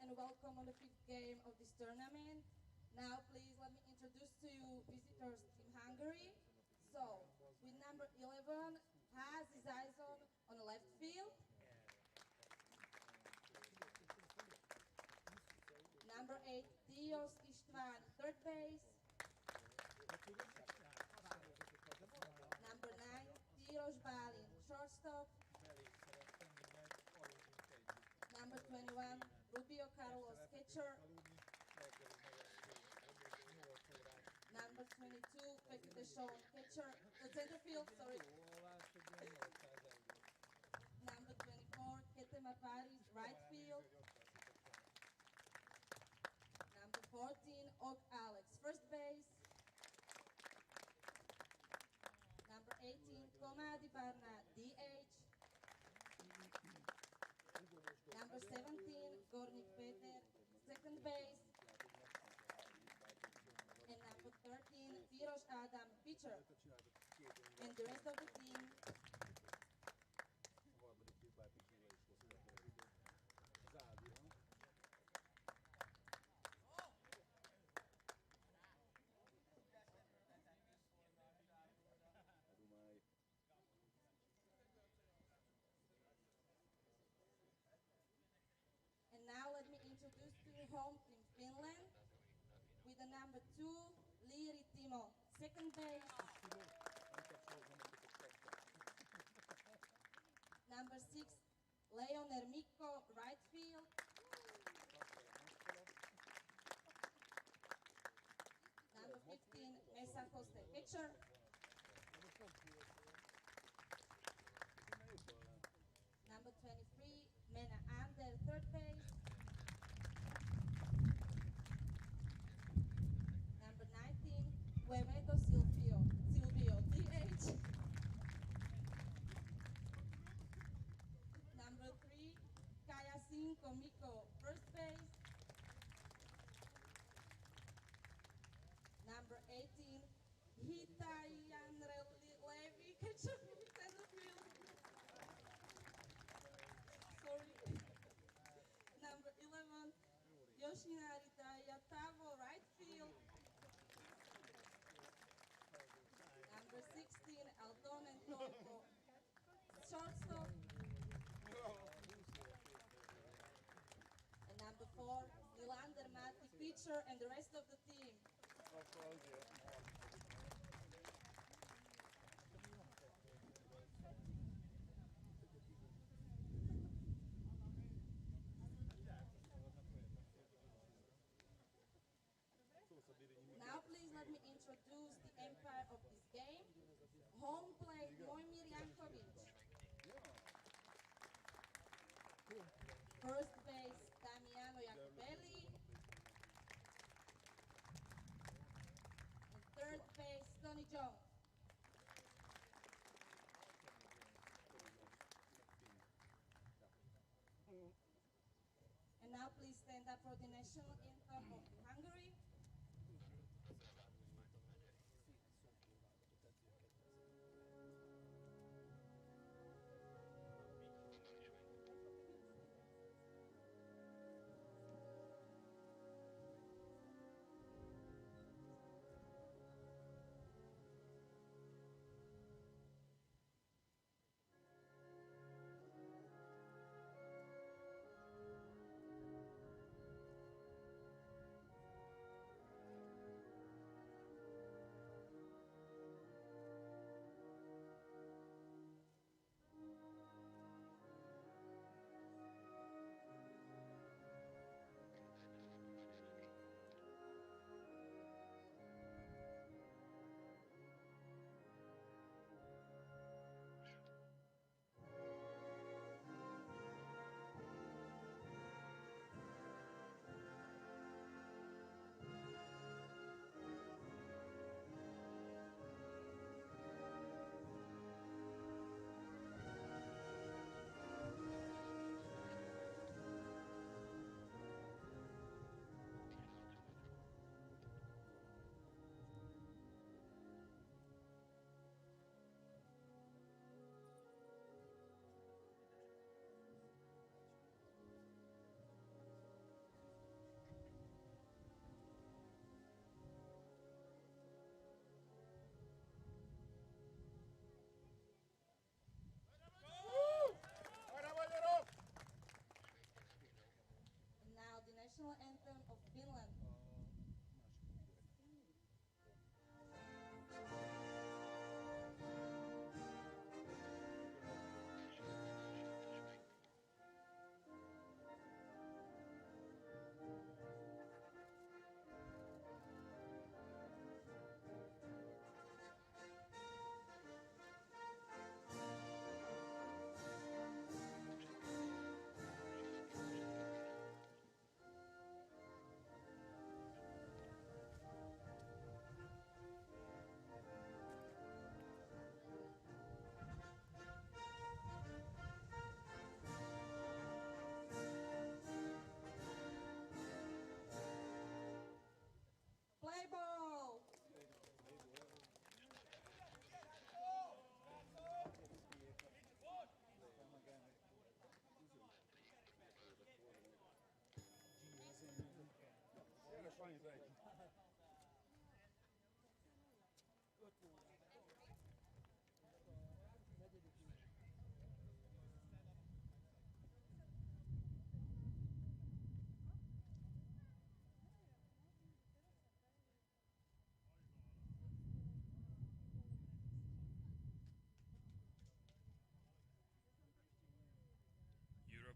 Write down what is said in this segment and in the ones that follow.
and welcome on the fifth game of this tournament. Now, please let me introduce to you visitors Team Hungary. So, with number 11, has his eyes on the left field. Number 8, Dios Istvan, third base. Number 9, Tiros Balin, shortstop. Number 21, Rubio Carlos, catcher. Number 22, Pekka Sean, catcher, center field, sorry. Number 24, Ketema Paris, right field. Number 14, Og Alex, first base. Number 18, Komadi Barna, DH. Number 17, Gornik Peter, second base. And number 13, Piros Adam, pitcher. And the rest of the team. And now let me introduce to you home team Finland with the number 2, Liiri Timo, second base. Number 6, Leoner Mikko, right field. Number 15, Mesa Koste, pitcher. Number 23, Mena Ander, third base. Number 19, Quevedo Silvio, DH. Number 3, Kayasin Komiko, first base. Number 18, Hitayan Levi, catcher, center field. Sorry. Number 11, Yoshinari Tavo, right field. Number 16, Aldon and Tolko, shortstop. And number 4, Nylander Matti, pitcher, and the rest of the team. Now please let me introduce the umpire of this game. Home plate, Mojmir Jankovic. First base, Damiano Jacobelli. And third base, Tony Jones. And now please stand up for the national anthem of Hungary.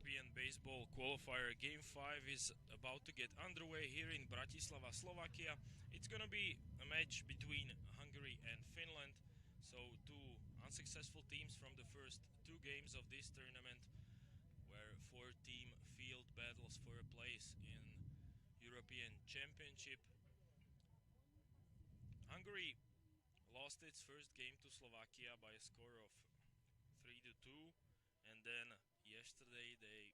European Baseball Qualifier Game 5 is about to get underway here in Bratislava, Slovakia. It's gonna be a match between Hungary and Finland. So two unsuccessful teams from the first two games of this tournament, where four-team field battles for a place in European Championship. Hungary lost its first game to Slovakia by a score of 3-2, and then yesterday they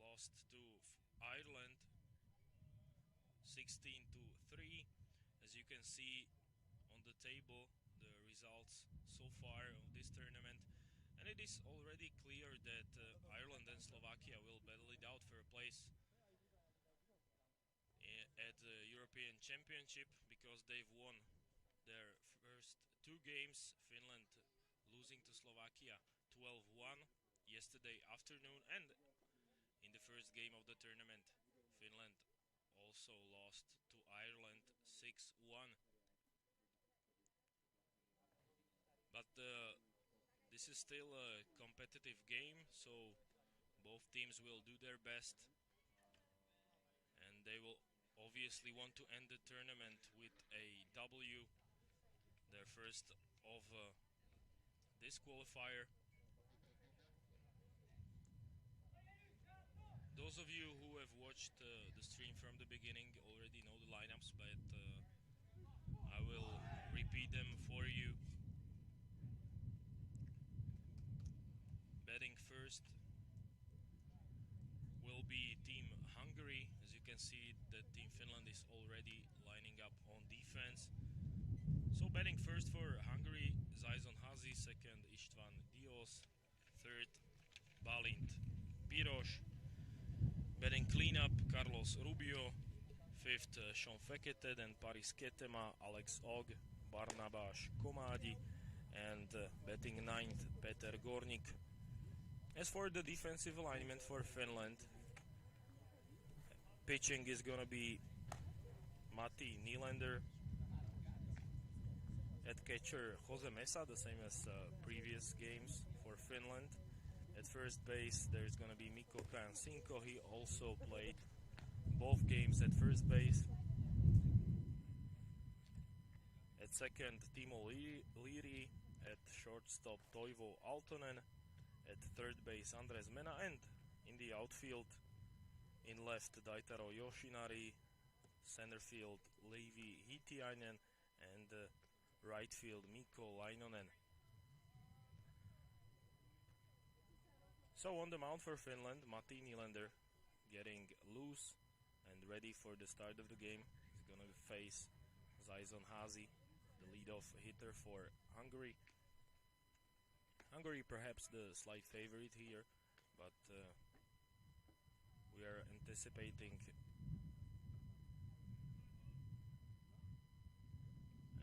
lost to Ireland 16-3. As you can see on the table, the results so far of this tournament, and it is already clear that Ireland and Slovakia will battle it out for a place at the European Championship, because they've won their first two games. Finland losing to Slovakia 12-1 yesterday afternoon, and in the first game of the tournament, Finland also lost to Ireland 6-1. But this is still a competitive game, so both teams will do their best, and they will obviously want to end the tournament with a W, their first of this qualifier. Those of you who have watched the stream from the beginning already know the lineups, but I will repeat them for you. Batting first will be Team Hungary. As you can see, that Team Finland is already lining up on defense. So batting first for Hungary, Zajzon Hazi, second István Diós, third Balint Piros. Batting cleanup, Carlos Rubio, fifth Sean Fekete, then Paris Ketema, Alex Og, Barnabás Komádi, and batting ninth, Peter Gornik. As for the defensive alignment for Finland, pitching is gonna be Matti Nylander. At catcher, Jose Mesa, the same as previous games for Finland. At first base, there's gonna be Mikko Kansinko. He also played both games at first base. At second, Timo Leary. At shortstop, Toivo Aaltonen. At third base, Andres Mena. And in the outfield, in left, Daitaro Yoshinari. Center field, Leevi Hitiainen. And right field, Mikko Lainonen. So on the mound for Finland, Matti Nylander getting loose and ready for the start of the game. He's going to face Zajzon Hazi, the leadoff hitter for Hungary. Hungary perhaps the slight favorite here, but we are anticipating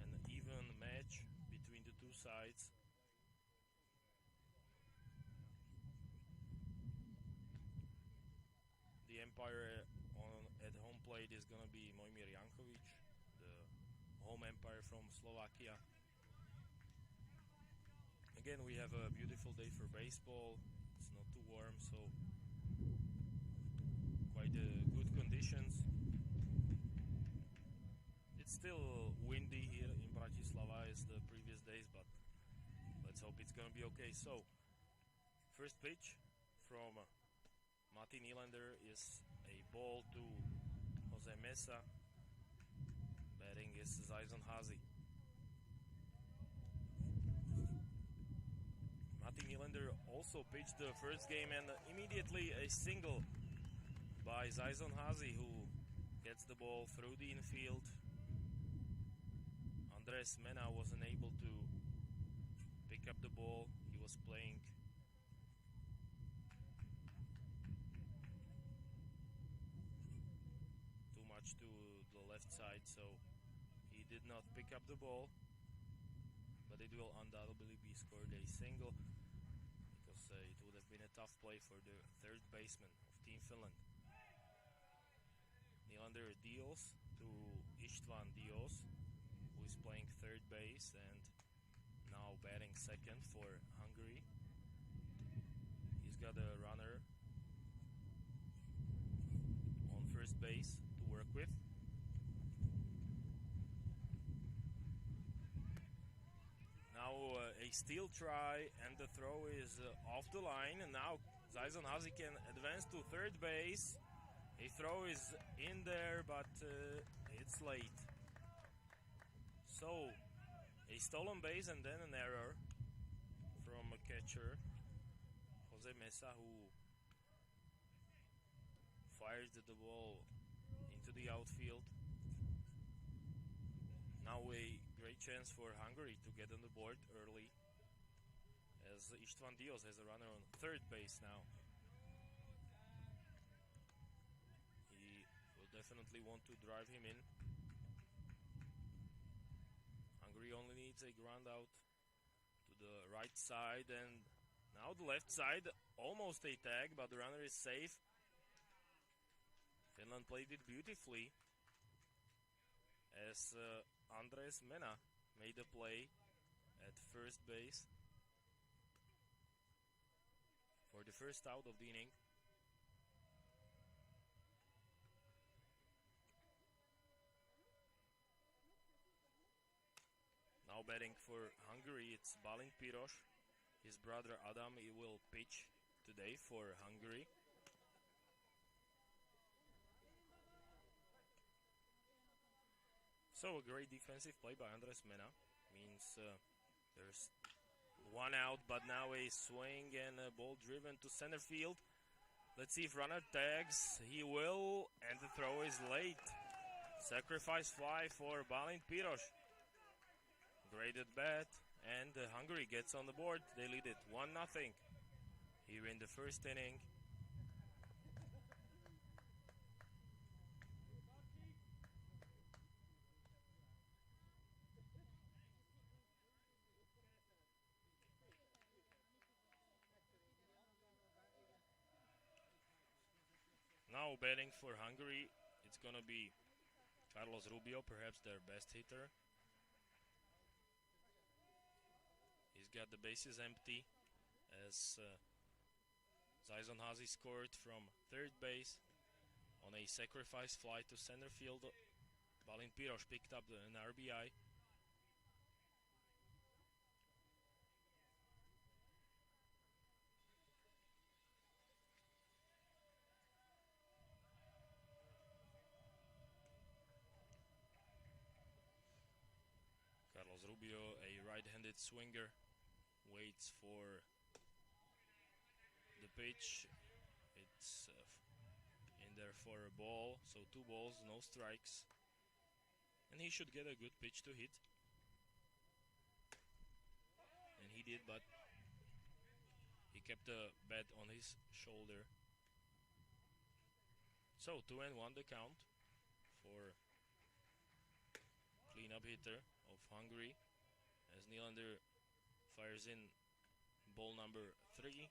an even match between the two sides. The umpire at home plate is going to be Mojmír Jankovič, the home umpire from Slovakia. Again, we have a beautiful day for baseball. It's not too warm, so quite good conditions. It's still windy here in Bratislava as the previous days, but let's hope it's going to be okay. So, first pitch from Matti Nylander is a ball to Jose Mesa. Batting is Zajzon Hazi. Matti Nylander also pitched the first game, and immediately a single by Zajzon Hazi, who gets the ball through the infield. Andres Mena wasn't able to pick up the ball. He was playing too much to the left side, so he did not pick up the ball. but it will undoubtedly be scored a single because it would have been a tough play for the third baseman of Team Finland. Nylander deals to István Dios, who is playing third base and now batting second for Hungary. He's got a runner on first base to work with. Now a steal try, and the throw is off the line, and now Zaison Hazi can advance to third base. A throw is in there, but it's late. So, a stolen base and then an error from a catcher, Jose Mesa, who fires the ball into the outfield. Now a great chance for Hungary to get on the board early, as István Dios has a runner on third base now. He will definitely want to drive him in. Hungary only needs a ground out to the right side, and now the left side, almost a tag, but the runner is safe. Finland played it beautifully, as Andres Mena made a play at first base for the first out of the inning. Now batting for Hungary, it's Balint Piros. His brother Adam, he will pitch today for Hungary. So a great defensive play by Andres Mena means there's one out, but now a swing and a ball driven to center field. Let's see if runner tags. He will, and the throw is late. Sacrifice fly for Balint Piros. Great at bat, and Hungary gets on the board. They lead it 1-0 here in the first inning. Now batting for Hungary, it's going to be Carlos Rubio, perhaps their best hitter. He's got the bases empty as Zaison Hazi scored from third base on a sacrifice fly to center field. Balint Piros picked up an RBI. Carlos Rubio, a right-handed swinger, waits for the pitch. It's in there for a ball, so 2 balls, no strikes. And he should get a good pitch to hit. And he did, but he kept the bat on his shoulder. So 2-1 the count for cleanup hitter of Hungary, as Nylander fires in ball number 3.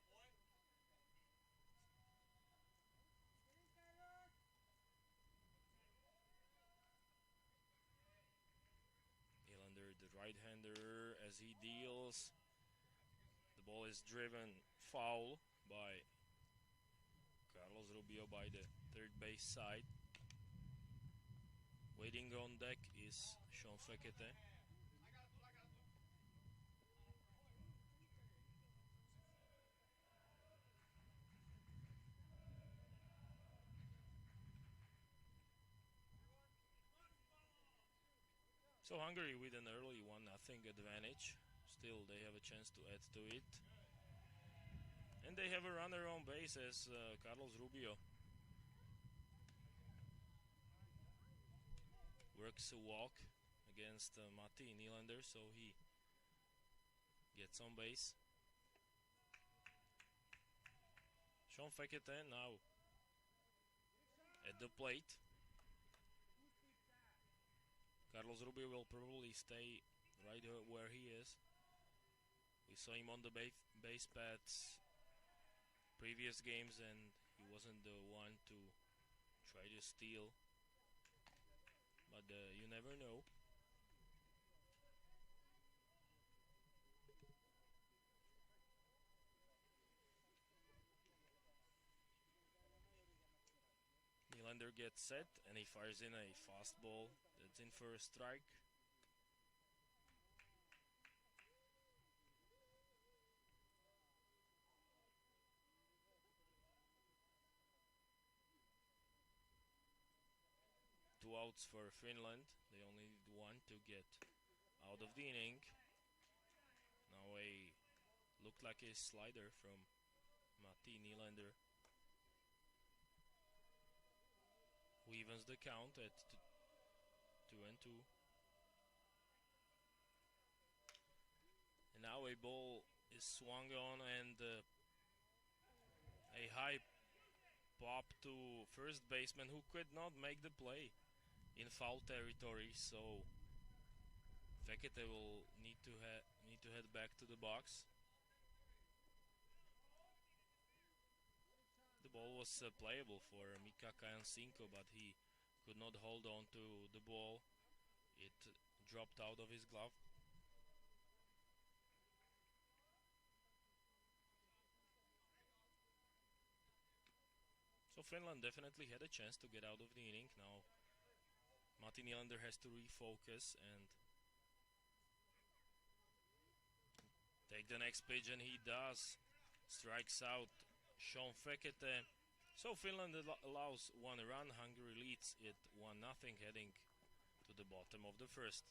Nylander, the right-hander, as he deals. The ball is driven foul by Carlos Rubio by the third base side. Waiting on deck is Sean Fekete. So Hungary with an early 1-0 advantage. Still they have a chance to add to it. And they have a runner on base as Carlos Rubio works a walk against Matti Nylander, so he gets on base. Sean Fekete now at the plate. Carlos Rubio will probably stay right where he is. We saw him on the base pads previous games, and he wasn't the one to try to steal. But you never know. Nylander gets set and he fires in a fastball that's in for a strike. Two outs for Finland. They only need one to get out of the inning. Now looked like a slider from Matti Nylander, who evens the count at 2-2. And now a ball is swung on, and a high pop to first baseman, who could not make the play in foul territory. So Fekete will need to head back to the box. The ball was playable for Mika Kajansinko, but he could not hold on to the ball. It dropped out of his glove. So Finland definitely had a chance to get out of the inning. Now Matti Nylander has to refocus and take the next pitch, and he does. Strikes out Sean Fekete. So Finland allows one run. Hungary leads it 1-0, heading to the bottom of the first.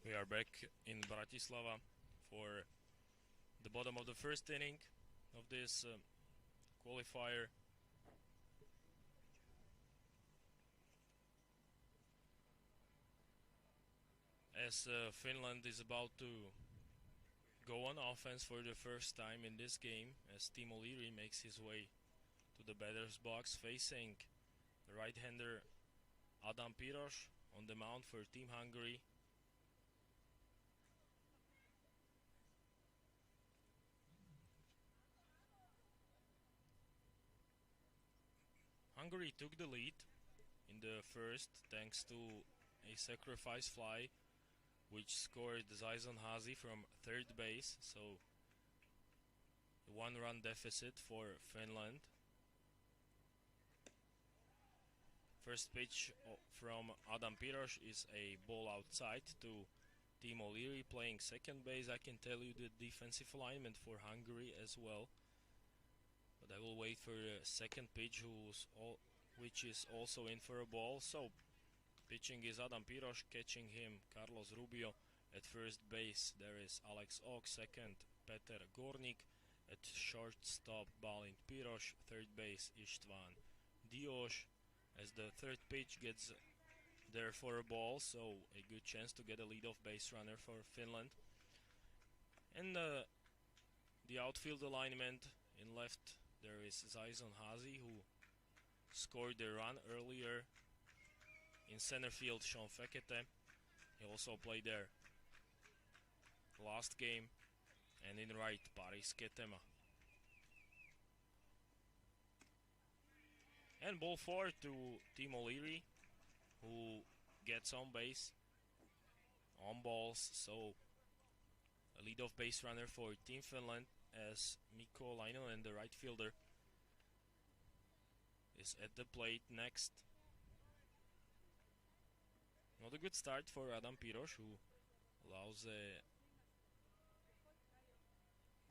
We are back in Bratislava for the bottom of the first inning of this qualifier. As Finland is about to go on offense for the first time in this game, as Timo Leary makes his way to the batter's box, facing the right-hander Adam Piros on the mound for Team Hungary. Hungary took the lead in the first thanks to a sacrifice fly which scored Zajson Hazi from third base, so a one-run deficit for Finland. First pitch from Adam Piros is a ball outside to Timo Leary playing second base. I can tell you the defensive alignment for Hungary as well, but I will wait for the second pitch which is also in for a ball. So pitching is Adam Piros, catching him Carlos Rubio. At first base there is Alex Ock, second Peter Gornik, at shortstop Balint Piros, third base István Diós. As the third pitch gets there for a ball, so a good chance to get a leadoff base runner for Finland. And the outfield alignment in left, there is Zajson Hazi, who scored the run earlier. In center field, Sean Fekete, he also played there last game. And in right, Paris Ketema. And ball 4 to Timo Leary, who gets on base on balls, so a leadoff base runner for Team Finland as Mikko Lainonen, the right fielder, is at the plate next. Not a good start for Adam Piros, who allows the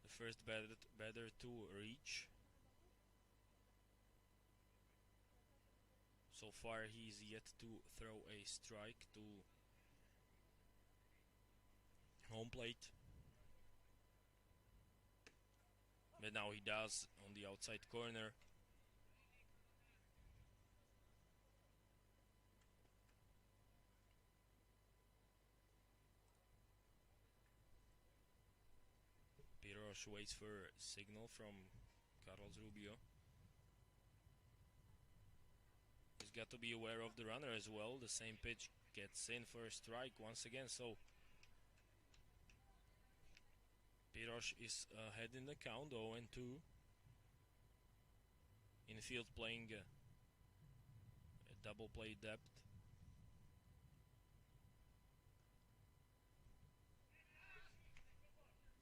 first batter to reach. So far he's yet to throw a strike to home plate, but now he does on the outside corner. Piros waits for a signal from Carlos Rubio. He's got to be aware of the runner as well. The same pitch gets in for a strike once again, so Piros is ahead in the count, 0-2. Infield playing a double play depth.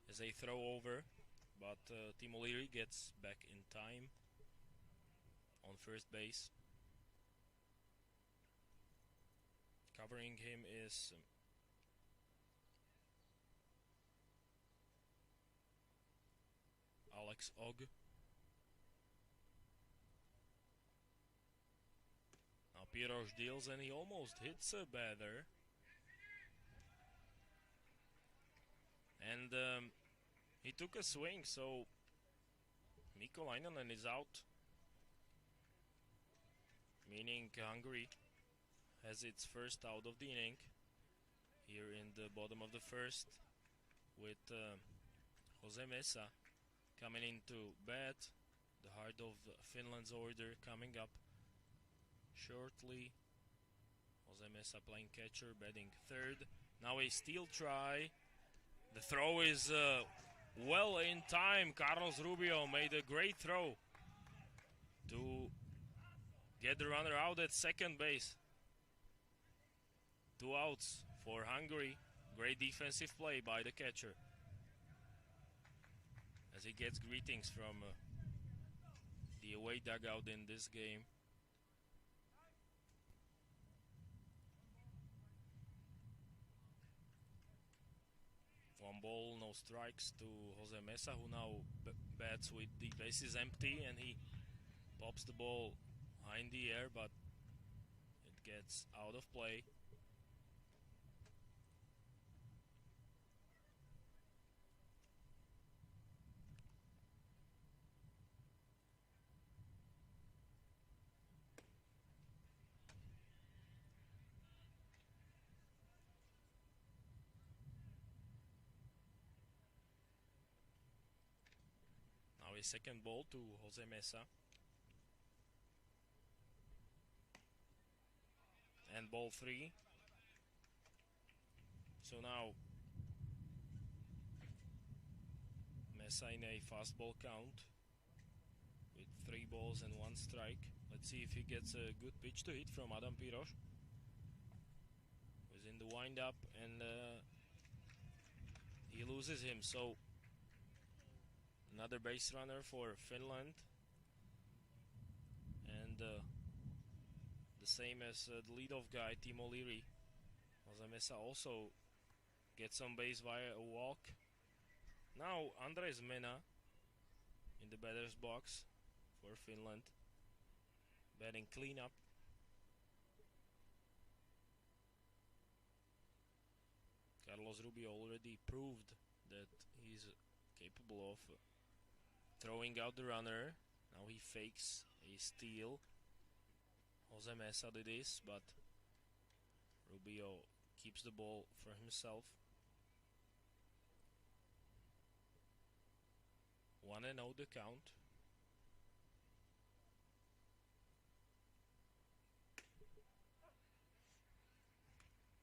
As a throw over, but Timo Leary gets back in time on first base. Covering him is Alex Ogg. Now Piros deals and he almost hits a batter. And he took a swing, so Mikko Lainonen is out, meaning Hungary has its first out of the inning here in the bottom of the first, with Jose Mesa coming into bat. The heart of Finland's order coming up shortly. Jose Mesa playing catcher, batting third. Now a steal try. The throw is well in time. Carlos Rubio made a great throw to get the runner out at second base. 2 outs for Hungary. Great defensive play by the catcher, as he gets greetings from the away dugout in this game. One ball, no strikes to Jose Mesa, who now bats with the bases empty, and he pops the ball high in the air, but it gets out of play. Now a second ball to Jose Mesa. and ball 3. So now Mesa in a fastball count with 3 balls and 1 strike. Let's see if he gets a good pitch to hit from Adam Piroš, who's in the wind-up, and he loses him. So another base runner for Finland, and the same as the leadoff guy, Timo Leary. Jose Mesa also gets on base via a walk. Now Andres Mena in the batter's box for Finland, batting cleanup. Carlos Rubio already proved that he's capable of throwing out the runner. Now he fakes a steal. Jose Mesa did this, but Rubio keeps the ball for himself. 1-0 the count.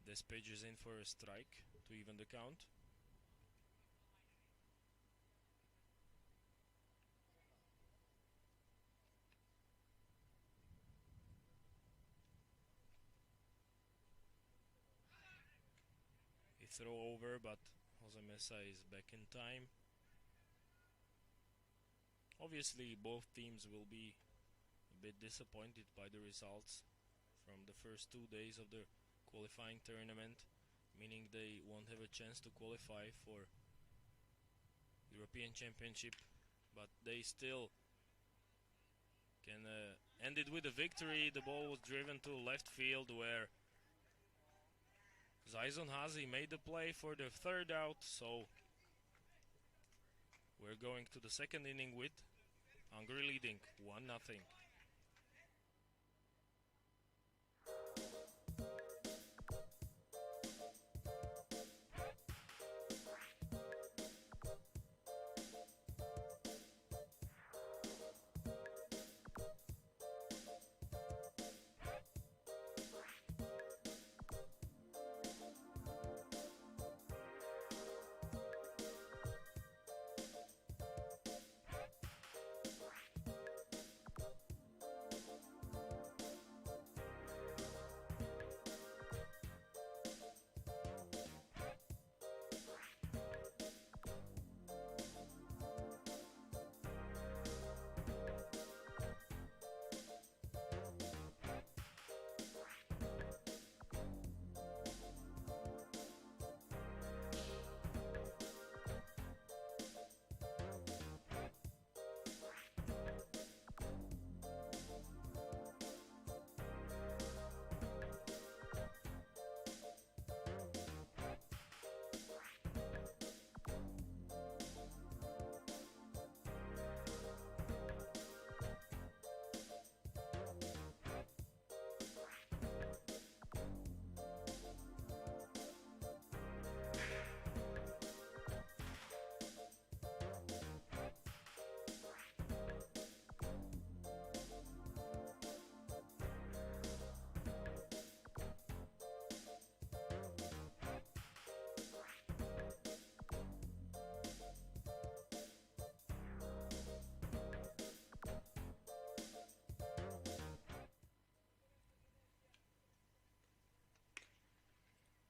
This pitch is in for a strike to even the count. He throw over, but Jose Mesa is back in time. Obviously, both teams will be a bit disappointed by the results from the first 2 days of the qualifying tournament, meaning they won't have a chance to qualify for European Championship, but they still can end it with a victory. The ball was driven to left field, where Zaison Hazi made the play for the 3rd out, so we're going to the 2nd inning with Hungary leading 1-0.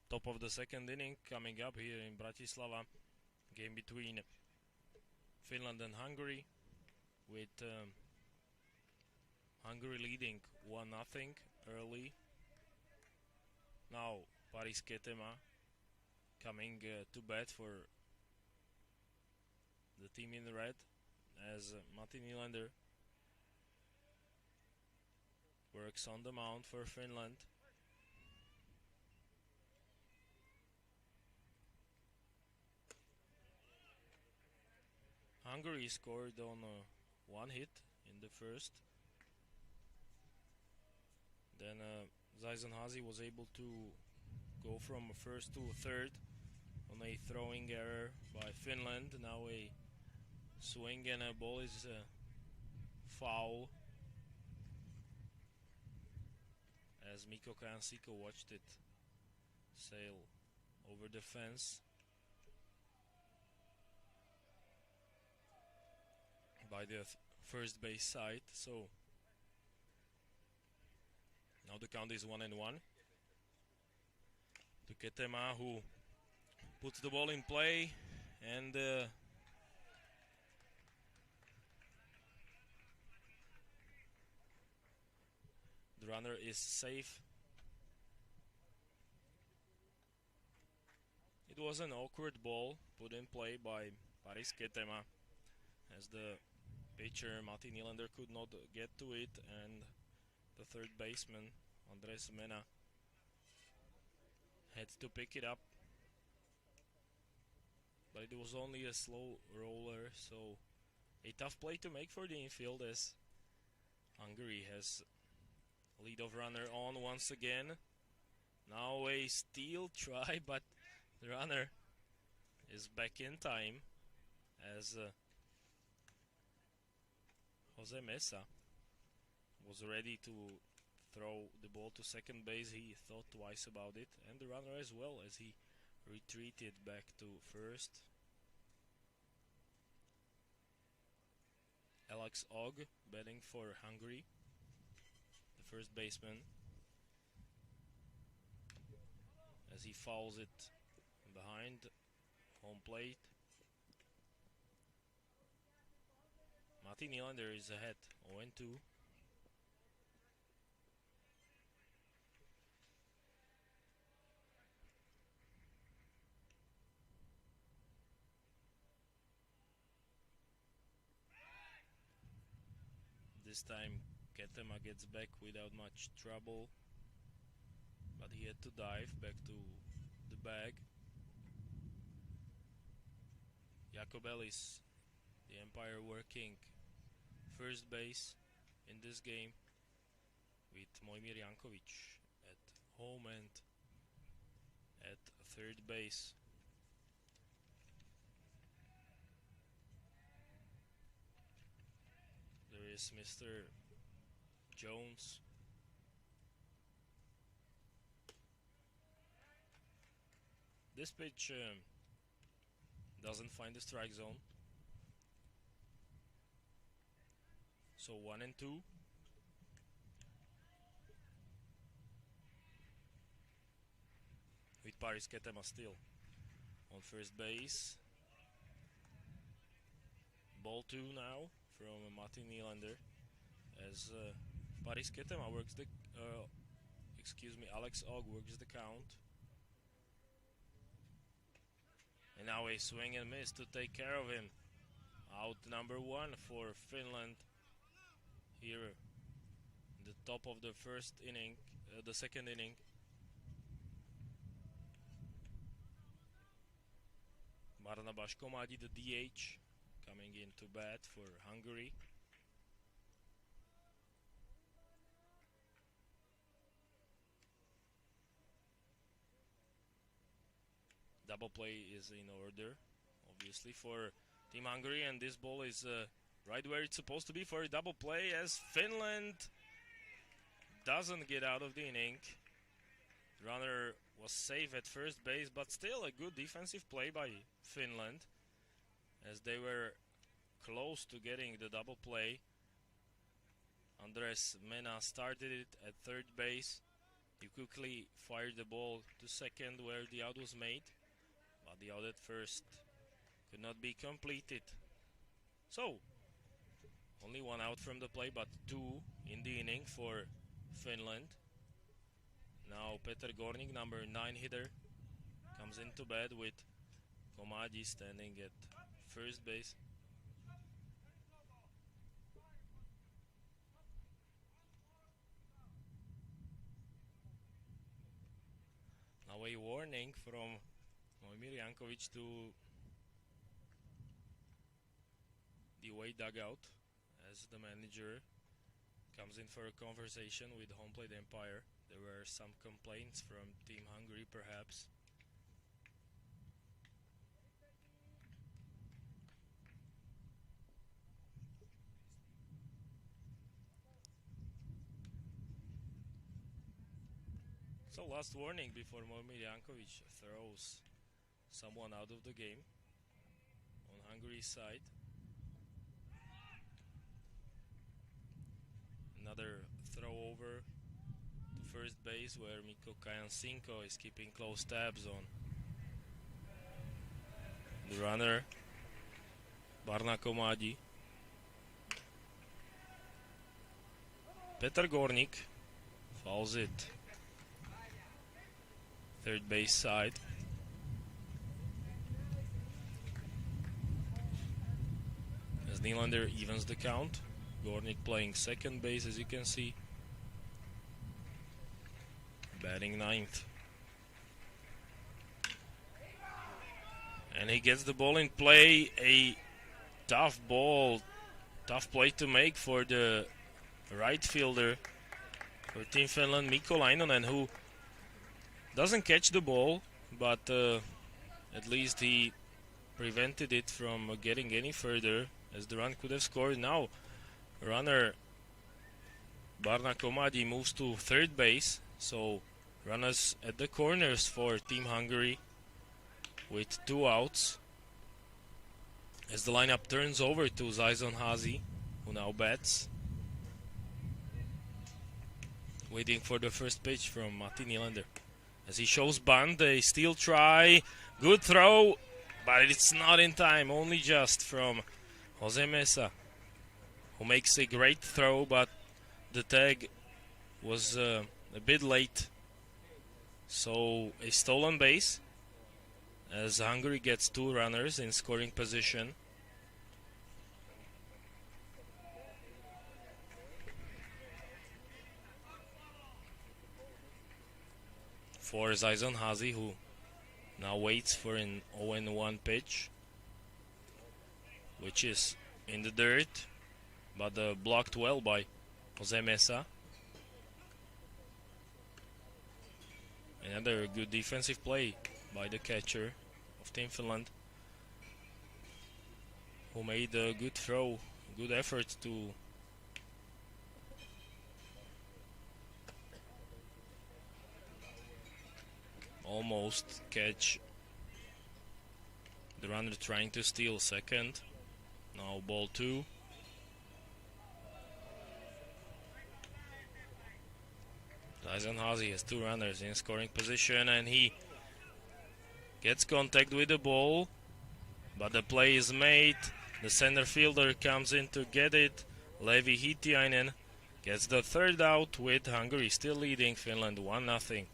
Top of the 2nd inning coming up here in Bratislava. Game between Finland and Hungary, with Hungary leading 1-0 early. Now Paris Ketema coming to bat for the team in red, as Matti Nylander works on the mound for Finland. Hungary scored on 1 hit in the first. Then Zaison Hazi was able to go from first to third on a throwing error by Finland. Now a swing and a ball is foul, as Mikko Kansiko watched it sail over the fence by the first base side. So now the count is 1-1 to Ketema, who puts the ball in play, and the runner is safe. It was an awkward ball put in play by Paris Ketema, as the pitcher Matti Nylander could not get to it, and the third baseman Andres Mena had to pick it up. But it was only a slow roller, so a tough play to make for the infield, as Hungary has lead of runner on once again. Now a steal try, but the runner is back in time, as Jose Mesa was ready to throw the ball to second base. He thought twice about it, and the runner as well, as he retreated back to first. Alex Og batting for Hungary, the first baseman, as he fouls it behind home plate. Matti Nylander is ahead, 0-2. This time Ketema gets back without much trouble, but he had to dive back to the bag. Jakob Ellis, the umpire, working first base in this game, with Mojmír Jankovic at home and at third base. There is Mr. Jones. This pitch doesn't find the strike zone. So 1-2. With Paris Ketema still on first base. Ball 2 now from Matti Nylander, as Paris Ketema works the Alex Og works the count. And now a swing and miss to take care of him. Out number 1 for Finland here, the top of the first inning, the second inning. Marna Bashkomadi, the DH, coming in to bat for Hungary. Double play is in order, obviously, for Team Hungary, and this ball is right where it's supposed to be for a double play, as Finland doesn't get out of the inning. Runner was safe at first base, but still a good defensive play by Finland, as they were close to getting the double play. Andres Mena started it at third base. He quickly fired the ball to second, where the out was made, but the out at first could not be completed. So, only 1 out from the play, but 2 in the inning for Finland. Now Peter Gornik, number 9 hitter, comes into bat with Komadi standing at first base. Now a warning from Mojmír Jankovic to the away dugout, as the manager comes in for a conversation with home plate umpire. There were some complaints from Team Hungary, perhaps. So last warning before Momir Jankovic throws someone out of the game on Hungary's side. Another throw over to first base where Mikko Kajansinko is keeping close tabs on the runner Barna Komadi. Petar Gornik fouls it. Third base side. As Nylander evens the count. Gornik playing second base, as you can see. Batting ninth. And he gets the ball in play. A tough ball. Tough play to make for the right fielder for Team Finland, Mikko Lainonen, who doesn't catch the ball, but at least he prevented it from getting any further, as the run could have scored. Now runner Barna Komadi moves to third base, so runners at the corners for Team Hungary with 2 outs, as the lineup turns over to Zaizon Hazi, who now bats, waiting for the first pitch from Matti Nylander. As he shows bunt, a steal try, good throw, but it's not in time, only just from Jose Mesa, who makes a great throw, but the tag was a bit late. So a stolen base, as Hungary gets 2 runners in scoring position. For Zaizon Hazi, who now waits for an 0-1 pitch, which is in the dirt, but blocked well by Jose Mesa. Another good defensive play by the catcher of Team Finland, who made a good throw, good effort to almost catch the runner trying to steal second. Now ball 2. Zaizon Hazi has 2 runners in scoring position, and he gets contact with the ball, but the play is made. The center fielder comes in to get it. Levi Hitiainen gets the third out, with Hungary still leading Finland 1-0.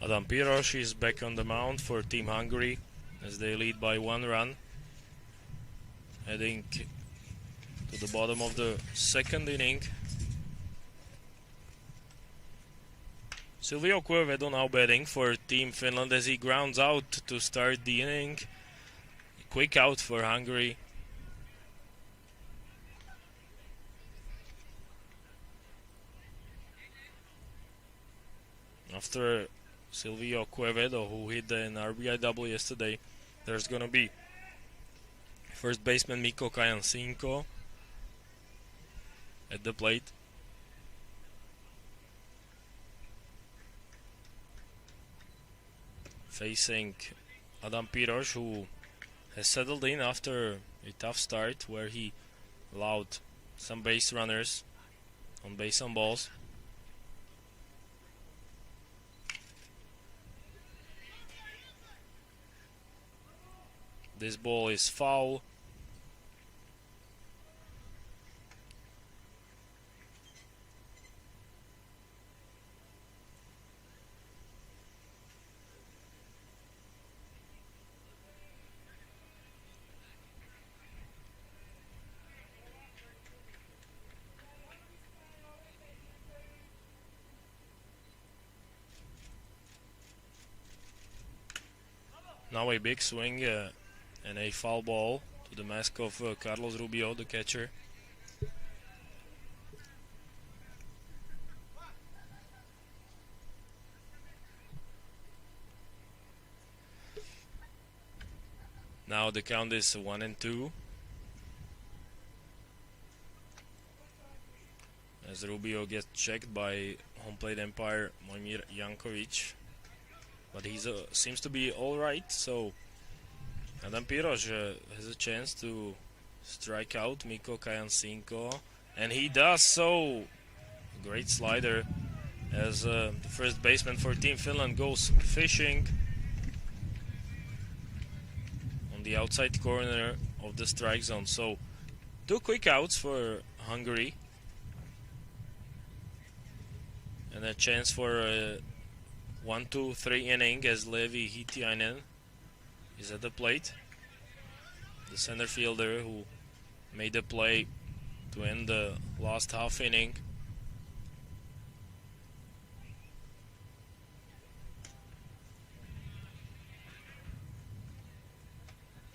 Adam Piros is back on the mound for Team Hungary as they lead by 1 run, heading to the bottom of the second inning. Silvio Cuevedo now batting for Team Finland as he grounds out to start the inning. Quick out for Hungary. After Silvio Cuevedo, who hit an RBI double yesterday, there's gonna be first baseman Mikko Kajansinko at the plate. Facing Adam Piros, who has settled in after a tough start where he allowed some base runners on base on balls. This ball is foul. Now a big swing and a foul ball to the mask of Carlos Rubio, the catcher. Now the count is 1-2. As Rubio gets checked by home plate umpire Mojmir Jankovic. But he seems to be alright, so Adam Piros has a chance to strike out Mikko Kajansinko, and he does so. Great slider as the first baseman for Team Finland goes fishing on the outside corner of the strike zone. So 2 quick outs for Hungary and a chance for a 1-2-3 inning as Leevi Hitiainen is at the plate. The center fielder who made the play to end the last half inning.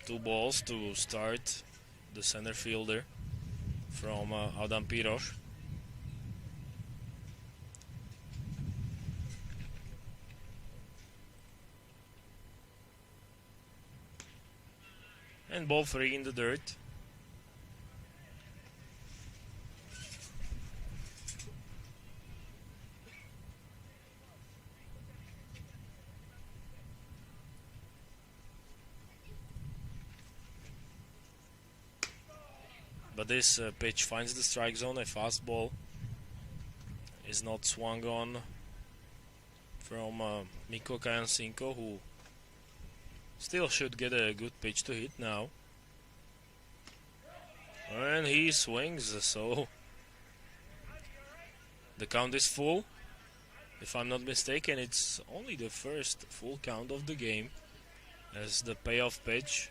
Two balls to start the center fielder from Adam Piros. And ball 3 in the dirt. But this pitch finds the strike zone. A fastball is not swung on from Mikko Kajansinko, who still should get a good pitch to hit now. And he swings, so the count is full. If I'm not mistaken, it's only the first full count of the game as the payoff pitch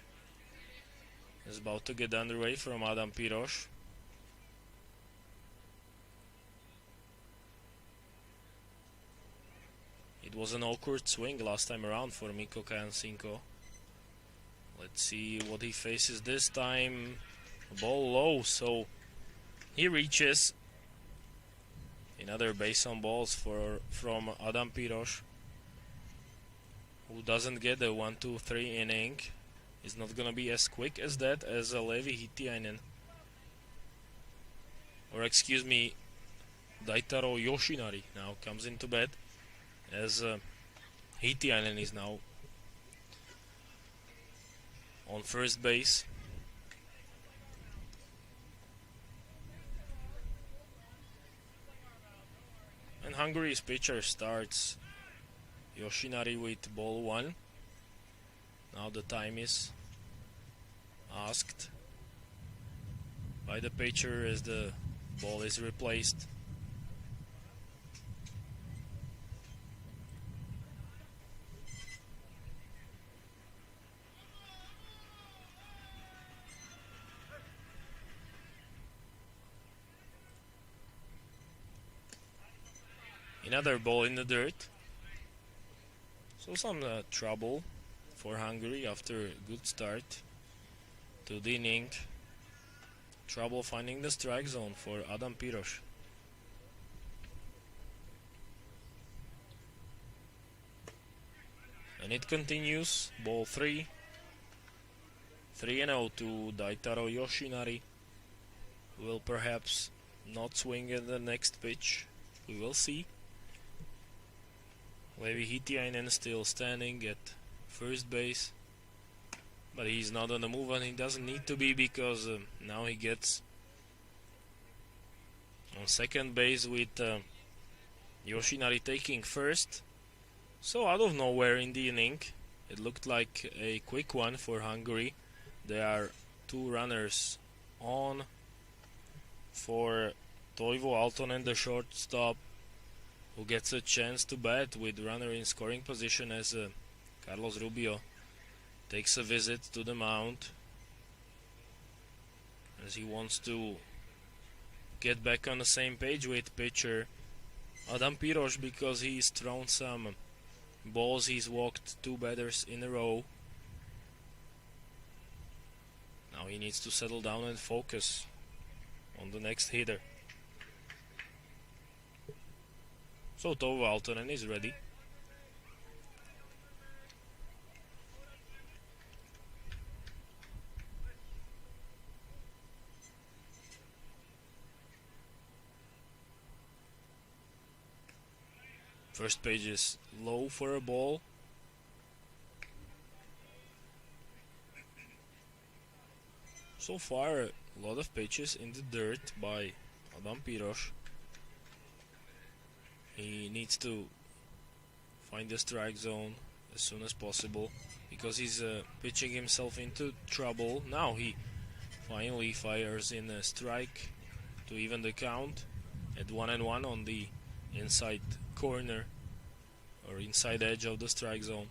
is about to get underway from Adam Piros. It was an awkward swing last time around for Mikko Kajansinko. Let's see what he faces this time. Ball low, so he reaches. Another base on balls from Adam Piros, who doesn't get a 1-2-3 inning. He's not gonna be as quick as that as Leevi Hitiainen. Or excuse me, Daitaro Yoshinari now comes into bat as Hitiainen is now on first base. And Hungary's pitcher starts Yoshinari with ball 1. Now the time is asked by the pitcher as the ball is replaced. Another ball in the dirt. So some trouble for Hungary after a good start to the inning. Trouble finding the strike zone for Adam Piros. And it continues. Ball 3. 3-0 to Daitaro Yoshinari. Will perhaps not swing at the next pitch. We will see. Levi Hitiainen still standing at first base. But he's not on the move, and he doesn't need to be, because now he gets on second base with Yoshinari taking first. So out of nowhere in the inning, it looked like a quick one for Hungary. There are 2 runners on for Toivo Aaltonen, the shortstop, who gets a chance to bat with runner in scoring position as Carlos Rubio takes a visit to the mound, as he wants to get back on the same page with pitcher Adam Piros, because he's thrown some balls. He's walked 2 batters in a row. Now he needs to settle down and focus on the next hitter. So Toivo Aaltonen is ready. First page is low for a ball. So far, a lot of pitches in the dirt by Adam Piros. He needs to find the strike zone as soon as possible, because he's pitching himself into trouble. Now he finally fires in a strike to even the count at 1-1 on the inside corner or inside edge of the strike zone.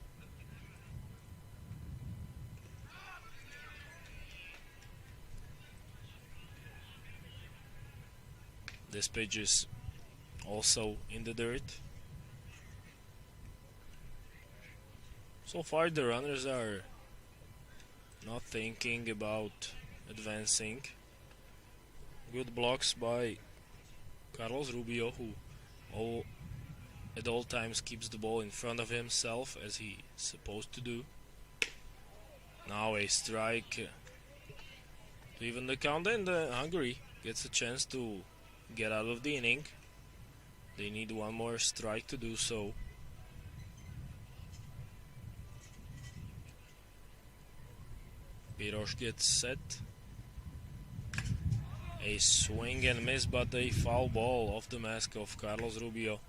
This pitch is also in the dirt. So far the runners are not thinking about advancing. Good blocks by Carlos Rubio, who at all times keeps the ball in front of himself, as he's supposed to do. Now a strike to even the count, and Hungary gets a chance to get out of the inning. They need one more strike to do so. Piros gets set. A swing and miss, but a foul ball off the mask of Carlos Rubio.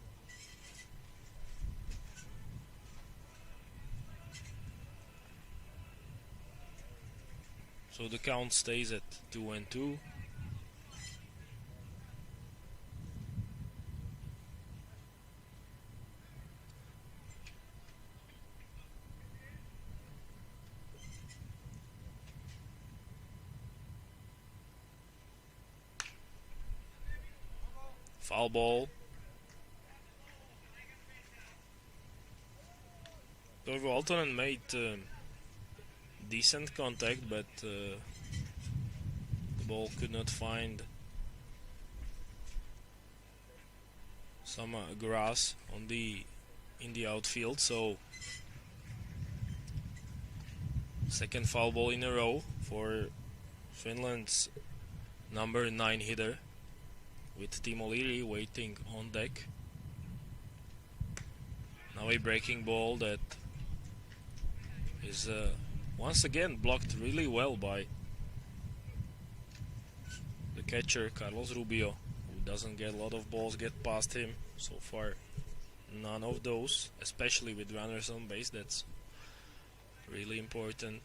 So the count stays at 2-2. Foul ball. Toivo Aaltonen made decent contact, but the ball could not find some grass in the outfield. So second foul ball in a row for Finland's number 9 hitter, with Timo Leary waiting on deck. Now a breaking ball that is once again blocked really well by the catcher Carlos Rubio, who doesn't get a lot of balls get past him. So far, none of those, especially with runners on base. That's really important.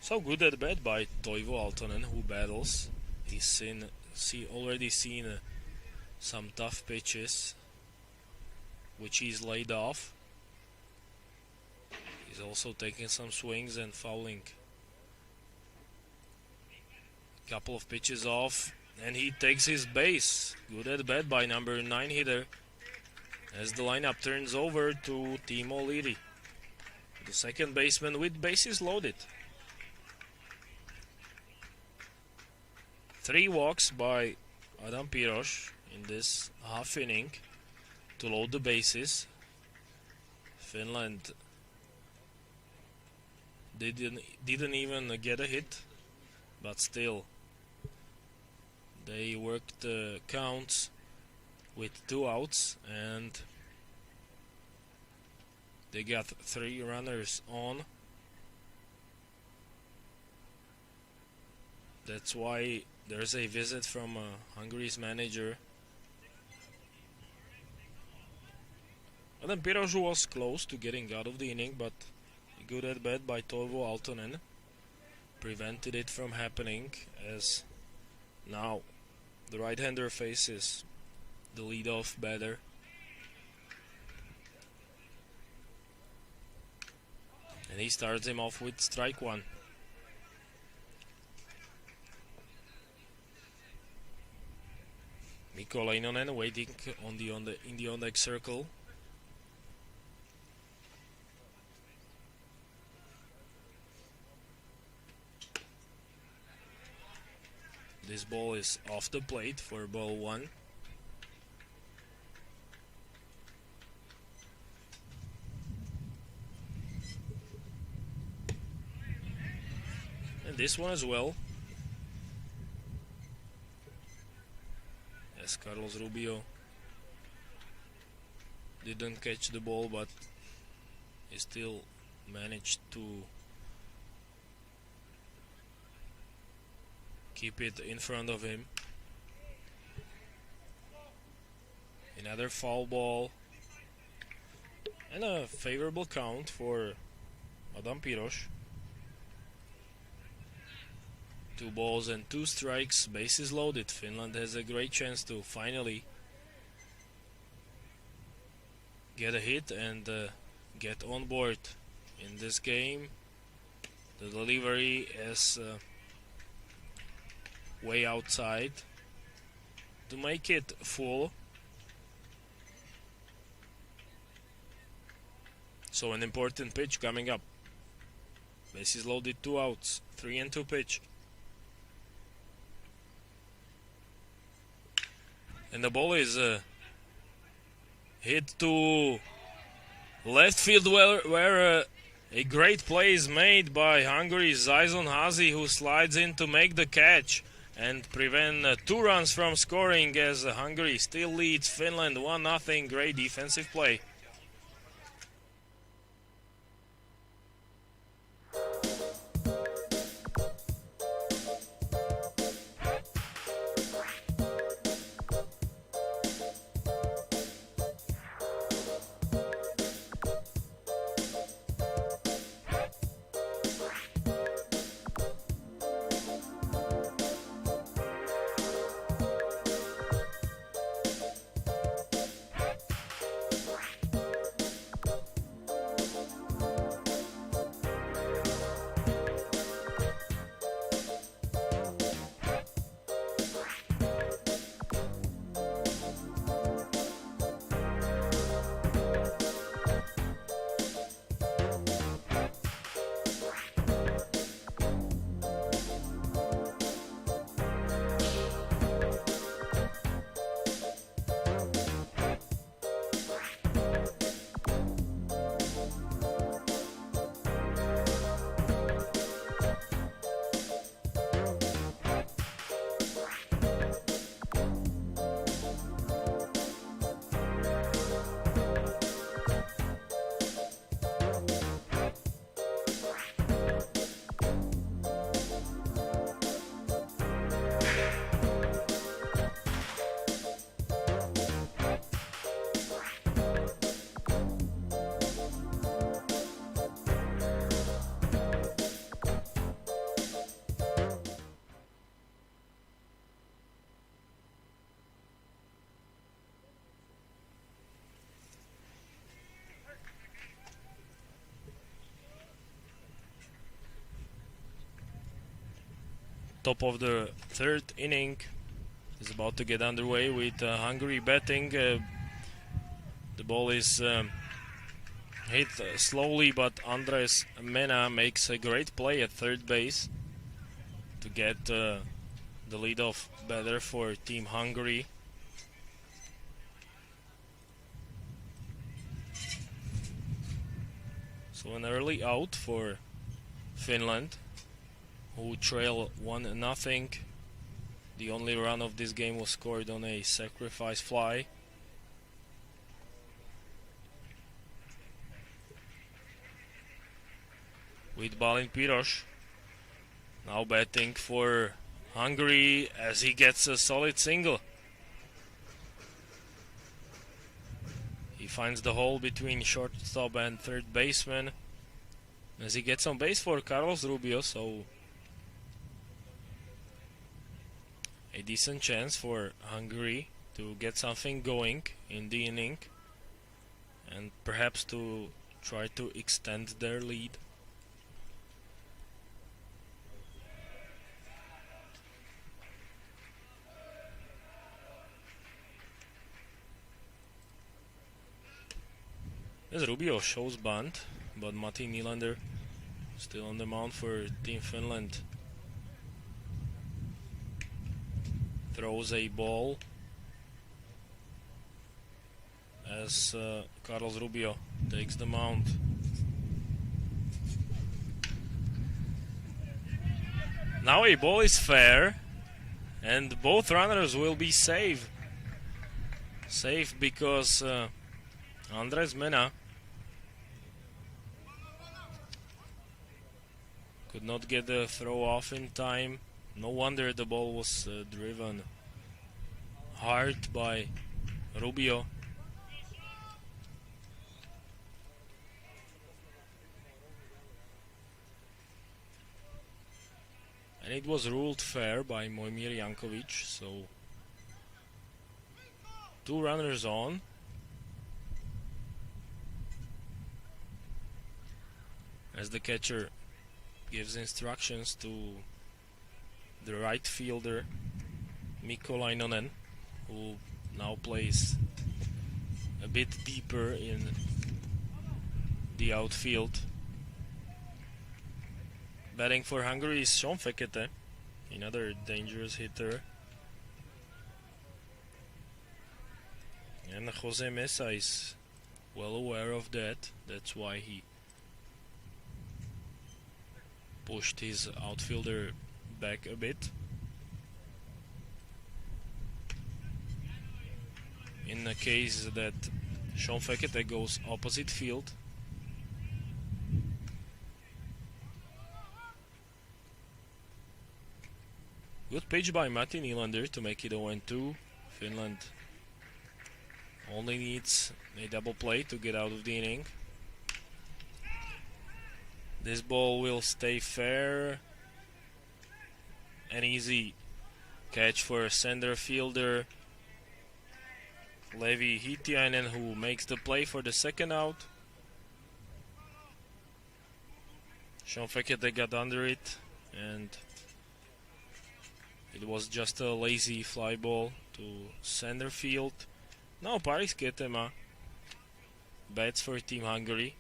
So good at bat by Toivo Aaltonen, who battles. He's already seen some tough pitches, which he's laid off. He's also taking some swings and fouling Couple of pitches off, and he takes his base. Good at bat by number 9 hitter, as the lineup turns over to Timo Liri, the second baseman with bases loaded. 3 walks by Adam Piros in this half inning to load the bases. Finland didn't even get a hit, but still they worked the counts with 2 outs, and they got 3 runners on. That's why there's a visit from Hungary's manager. Adam Piros was close to getting out of the inning, but a good at bat by Toivo Aaltonen prevented it from happening, as now the right-hander faces the leadoff batter. And he starts him off with strike 1. Mikko Leinonen waiting in the on-deck circle. This ball is off the plate for ball 1. And this one as well. As Carlos Rubio didn't catch the ball, but he still managed to keep it in front of him. Another foul ball, and a favorable count for Adam Piros. 2 balls and 2 strikes, bases loaded. Finland has a great chance to finally get a hit and get on board in this game. The delivery is way outside to make it full. So an important pitch coming up. Bases loaded, 2 outs, 3-2 pitch. And the ball is hit to left field, where a great play is made by Hungary's Zajzon Hazi, who slides in to make the catch and prevent 2 runs from scoring, as Hungary still leads Finland 1-0. Great defensive play. Top of the third inning is about to get underway with Hungary batting. The ball is hit slowly, but Andres Mena makes a great play at third base to get the leadoff batter for Team Hungary. So an early out for Finland, who trail 1-0. The only run of this game was scored on a sacrifice fly. With Balin Piros now batting for Hungary as he gets a solid single. He finds the hole between shortstop and third baseman as he gets on base for Carlos Rubio, so a decent chance for Hungary to get something going in the inning and perhaps to try to extend their lead. As Rubio shows bunt, but Matti Nylander still on the mound for Team Finland throws a ball as Carlos Rubio takes the mound. Now a ball is fair and both runners will be safe. Safe because Andres Mena could not get the throw off in time. No wonder the ball was driven hard by Rubio. And it was ruled fair by Mojmir Jankovic, so 2 runners on. As the catcher gives instructions to the right fielder Mikko Lainonen, who now plays a bit deeper in the outfield. Batting for Hungary is Sean Fekete, another dangerous hitter. And Jose Mesa is well aware of that. That's why he pushed his outfielder back a bit. In the case that Sean Fekete goes opposite field, good pitch by Matti Nylander to make it 0-2. Finland only needs a double play to get out of the inning. This ball will stay fair. An easy catch for center fielder Levi Hitiainen, who makes the play for the second out. Sean Fekete got under it and it was just a lazy fly ball to center field. Now Paris Ketema bats for Team Hungary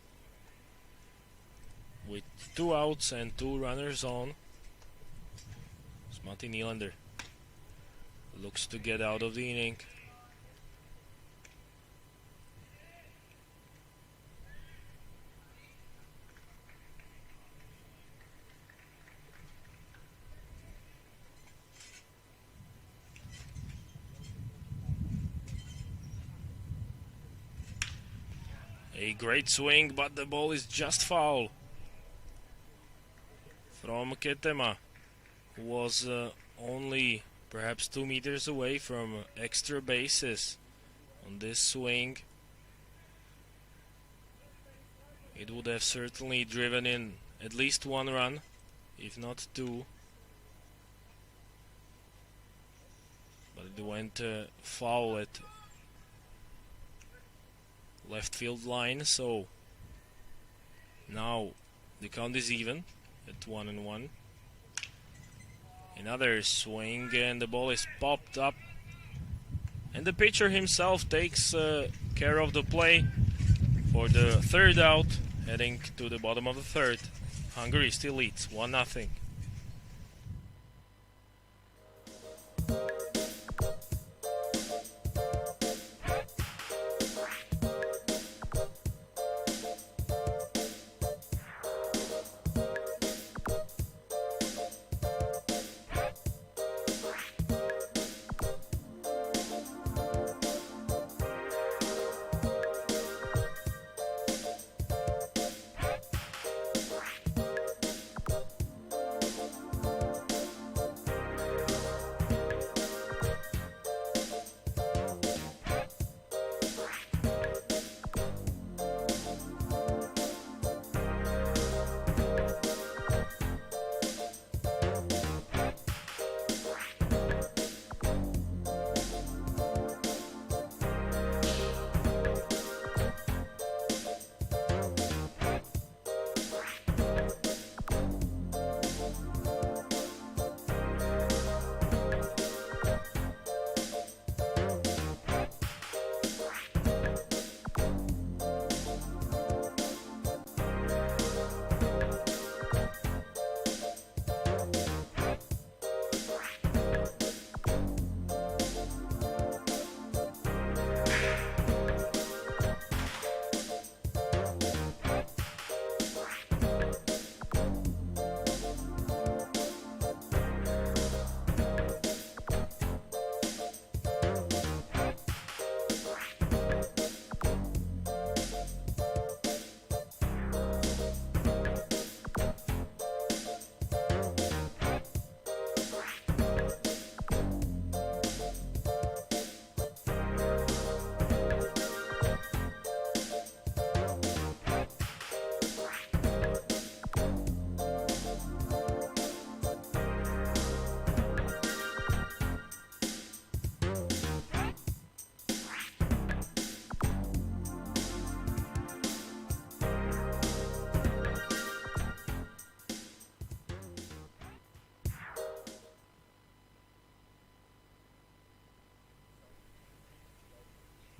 with 2 outs and 2 runners on. Matti Nylander looks to get out of the inning. A great swing, but the ball is just foul from Ketema, who was only perhaps 2 meters away from extra bases on this swing. It would have certainly driven in at least 1 run, if not 2. But it went foul at left field line, so now the count is even at 1-1. Another swing and the ball is popped up. And the pitcher himself takes care of the play for the third out, heading to the bottom of the third. Hungary still leads 1-0.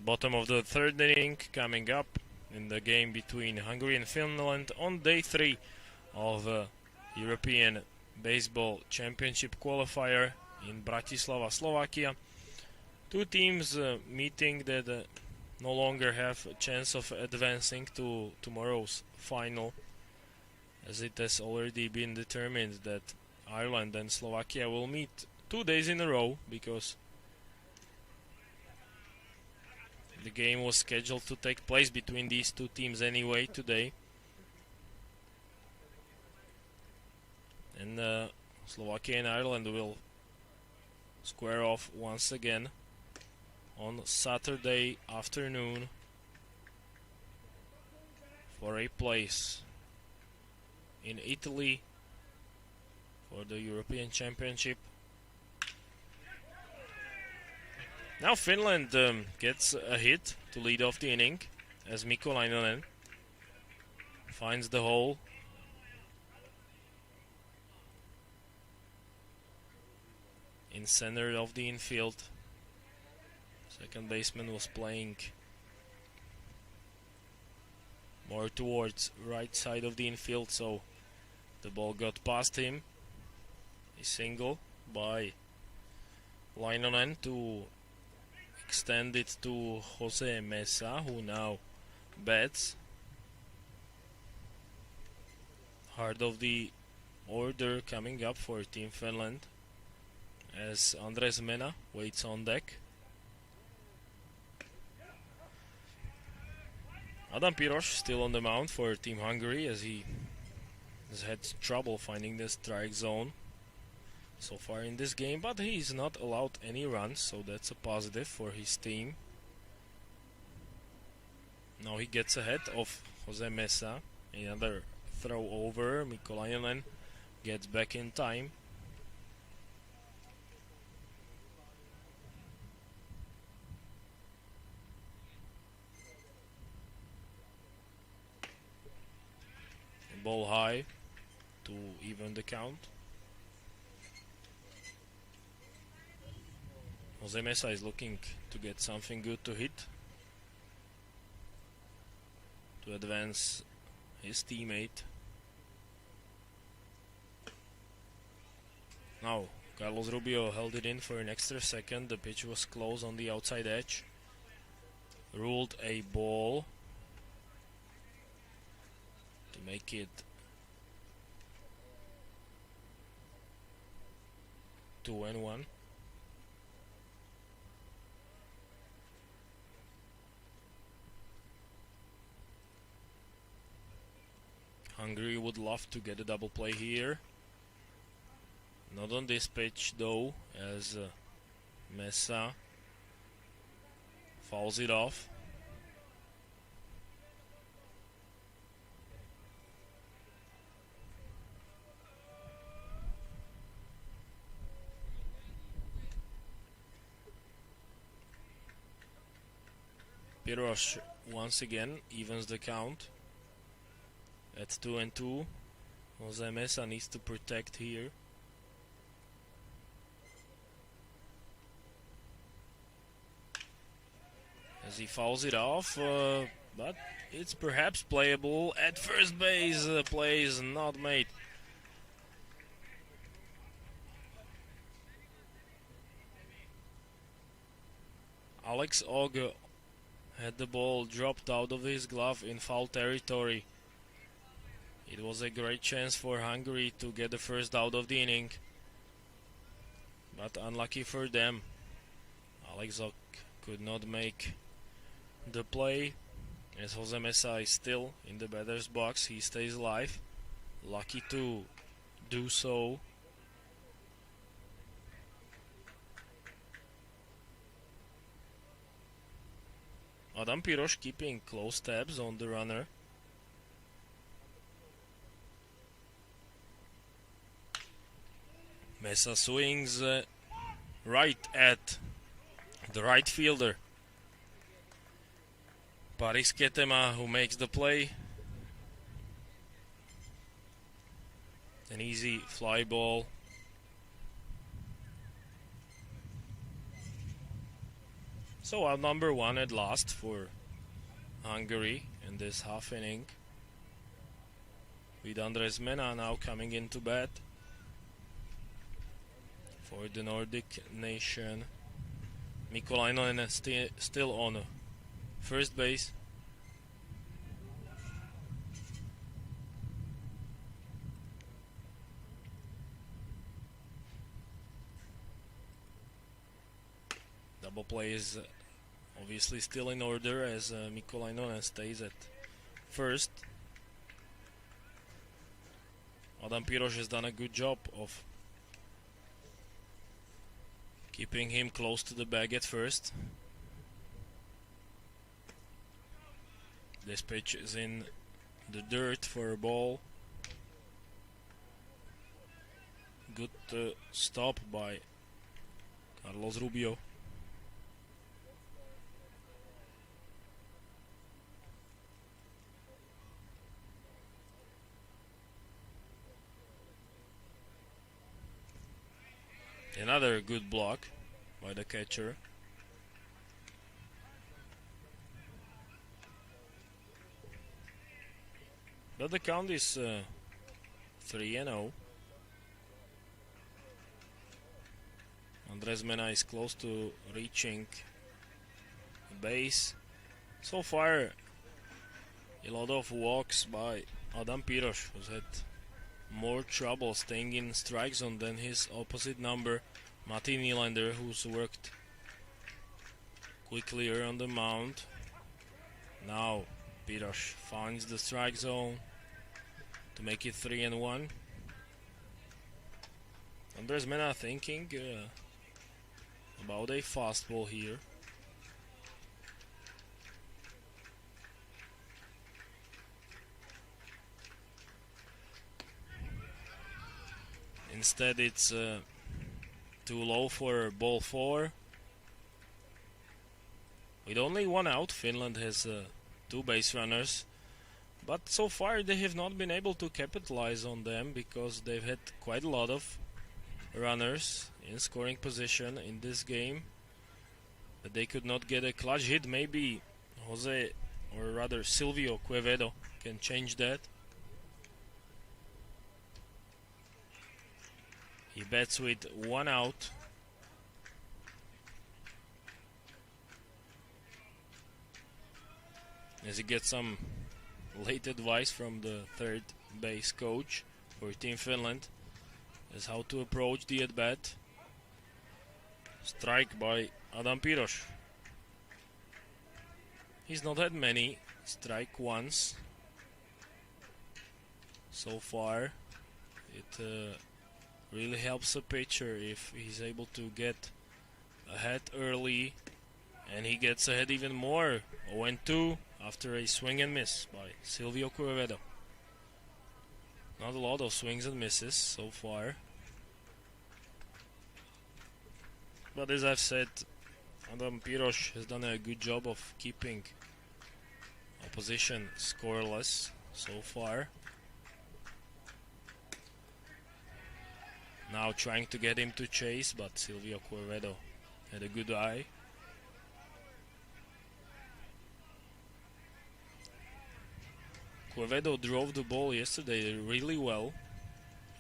Bottom of the third inning coming up in the game between Hungary and Finland on day 3 of European Baseball Championship Qualifier in Bratislava, Slovakia. Two teams meeting that no longer have a chance of advancing to tomorrow's final, as it has already been determined that Ireland and Slovakia will meet 2 days in a row, because the game was scheduled to take place between these two teams anyway today. And Slovakia and Ireland will square off once again on Saturday afternoon for a place in Italy for the European Championship. Now Finland gets a hit to lead off the inning as Mikko Lainonen finds the hole. In center of the infield. Second baseman was playing more towards right side of the infield, so the ball got past him. A single by Lainonen to extend it to Jose Mesa, who now bats. Heart of the order coming up for Team Finland as Andres Mena waits on deck. Adam Piros still on the mound for Team Hungary, as he has had trouble finding the strike zone so far in this game, but he's not allowed any runs, so that's a positive for his team. Now he gets ahead of Jose Mesa. Another throw over. Mikko Lainonen gets back in time. Ball high to even the count. Jose Mesa is looking to get something good to hit, to advance his teammate. Now, Carlos Rubio held it in for an extra second. The pitch was close on the outside edge. Ruled a ball to make it 2-1. Hungary would love to get a double play here. Not on this pitch though, as Mesa fouls it off. Pirosh once again evens the count at 2-2. Jose Mesa needs to protect here. As he fouls it off, but it's perhaps playable at first base. The play is not made. Alex Og had the ball dropped out of his glove in foul territory. It was a great chance for Hungary to get the first out of the inning, but unlucky for them. Alex Og could not make the play, as Jose Mesa is still in the batter's box. He stays alive, lucky to do so. Adam Pirosh keeping close tabs on the runner. Mesa swings right at the right fielder. Paris Ketema, who makes the play. An easy fly ball. So out number one at last for Hungary in this half inning, with Andres Mena now coming into bat for the Nordic nation. Mikolainen is still on first base. Double play is obviously still in order, as Mikolainen stays at first. Adam Pirosh has done a good job of keeping him close to the bag at first. This pitch is in the dirt for a ball. Good stop by Carlos Rubio. Another good block by the catcher. But the count is 3-0. Andres Mena is close to reaching the base. So far, a lot of walks by Adam Pirosh, who's had more trouble staying in strike zone than his opposite number, Matti Nylander, who's worked quickly on the mound. Now Pirosh finds the strike zone to make it 3-1. Andres Mena thinking about a fastball here. Instead, it's too low for ball 4. With only one out, Finland has 2 base runners. But so far they have not been able to capitalize on them, because they've had quite a lot of runners in scoring position in this game. but they could not get a clutch hit. Maybe Jose, or rather Silvio Quevedo, can change that. He bats with 1 out. As he gets some late advice from the third base coach for Team Finland as how to approach the at-bat. Strike by Adam Piros. He's not had many strike ones so far. It really helps a pitcher if he's able to get ahead early, and he gets ahead even more. 0-2 after a swing and miss by Silvio Quevedo. Not a lot of swings and misses so far, but as I've said, Adam Piros has done a good job of keeping opposition scoreless so far. Now trying to get him to chase, but Silvio Quevedo had a good eye. Quevedo drove the ball yesterday really well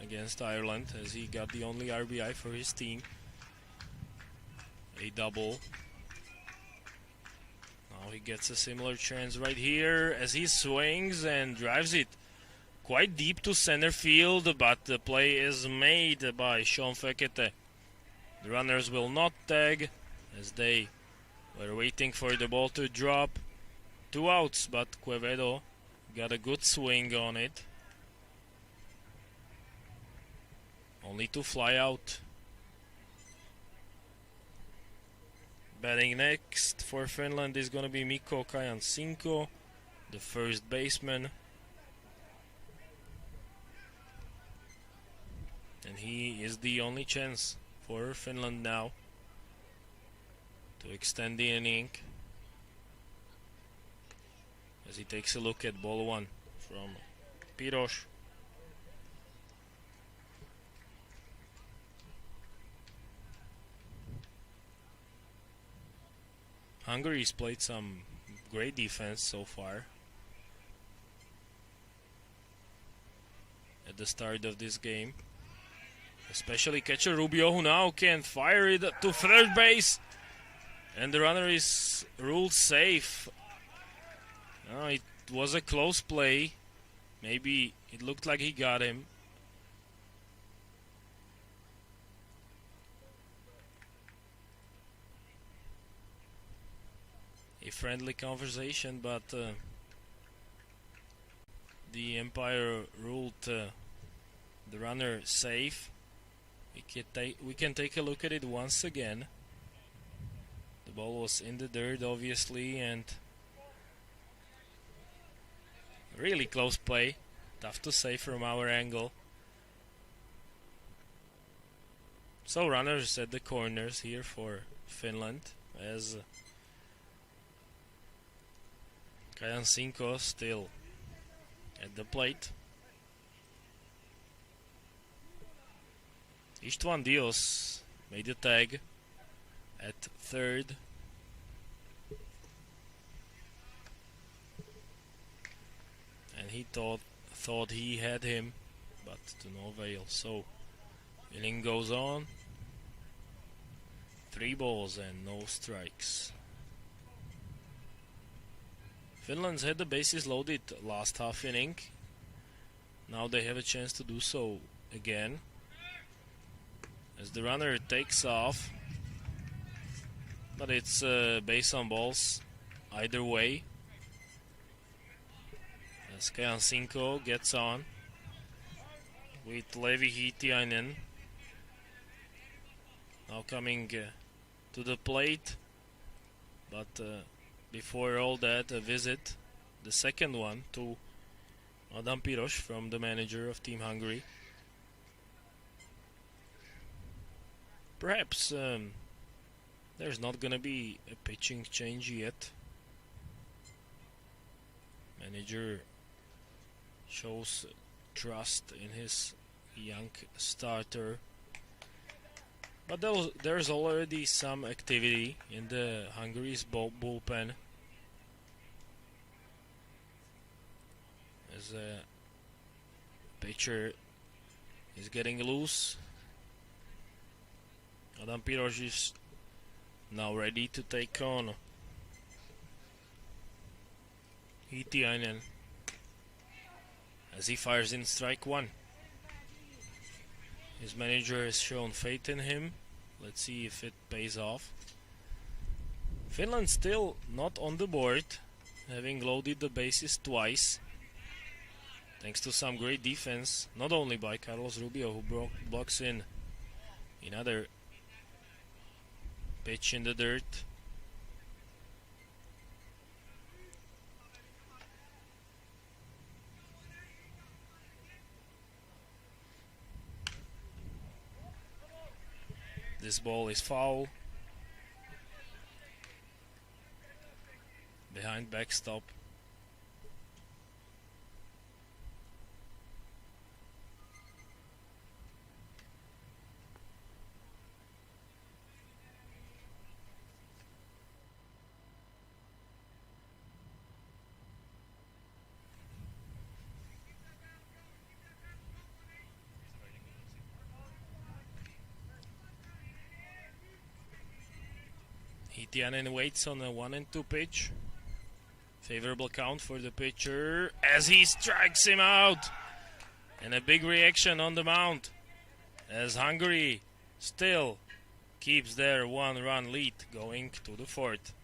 against Ireland, as he got the only RBI for his team. A double. Now he gets a similar chance right here as he swings and drives it quite deep to center field, but the play is made by Sean Fekete. The runners will not tag as they were waiting for the ball to drop. 2 outs, but Quevedo got a good swing on it. Only to fly out. Batting next for Finland is going to be Mikko Kajansinko, the first baseman. And he is the only chance for Finland now to extend the inning. As he takes a look at ball 1 from Piros. Hungary's played some great defense so far at the start of this game. Especially catcher Rubio, who now can fire it to third base. And the runner is ruled safe. It was a close play. Maybe it looked like he got him. A friendly conversation, but the umpire ruled the runner safe. We can take a look at it once again. The ball was in the dirt, obviously, and really close play. Tough to say from our angle. So runners at the corners here for Finland, as Kajansinko still at the plate. Istvan Dios made the tag at third. And he thought he had him, but to no avail. So inning goes on. 3 balls and no strikes. Finland's had the bases loaded last half inning. Now they have a chance to do so again. As the runner takes off, but it's base on balls either way. As Kajansinko gets on with Levi Hiitiainen now coming to the plate, but before all that, a visit, the second one, to Adam Piros from the manager of Team Hungary. Perhaps there's not gonna be a pitching change yet. Manager shows trust in his young starter, But there's already some activity in the Hungary's bullpen. As a pitcher is getting loose. Adam Piroš is now ready to take on Hitiainen as he fires in strike one. His manager has shown faith in him. Let's see if it pays off. Finland still not on the board, having loaded the bases twice, thanks to some great defense, not only by Carlos Rubio, who blocks in another pitch in the dirt. This ball is foul. Behind backstop. Hitiainen waits on a 1-2 pitch. Favorable count for the pitcher as he strikes him out. And a big reaction on the mound as Hungary still keeps their 1-run lead going to the fourth.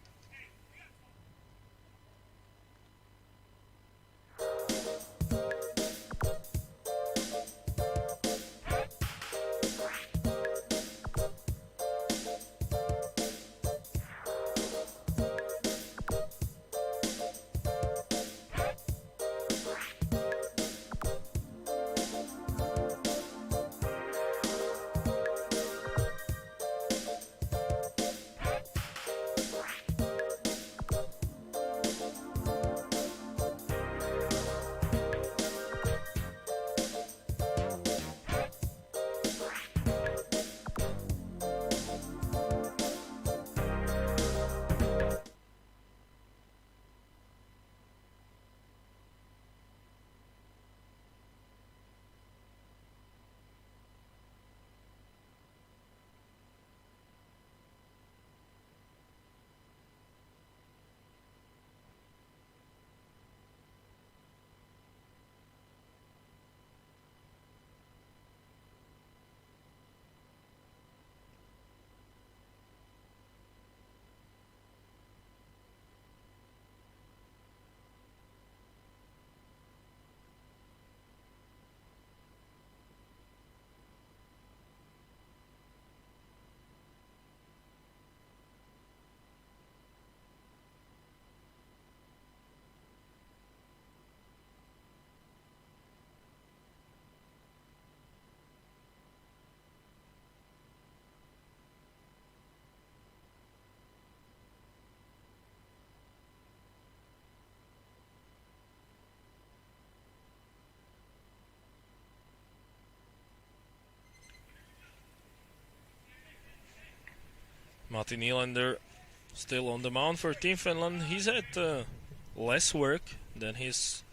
Matti Nylander still on the mound for Team Finland. He's had less work than his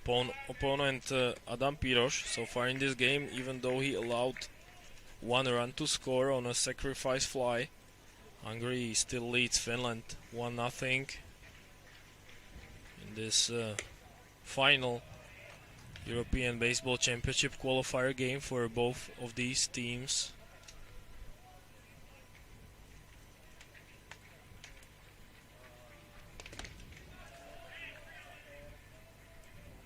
opponent Adam Piroš so far in this game, even though he allowed one run to score on a sacrifice fly. Hungary still leads Finland 1-0 in this final European Baseball Championship qualifier game for both of these teams.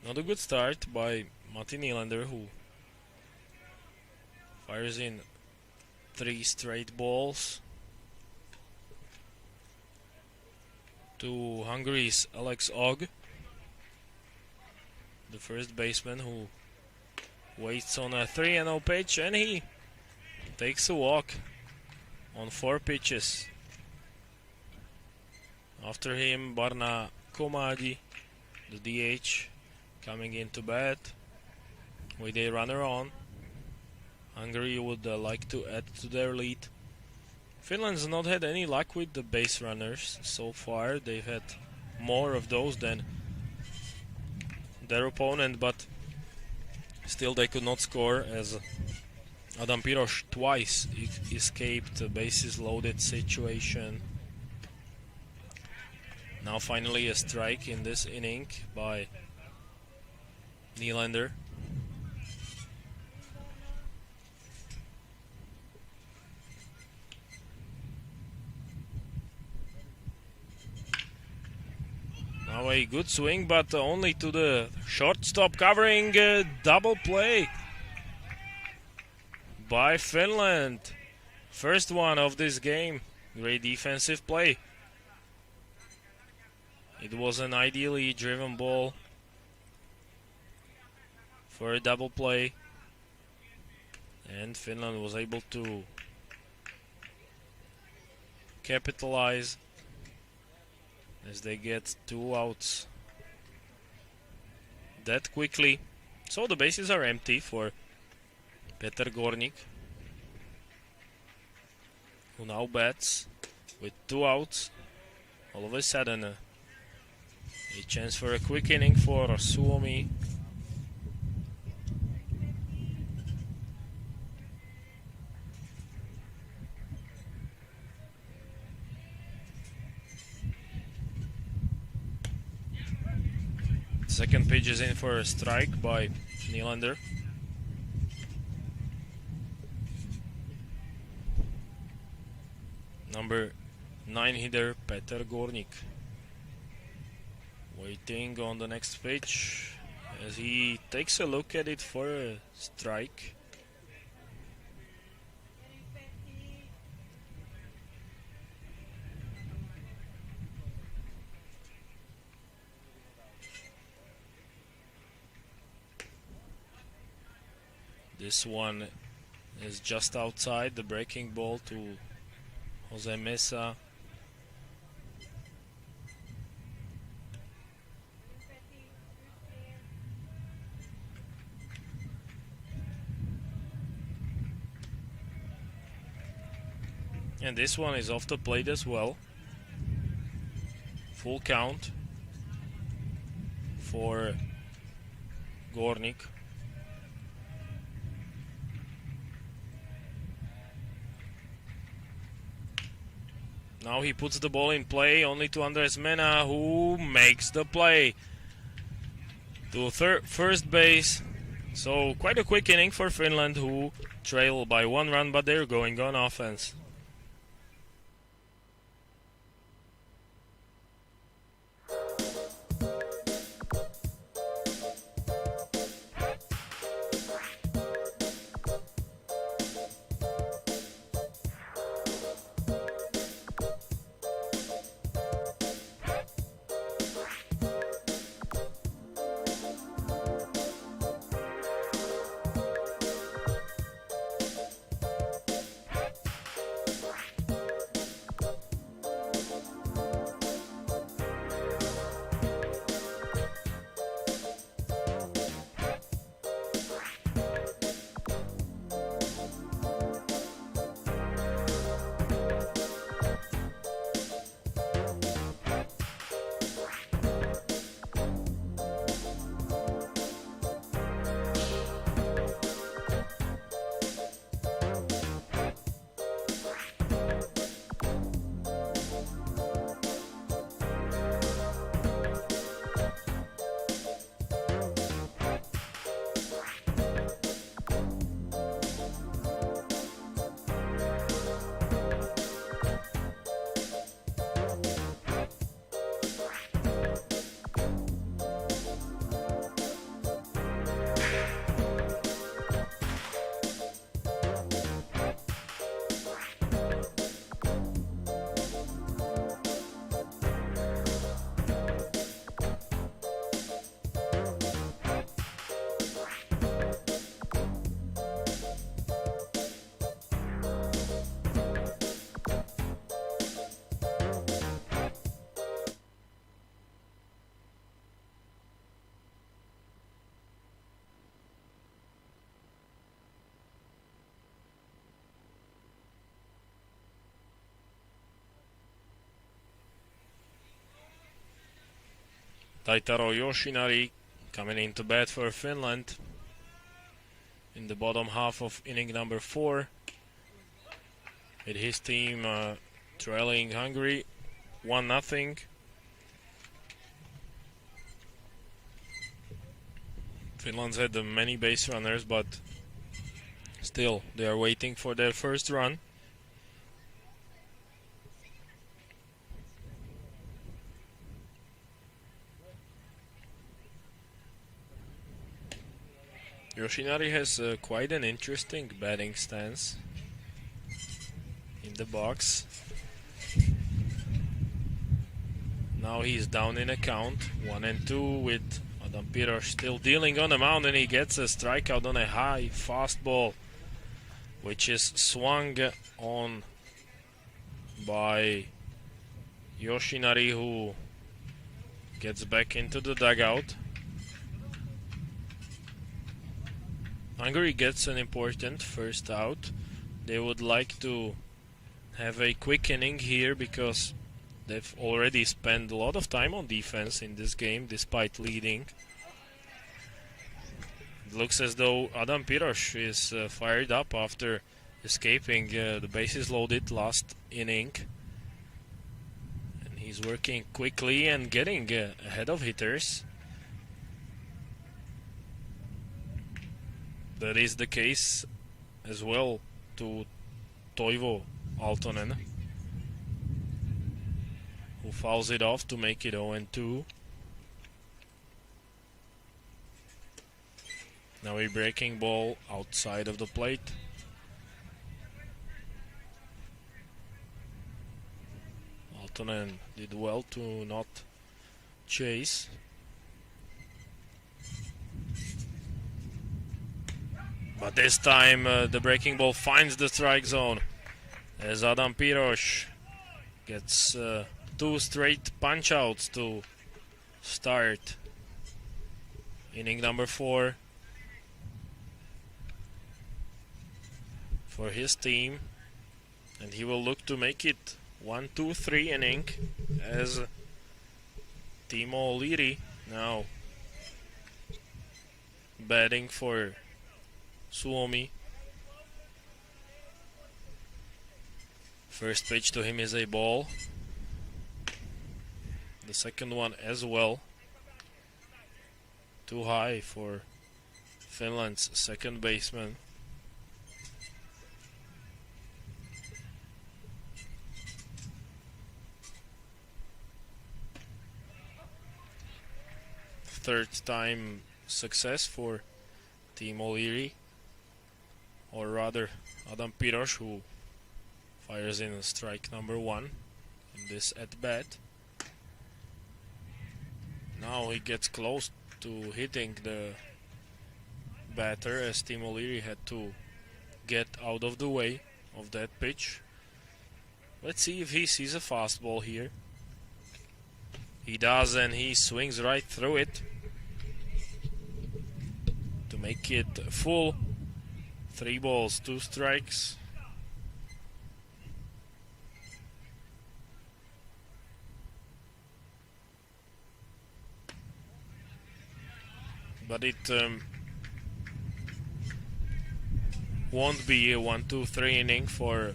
Not a good start by Matti Nylander, who fires in 3 straight balls to Hungary's Alex Ogg, the first baseman, who waits on a 3-0 pitch, and he takes a walk on 4 pitches. After him, Barna Komadi, the DH, coming into bat with a runner on. Hungary would like to add to their lead. Finland's not had any luck with the base runners so far. They've had more of those than their opponent, but still they could not score as Adam Piros twice escaped a bases loaded situation. Now finally a strike in this inning by Nylander. Now a good swing, but only to the shortstop, covering a double play by Finland. First one of this game. Great defensive play. It was an ideally driven ball for a double play, and Finland was able to capitalize as they get 2 outs that quickly. So the bases are empty for Petr Gornik, who now bats with 2 outs. All of a sudden a chance for a quick inning for Suomi. Second pitch is in for a strike by Nylander. Number 9 hitter Petr Gornik waiting on the next pitch as he takes a look at it for a strike. This one is just outside, the breaking ball to Jose Mesa. And this one is off the plate as well. Full count for Gornik. Now he puts the ball in play, only to Andres Mena, who makes the play to first base. So quite a quick inning for Finland, who trail by 1 run, but they're going on offense. Taitaro Yoshinari coming into bat for Finland in the bottom half of inning number 4. With his team trailing Hungary 1-0. Finland's had many base runners, but still they are waiting for their first run. Yoshinari has quite an interesting batting stance in the box. Now he's down in a count, 1-2, with Adam Piros still dealing on the mound, and he gets a strikeout on a high fastball, which is swung on by Yoshinari, who gets back into the dugout. Hungary gets an important first out. They would like to have a quick inning here because they've already spent a lot of time on defense in this game despite leading. It looks as though Adam Piros is fired up after escaping the bases loaded last inning. And he's working quickly and getting ahead of hitters. That is the case as well to Toivo Aaltonen, who fouls it off to make it 0-2. Now a breaking ball outside of the plate. Aaltonen did well to not chase. But this time the breaking ball finds the strike zone as Adam Piros gets 2 straight punch-outs to start inning number 4 for his team, and he will look to make it 1-2-3 inning as Timo O'Leary now batting for Suomi. First pitch to him is a ball. The second one as well. Too high for Finland's second baseman. Third time success for Team O'Leary, or rather Adam Piros, who fires in strike number 1 in this at-bat. Now he gets close to hitting the batter as Team O'Leary had to get out of the way of that pitch. Let's see if he sees a fastball here. He does, and he swings right through it to make it full. 3 balls, 2 strikes. But it won't be a 1-2-3 inning for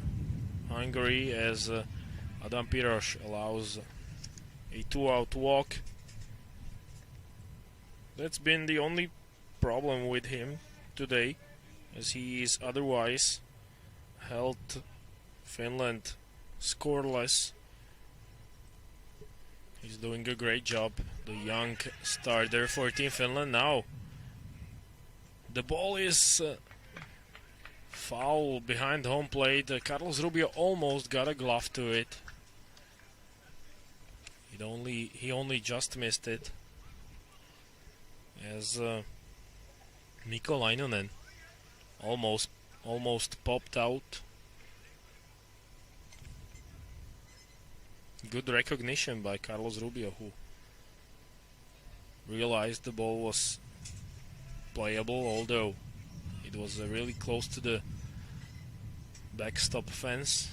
Hungary as Adam Piros allows a 2-out walk. That's been the only problem with him today, as he is otherwise held Finland scoreless. He's doing a great job, the young starter for Team Finland. Now the ball is foul behind home plate. Carlos Rubio almost got a glove to it. He only just missed it, as Mikko Lainonen almost popped out. Good recognition by Carlos Rubio, who realized the ball was playable, although it was really close to the backstop fence.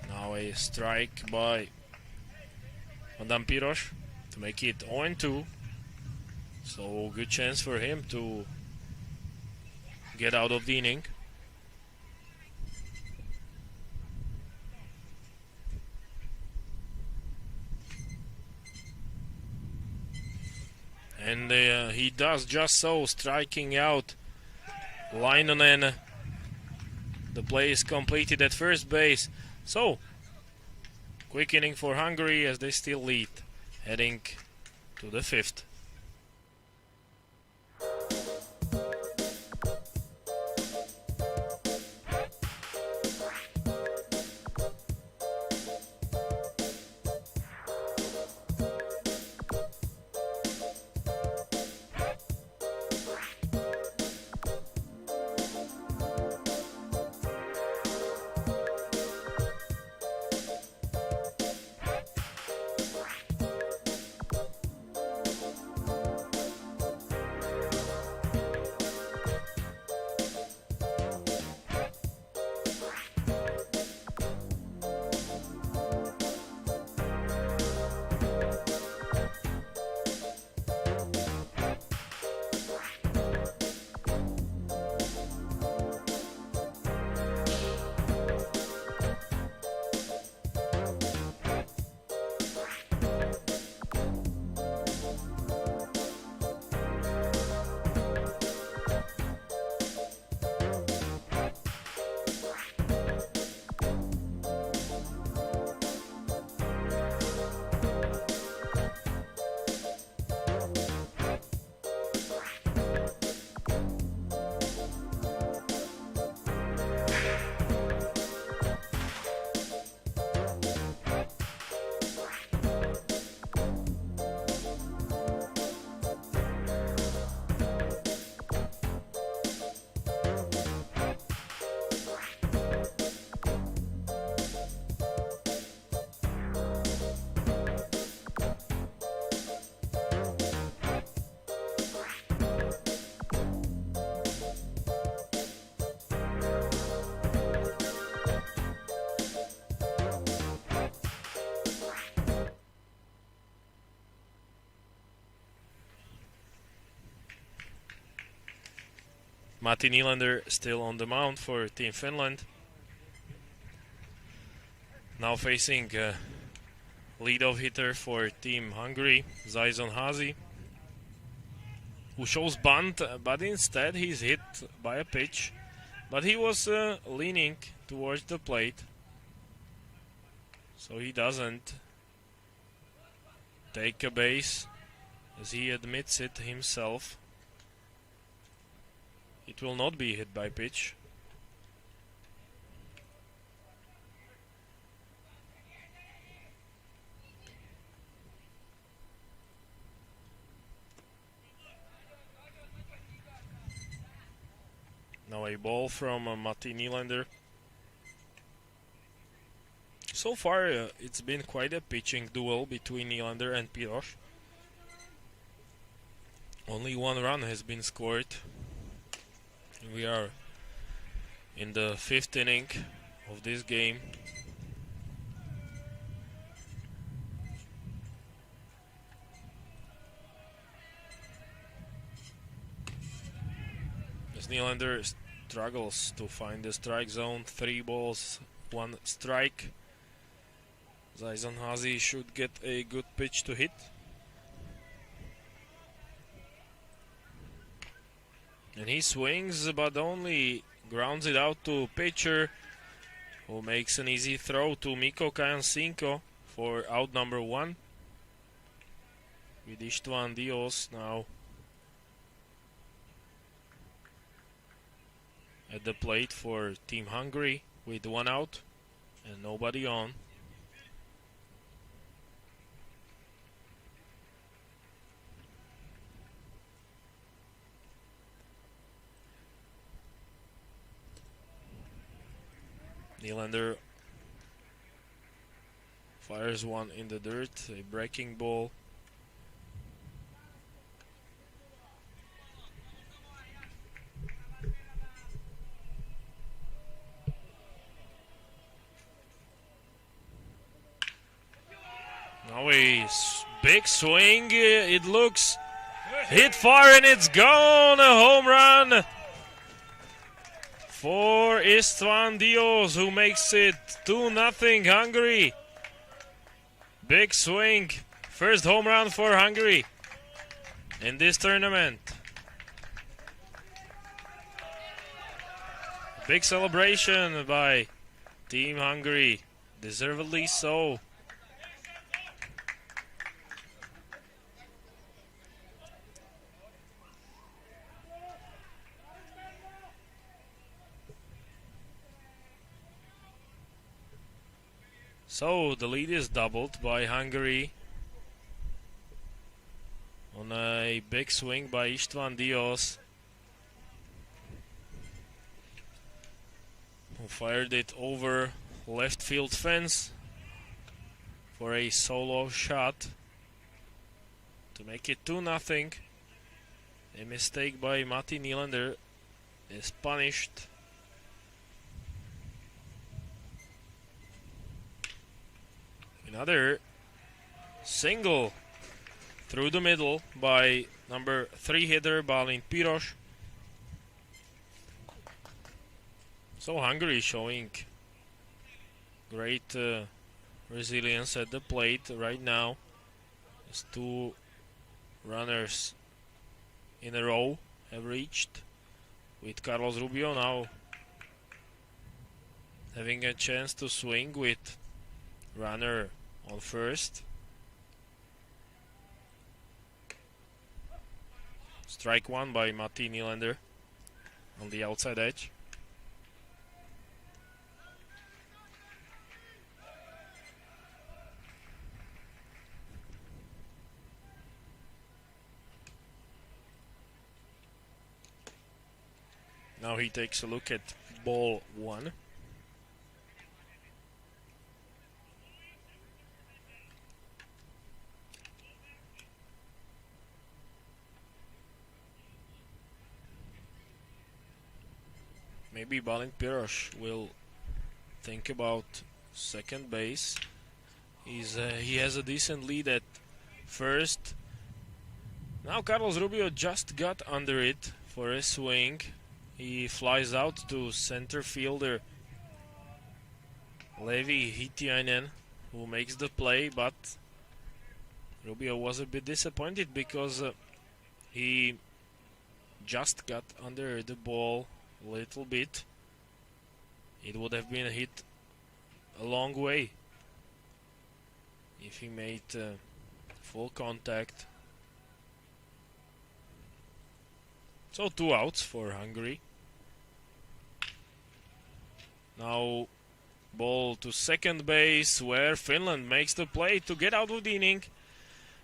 Now a strike by Adam Piros to make it 0-2. So good chance for him to get out of the inning. And he does just so, striking out Leinonen. The play is completed at first base. So, quick inning for Hungary as they still lead, heading to the 5th. Matti Nylander still on the mound for Team Finland. Now facing leadoff hitter for Team Hungary, Zaison Hazi, who shows bunt, but instead he's hit by a pitch. But he was leaning towards the plate, so he doesn't take a base, as he admits it himself. It will not be hit by pitch. Now a ball from Matti Nylander. So far it's been quite a pitching duel between Nylander and Piros. Only one run has been scored. We are in the 5th inning of this game. As Nylander struggles to find the strike zone, 3 balls, 1 strike. Zaison Hazi should get a good pitch to hit. And he swings, but only grounds it out to pitcher, who makes an easy throw to Mikko Kajansinko for out number 1. With Istvan Dios now at the plate for Team Hungary with 1 out and nobody on. Nylander fires one in the dirt, a breaking ball. Now Now a big swing. It looks hit far and it's gone. A home run for Istvan Dios, who makes it 2-0 Hungary. Big swing. First home run for Hungary in this tournament. Big celebration by Team Hungary. Deservedly so. So the lead is doubled by Hungary on a big swing by Istvan Dios, who fired it over left field fence for a solo shot to make it 2-0. A mistake by Matti Nylander is punished. Another single through the middle by number 3 hitter Balint Piros. So Hungary showing great resilience at the plate right now. As 2 runners in a row have reached, with Carlos Rubio now having a chance to swing with runner on first. Strike 1 by Matti Nylander on the outside edge. Now he takes a look at ball 1. Maybe Balint Piros will think about second base. He has a decent lead at first. Now Carlos Rubio just got under it for a swing. He flies out to center fielder Levi Hitiainen, who makes the play, but Rubio was a bit disappointed because he just got under the ball a little bit. It would have been hit a long way if he made full contact. So 2 outs for Hungary. Now ball to second base, where Finland makes the play to get out of the inning.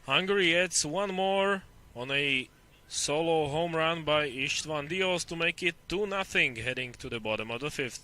Hungary adds 1 more on a solo home run by Istvan Dios to make it 2-0 heading to the bottom of the 5th.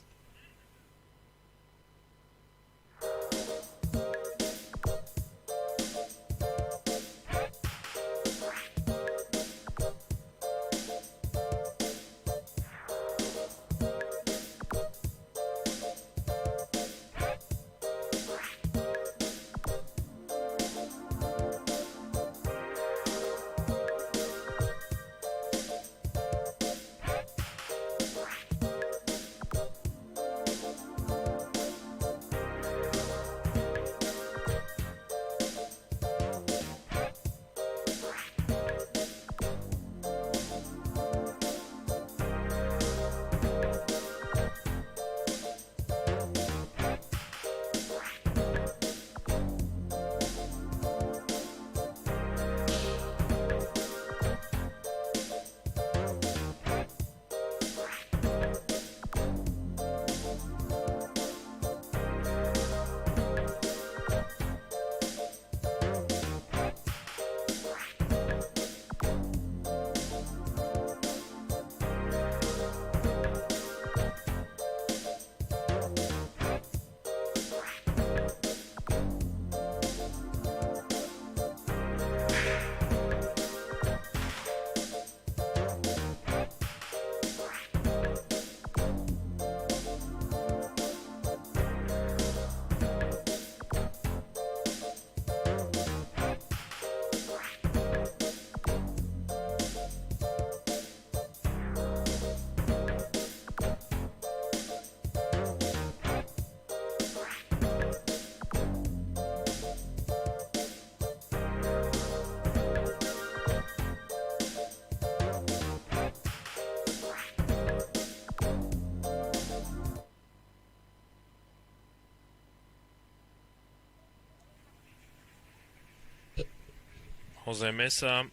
Jose Mesa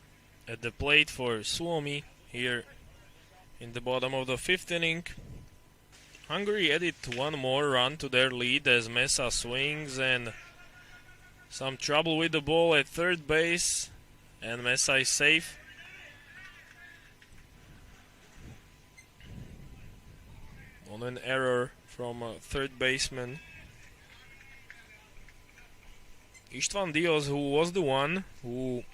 at the plate for Suomi here in the bottom of the 5th inning. Hungary added one more run to their lead as Mesa swings, and some trouble with the ball at third base, and Mesa is safe. On an error from a third baseman. Istvan Diaz, who was the one who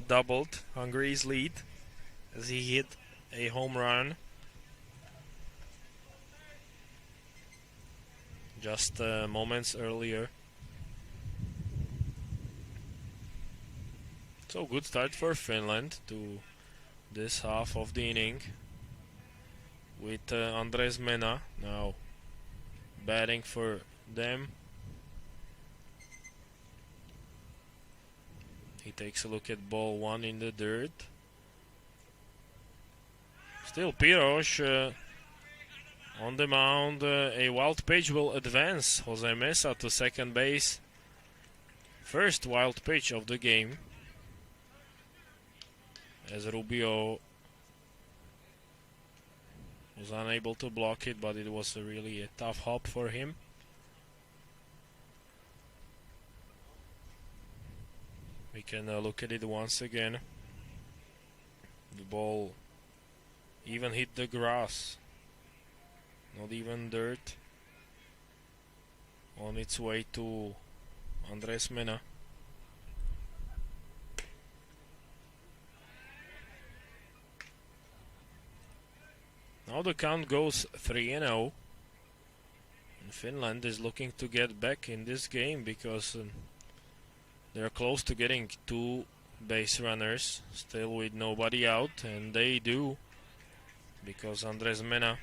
doubled Hungary's lead as he hit a home run just moments earlier. So good start for Finland to this half of the inning with Andres Mena now batting for them. He takes a look at ball 1 in the dirt. Still Piros on the mound. A wild pitch will advance Jose Mesa to second base. First wild pitch of the game, as Rubio was unable to block it, but it was really a tough hop for him. We can look at it once again. The ball even hit the grass, not even dirt, on its way to Andres Mena. Now the count goes 3-0. Finland is looking to get back in this game because they're close to getting 2 base runners, still with nobody out, and they do, because Andres Mena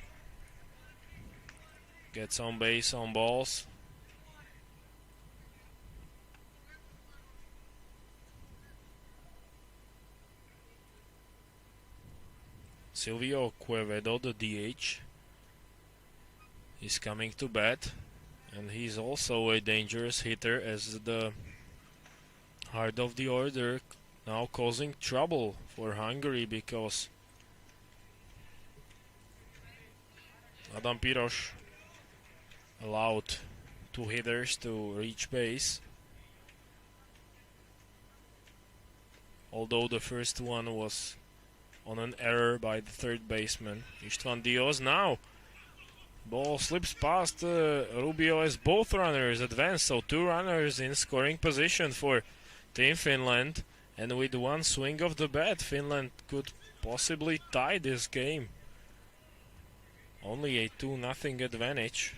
gets on base on balls. Silvio Quevedo, the DH, is coming to bat, and he's also a dangerous hitter as the heart of the order, now causing trouble for Hungary because Adam Piros allowed 2 hitters to reach base, although the first one was on an error by the third baseman. Istvan Diaz now. Ball slips past Rubio as both runners advance, so 2 runners in scoring position for Team Finland, and with one swing of the bat, Finland could possibly tie this game. Only a 2-0 advantage.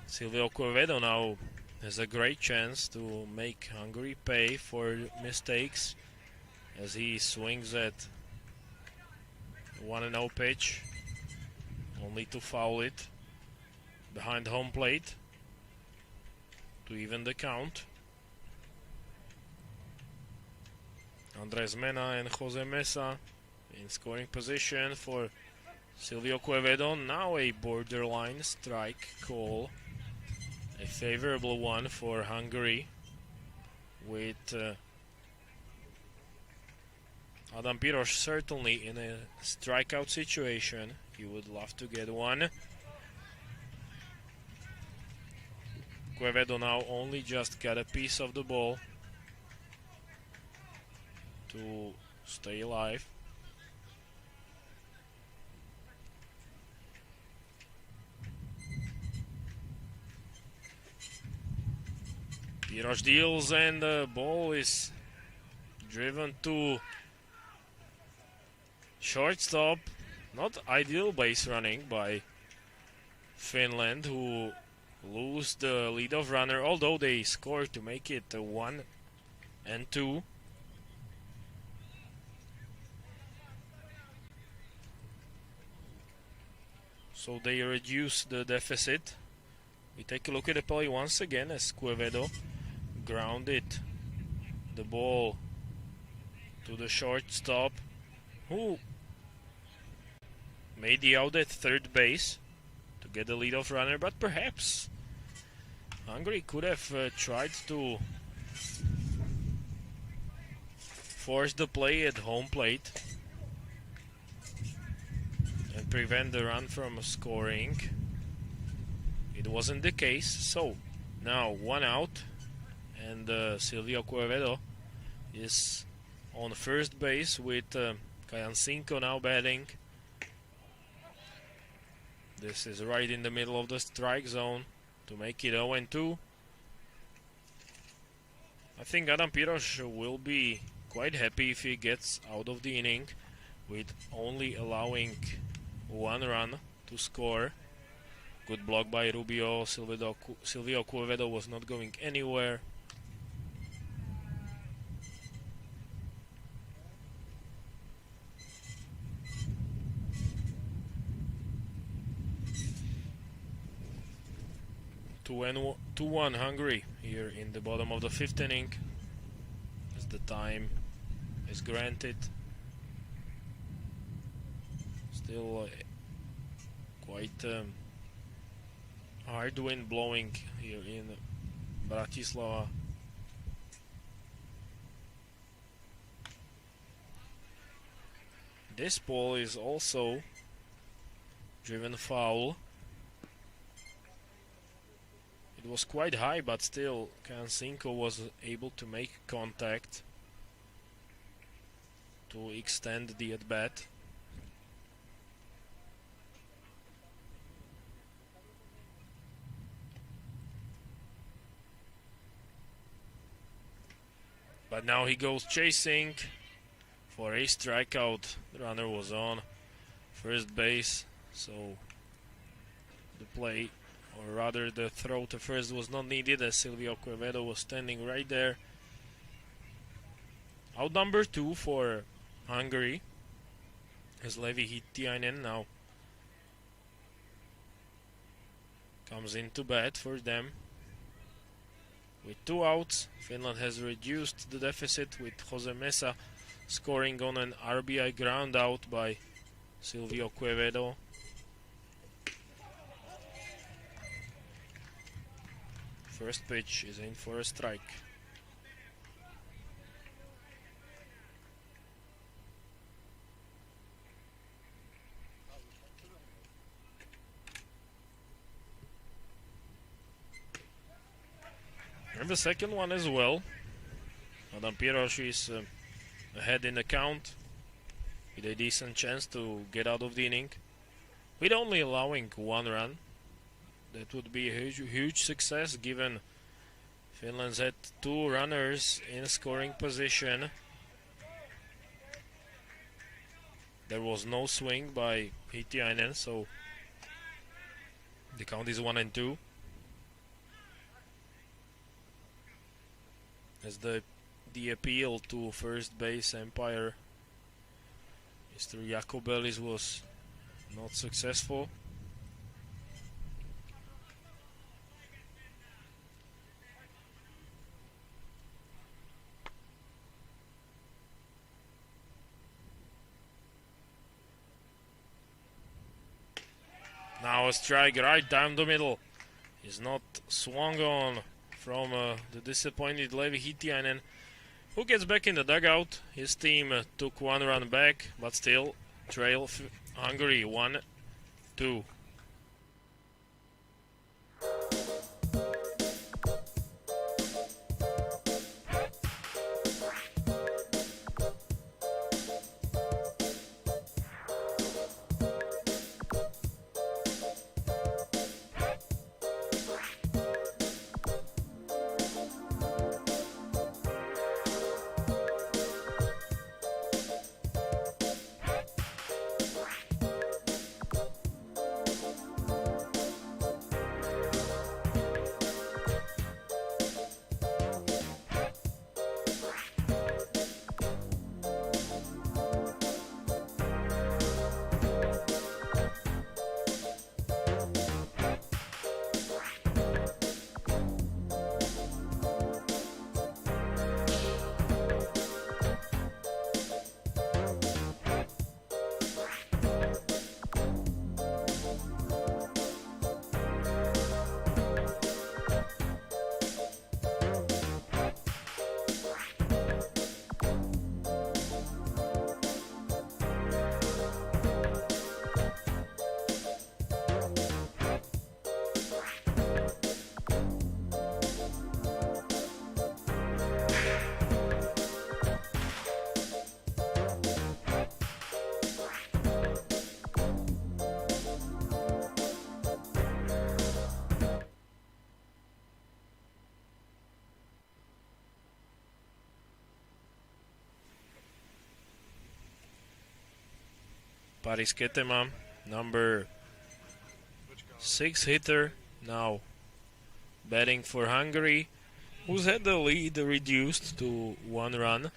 Silvio Quevedo now has a great chance to make Hungary pay for mistakes as he swings at 1-0 pitch, only to foul it behind home plate to even the count. Andres Mena and Jose Mesa in scoring position for Silvio Quevedo. Now a borderline strike call, a favorable one for Hungary, with Adam Piros certainly in a strikeout situation. He would love to get one. Quevedo now only just got a piece of the ball to stay alive. Piros deals, and the ball is driven to shortstop. Not ideal base running by Finland, who lose the leadoff runner, although they scored to make it 1-2. So they reduce the deficit. We take a look at the play once again as Quevedo grounded the ball to the shortstop, who made the out at third base to get the leadoff runner, but perhaps Hungary could have tried to force the play at home plate and prevent the run from scoring. It wasn't the case, so now one out, and Silvio Quevedo is on first base with Kajancinko now batting. This is right in the middle of the strike zone to make it 0-2. I think Adam Piros will be quite happy if he gets out of the inning with only allowing one run to score. Good block by Rubio. Silvio Quevedo was not going anywhere. Two one Hungary here in the bottom of the fifth inning, as the time is granted. Still quite hard wind blowing here in Bratislava. This ball is also driven foul. It was quite high, but still Kajancinko was able to make contact to extend the at-bat. But now he goes chasing for a strikeout. The runner was on first base, so the play, or rather the throw to first, was not needed as Silvio Quevedo was standing right there. Out number 2 for Hungary as Levi Hittiainen now comes into bat for them. With 2 outs, Finland has reduced the deficit with Jose Mesa scoring on an RBI ground out by Silvio Quevedo. First pitch is in for a strike. And the second one as well. Adam Piros is ahead in the count with a decent chance to get out of the inning, with only allowing one run. That would be a huge success, given Finland's had 2 runners in scoring position. There was no swing by Hittiainen, so the count is 1-2. As the appeal to first base umpire Mr. Jakobelis was not successful. Now a strike right down the middle is not swung on from the disappointed Levi Hittiainen, who gets back in the dugout. His team took 1 run back, but still trail Hungary 1-2. Paris Ketema, number 6 hitter, now batting for Hungary, who's had the lead reduced to 1 run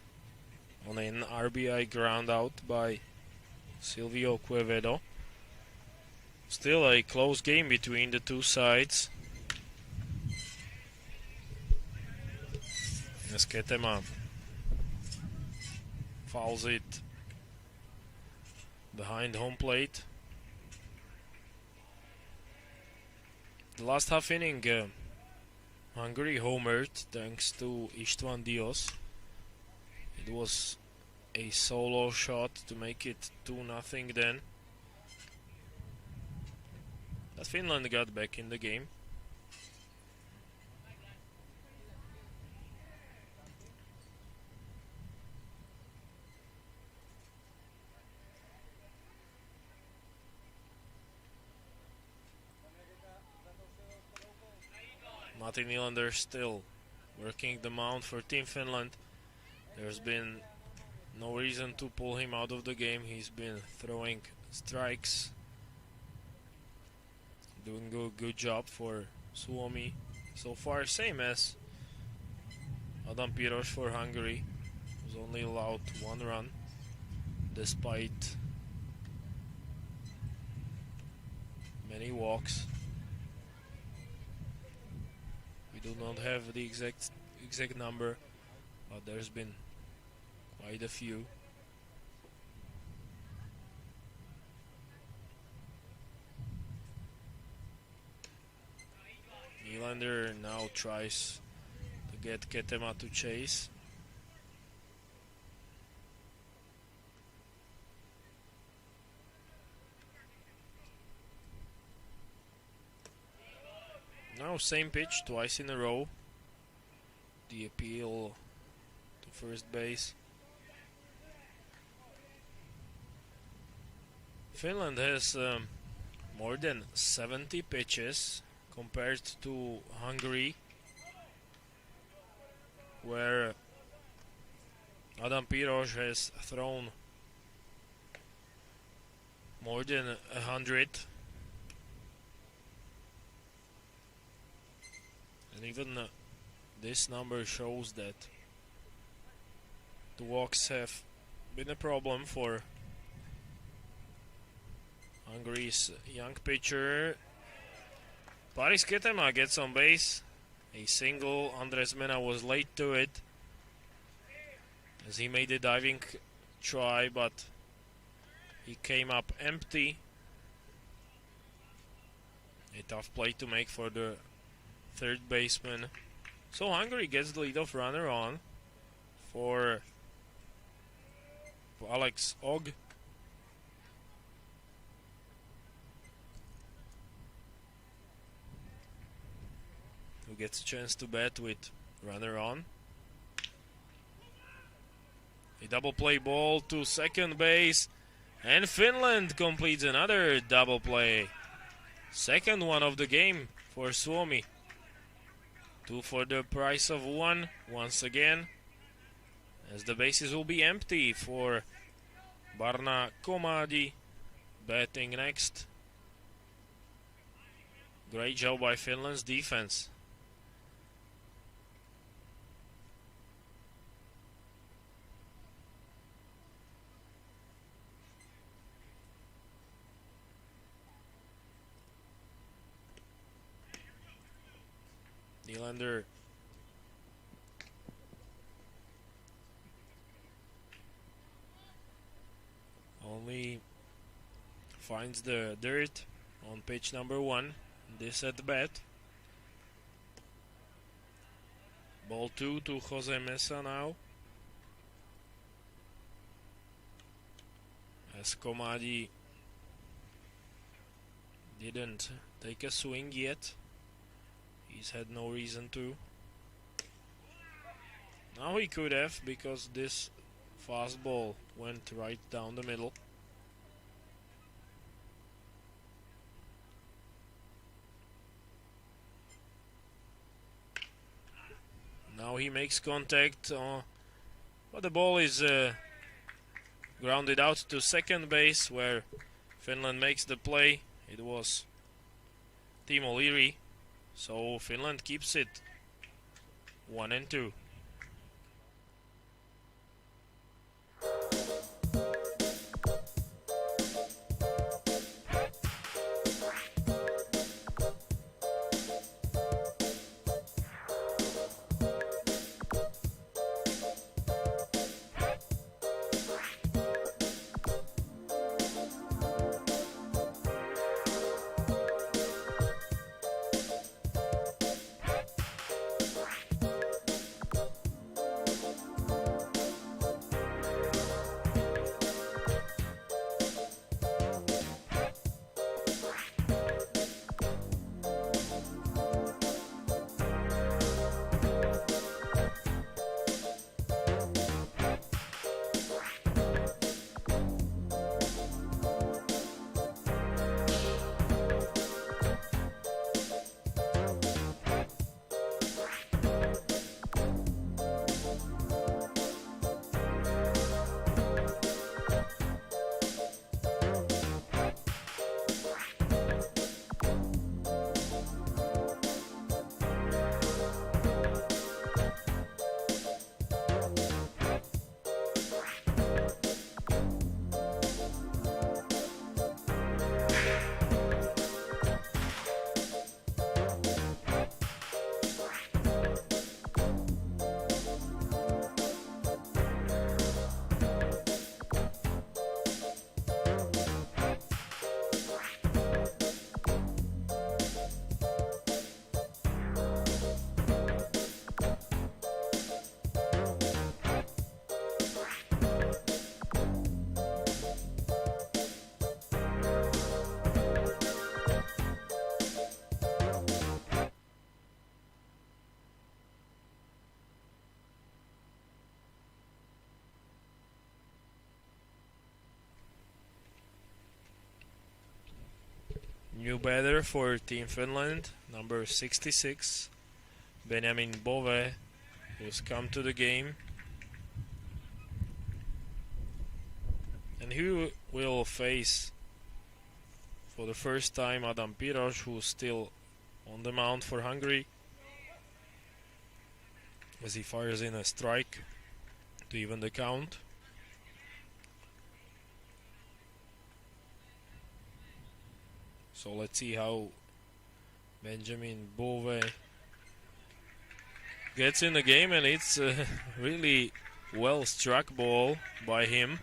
on an RBI ground out by Silvio Quevedo. Still a close game between the two sides. As Ketema fouls it behind home plate. The last half inning, Hungary homered thanks to István Dios. It was a solo shot to make it 2-0 then. But Finland got back in the game. Matti Nylander still working the mound for Team Finland. There's been no reason to pull him out of the game. He's been throwing strikes, doing a good job for Suomi so far, same as Adam Piros for Hungary, who's only allowed 1 run despite many walks. We do not have the exact number, but there's been quite a few. Nylander now tries to get Ketema to chase. Now same pitch twice in a row. The appeal to first base. Finland has more than 70 pitches compared to Hungary, where Adam Piros has thrown more than 100. And even this number shows that the walks have been a problem for Hungary's young pitcher. Paris Ketema gets on base. A single. Andres Mena was late to it as he made a diving try, but he came up empty. A tough play to make for the third baseman. So Hungary gets the leadoff runner on for Alex Og. Who gets a chance to bat with runner on. A double play ball to second base, and Finland completes another double play. Second one of the game for Suomi. 2 for the price of 1 once again, as the bases will be empty for Barna Komadi batting next. Great job by Finland's defense. Nylander only finds the dirt on pitch number 1. This at the bat. Ball 2 to Jose Mesa now. As Komadi didn't take a swing yet. He's had no reason to. Now he could have, because this fastball went right down the middle. Now he makes contact, but the ball is grounded out to second base where Finland makes the play. It was Timo Leary, so Finland keeps it 1-2. New batter for Team Finland, number 66, Benjamin Bove, who's come to the game. And he will face, for the first time, Adam Piros, who's still on the mound for Hungary, as he fires in a strike to even the count. So let's see how Benjamin Bove gets in the game, and it's a really well struck ball by him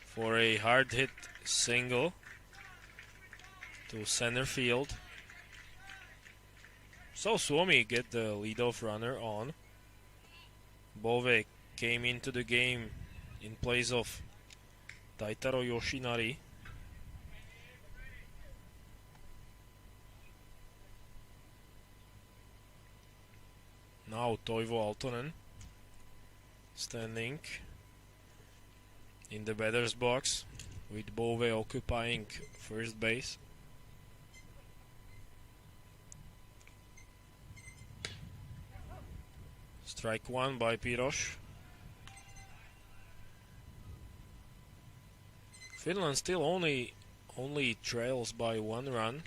for a hard hit single to center field. So Suomi get the leadoff runner on. Bove came into the game in place of Taitaro Yoshinari. Now Toivo Aaltonen standing in the batter's box with Bove occupying first base. Strike one by Piros. Finland still only trails by 1 run.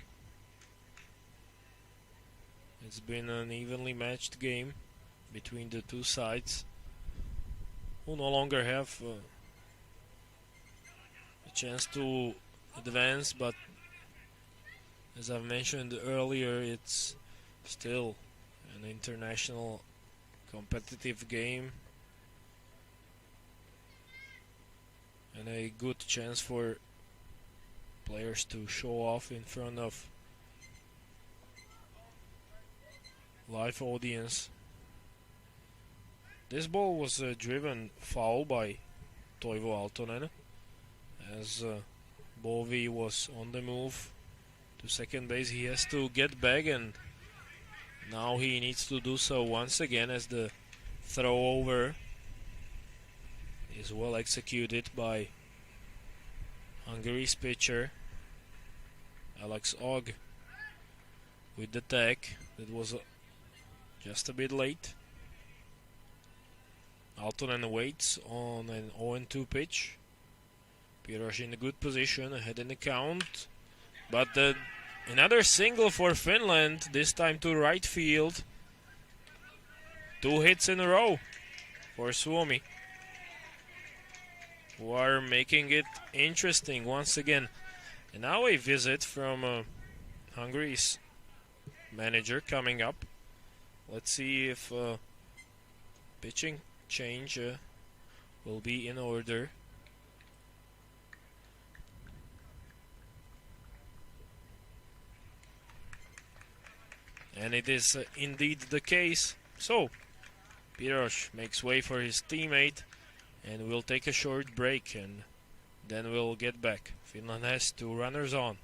It's been an evenly matched game between the two sides, who no longer have a chance to advance, but as I've mentioned earlier, it's still an international competitive game and a good chance for players to show off in front of live audience. This ball was driven foul by Toivo Aaltonen as Bove was on the move to second base. He has to get back, and now he needs to do so once again, as the throw over is well executed by Hungary's pitcher Alex Og with the tag. That was just a bit late. Aaltonen waits on an 0-2 pitch Piros in a good position, ahead in the count. But another single for Finland, this time to right field. 2 hits in a row for Suomi, who are making it interesting once again. And now a visit from Hungary's manager coming up. Let's see if pitching change will be in order. And it is indeed the case. So, Piros makes way for his teammate, and we'll take a short break, and then we'll get back. Finland has 2 runners on.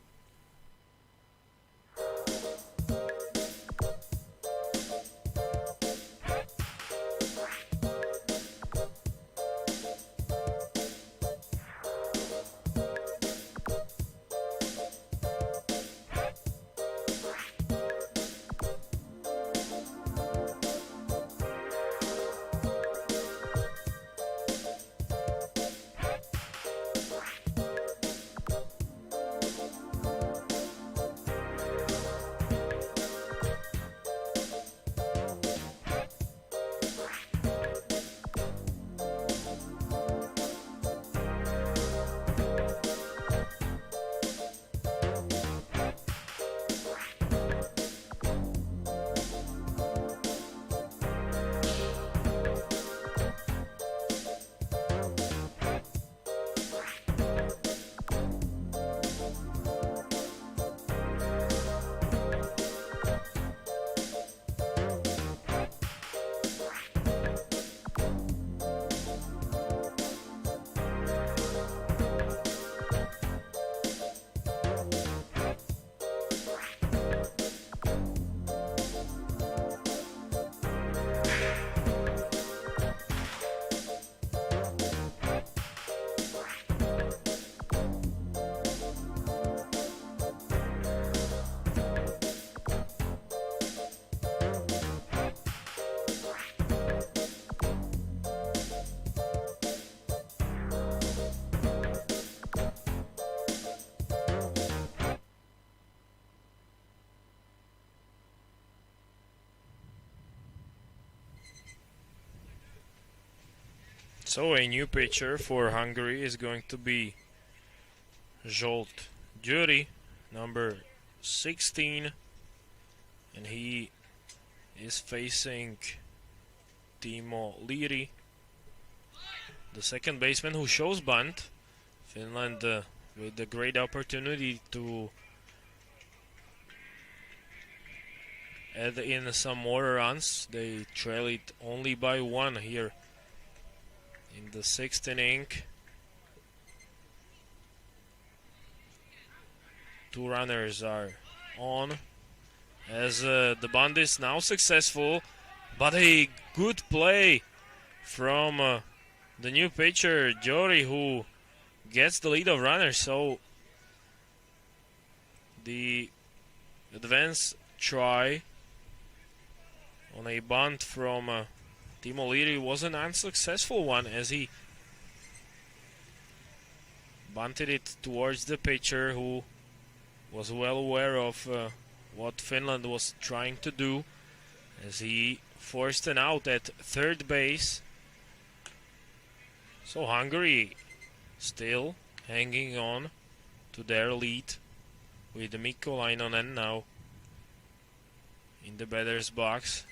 So a new pitcher for Hungary is going to be Zsolt Gyuri, number 16, and he is facing Timo Liiri, the second baseman who shows bunt. Finland with a great opportunity to add in some more runs. They trail it only by 1 here in the 6th inning. 2 runners are on as the bunt is now successful, but a good play from the new pitcher Gyuri, who gets the lead of runners. So the advance try on a bunt from Timo Liiri was an unsuccessful one, as he bunted it towards the pitcher, who was well aware of what Finland was trying to do, as he forced an out at third base. So Hungary still hanging on to their lead, with Mikko Lainonen now in the batter's box.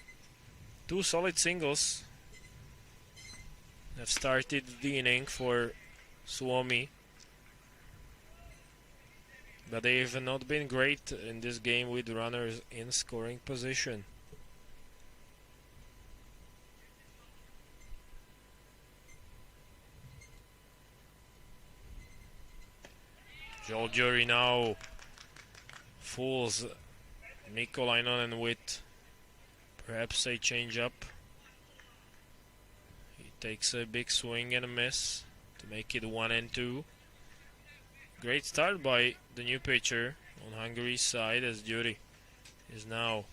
2 solid singles have started the inning for Suomi, but they've not been great in this game with runners in scoring position. Zsolt Gyuri now fools Mikko Lainonen with perhaps a change-up. He takes a big swing and a miss to make it 1-2. Great start by the new pitcher on Hungary's side, as Gyuri is now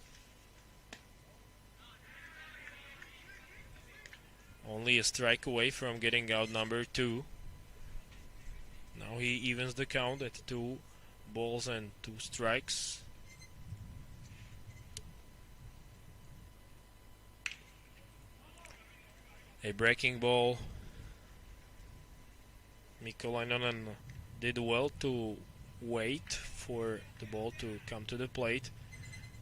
only a strike away from getting out number 2. Now Now he evens the count at 2 balls and 2 strikes. A breaking ball. Mikko Lainonen did well to wait for the ball to come to the plate,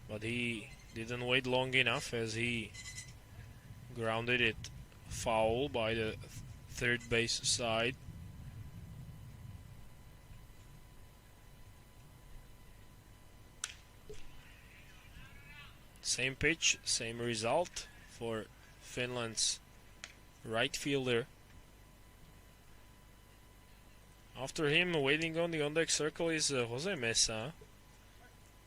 but he didn't wait long enough as he grounded it foul by the third base side. Same pitch, same result for Finland's right fielder. After him, waiting on the on-deck circle is Jose Mesa.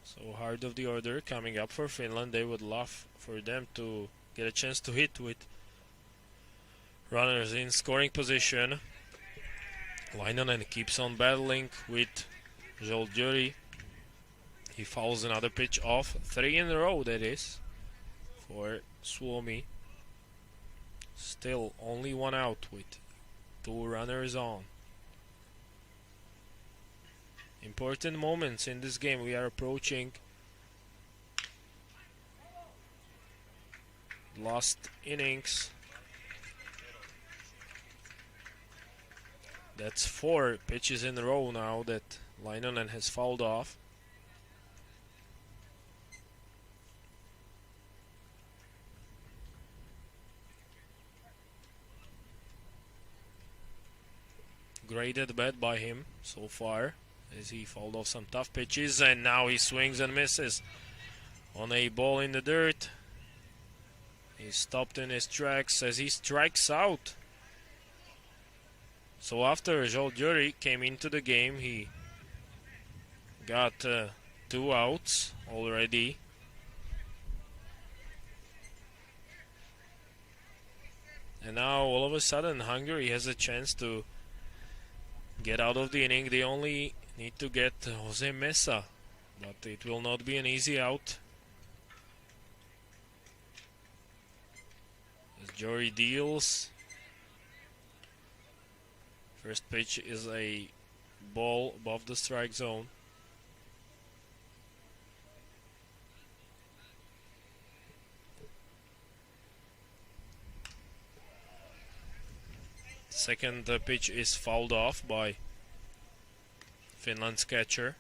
So hard of the order coming up for Finland. They would love for them to get a chance to hit with runners in scoring position. Lainonen keeps on battling with Joel. He fouls another pitch off. 3 in a row, that is, for Suomi. Still only 1 out with 2 runners on. Important moments in this game. We are approaching last innings. That's 4 pitches in a row now that Lainonen has fouled off. Great at bat by him so far, as he fouled off some tough pitches, and now he swings and misses on a ball in the dirt. He's stopped in his tracks as he strikes out. So after Joel Jury came into the game, he got 2 outs already. And now all of a sudden Hungary has a chance to get out of the inning. They only need to get Jose Mesa, but it will not be an easy out. As Jory deals. First pitch is a ball above the strike zone. Second pitch is fouled off by Finland's catcher.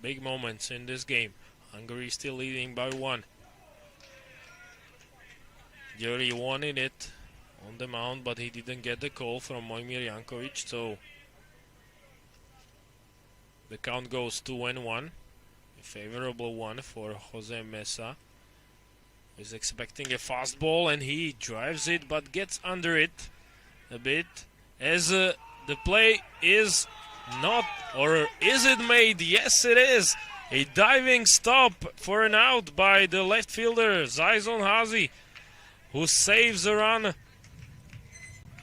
Big moments in this game. Hungary still leading by 1. Jury wanted it on the mound, but he didn't get the call from Mojmir Jankovic, so the count goes 2-1. A favorable one for Jose Mesa. He's expecting a fastball and he drives it but gets under it a bit as the play is not, or is it made? Yes, it is. A diving stop for an out by the left fielder Zaizon Hazi, who saves a run.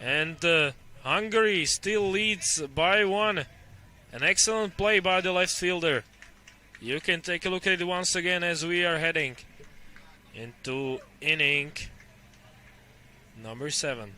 And Hungary still leads by 1. An excellent play by the left fielder. You can take a look at it once again as we are heading into inning number 7.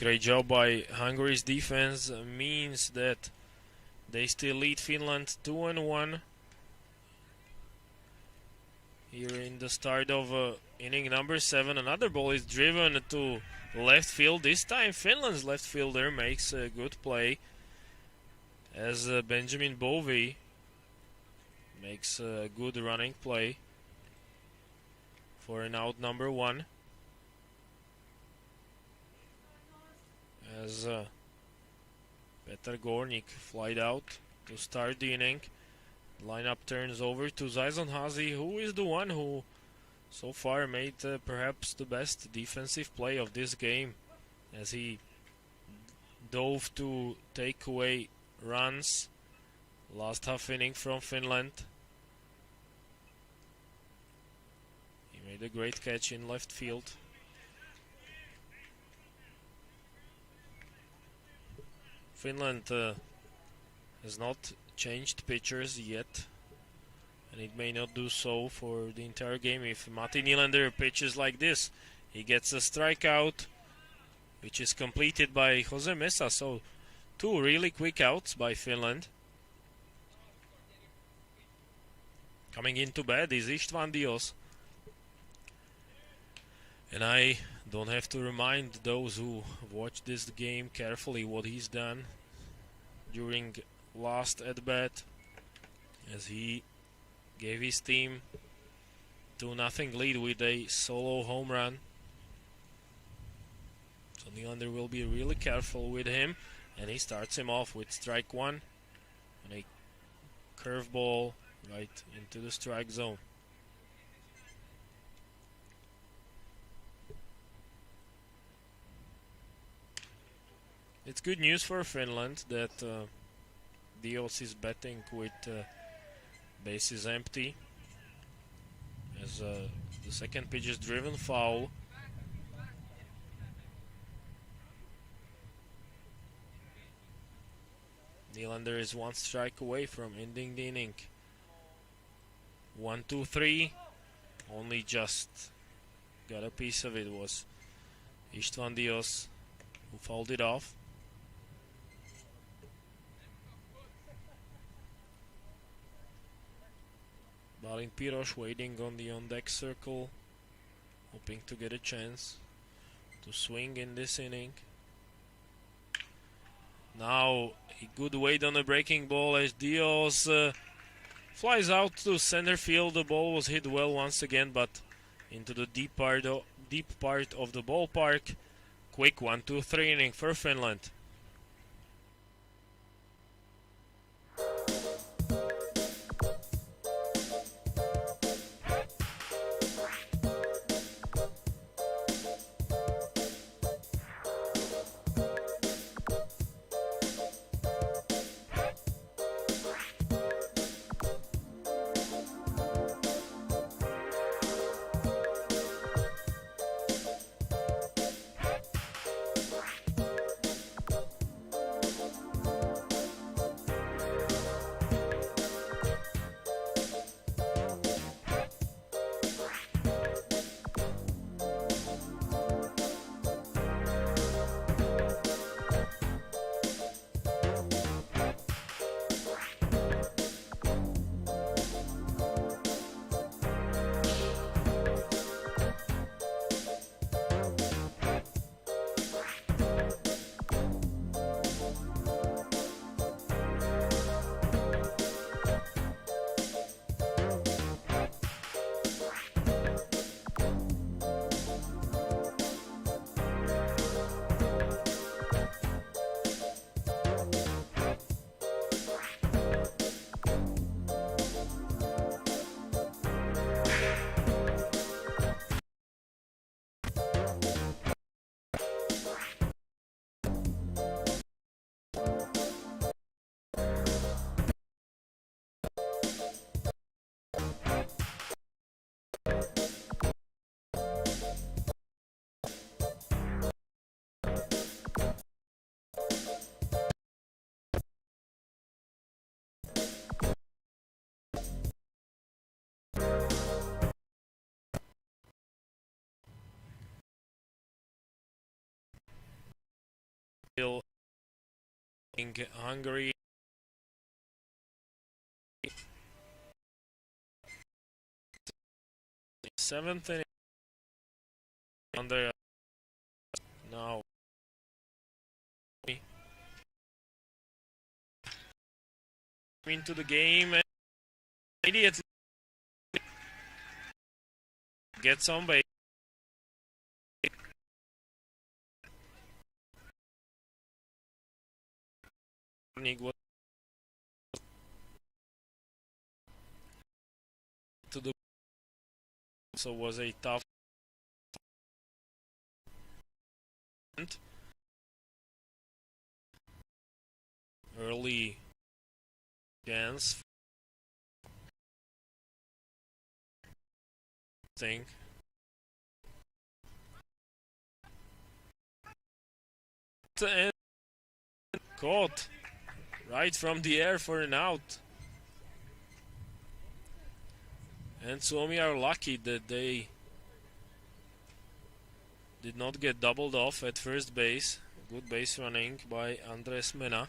Great job by Hungary's defense means that they still lead Finland 2-1 here in the start of inning number 7. Another ball is driven to left field. This time Finland's left fielder makes a good play as Benjamin Bovey makes a good running play for an out number 1. As Petr Gornik flied out to start the inning. Lineup turns over to Zajzon Hazi, who is the one who so far made perhaps the best defensive play of this game, as he dove to take away runs last half inning from Finland. He made a great catch in left field. Finland has not changed pitchers yet, and it may not do so for the entire game. If Matti Nylander pitches like this, he gets a strikeout, which is completed by Jose Mesa. So 2 really quick outs by Finland. Coming into bat is Istvan Dios. And I don't have to remind those who watch this game carefully what he's done during last at-bat, as he gave his team 2-0 lead with a solo home run. So Nylander will be really careful with him, and he starts him off with strike 1 and a curveball right into the strike zone. It's good news for Finland that Dios is batting with bases empty, as the second pitch is driven foul. Nylander is 1 strike away from ending the inning. 1-2-3, only just got a piece of it. Was Istvan Dios who fouled it off. Balin Piros waiting on the on-deck circle, hoping to get a chance to swing in this inning. Now a good weight on the breaking ball as Dios flies out to center field. The ball was hit well once again, but into the deep part of the ballpark. Quick 1-2-3 inning for Finland. still in Hungary. Seventh inning under now into the game and immediately gets on base. To the so was a tough early chance. Think and caught right from the air for an out. And Suomi are lucky that they did not get doubled off at first base. Good base running by Andres Mena,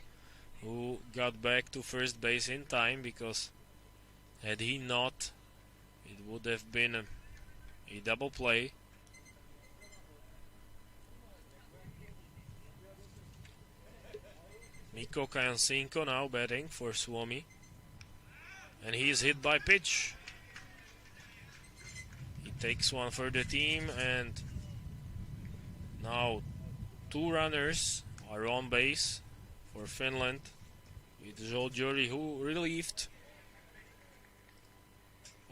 who got back to first base in time, because had he not, it would have been a double play. Mikko Kansinko now batting for Suomi, and he is hit by pitch. He takes one for the team, and now two runners are on base for Finland, with Zsoljori, who relieved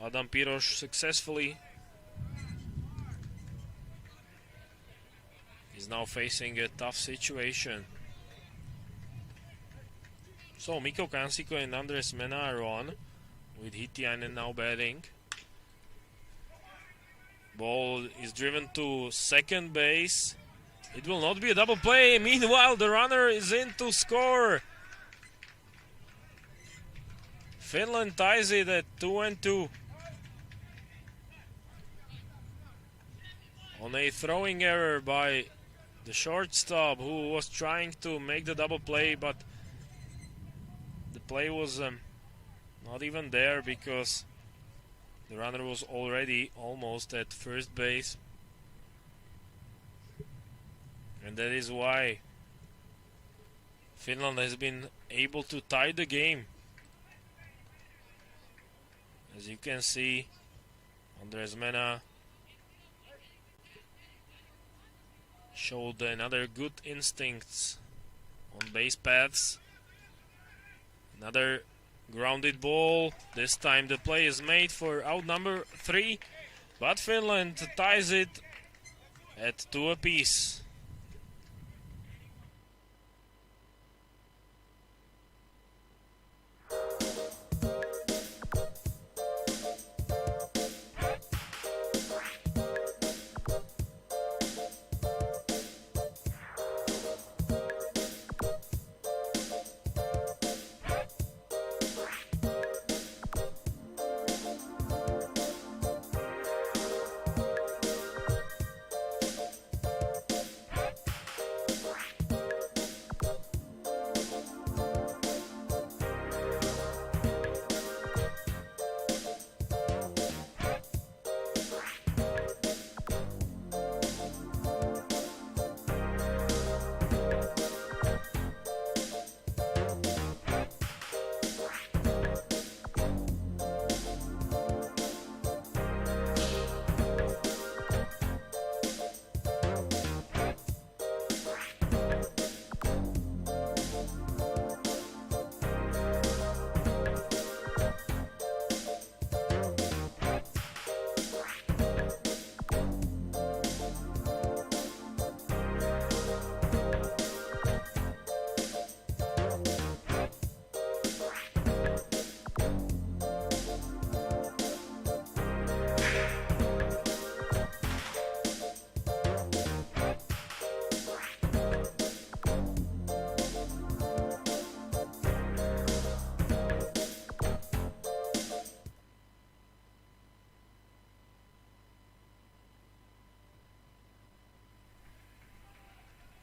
Adam Piros successfully. He's now facing a tough situation. So Mikko Kansinko and Andres Mena are on, with Hitiainen now batting. Ball is driven to second base. It will not be a double play. Meanwhile, the runner is in to score. Finland ties it at 2-2. On a throwing error by the shortstop, who was trying to make the double play, but the play was not even there, because the runner was already almost at first base. And that is why Finland has been able to tie the game. As you can see, Andres Mena showed another good instincts on base paths. Another grounded ball. This time the play is made for out number 3, but Finland ties it at 2 apiece.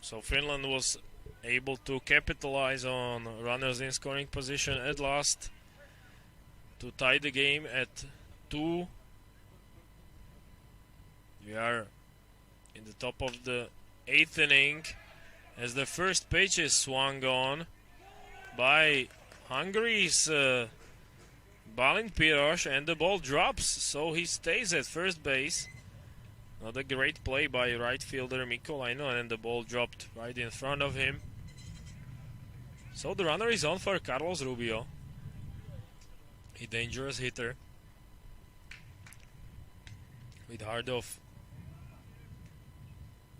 So Finland was able to capitalize on runners in scoring position at last to tie the game at 2. We are in the top of the 8th inning as the first pitch is swung on by Hungary's Balint Piros, and the ball drops, so he stays at first base. Not a great play by right fielder Mikolainen, and the ball dropped right in front of him. So the runner is on for Carlos Rubio, a dangerous hitter with heart of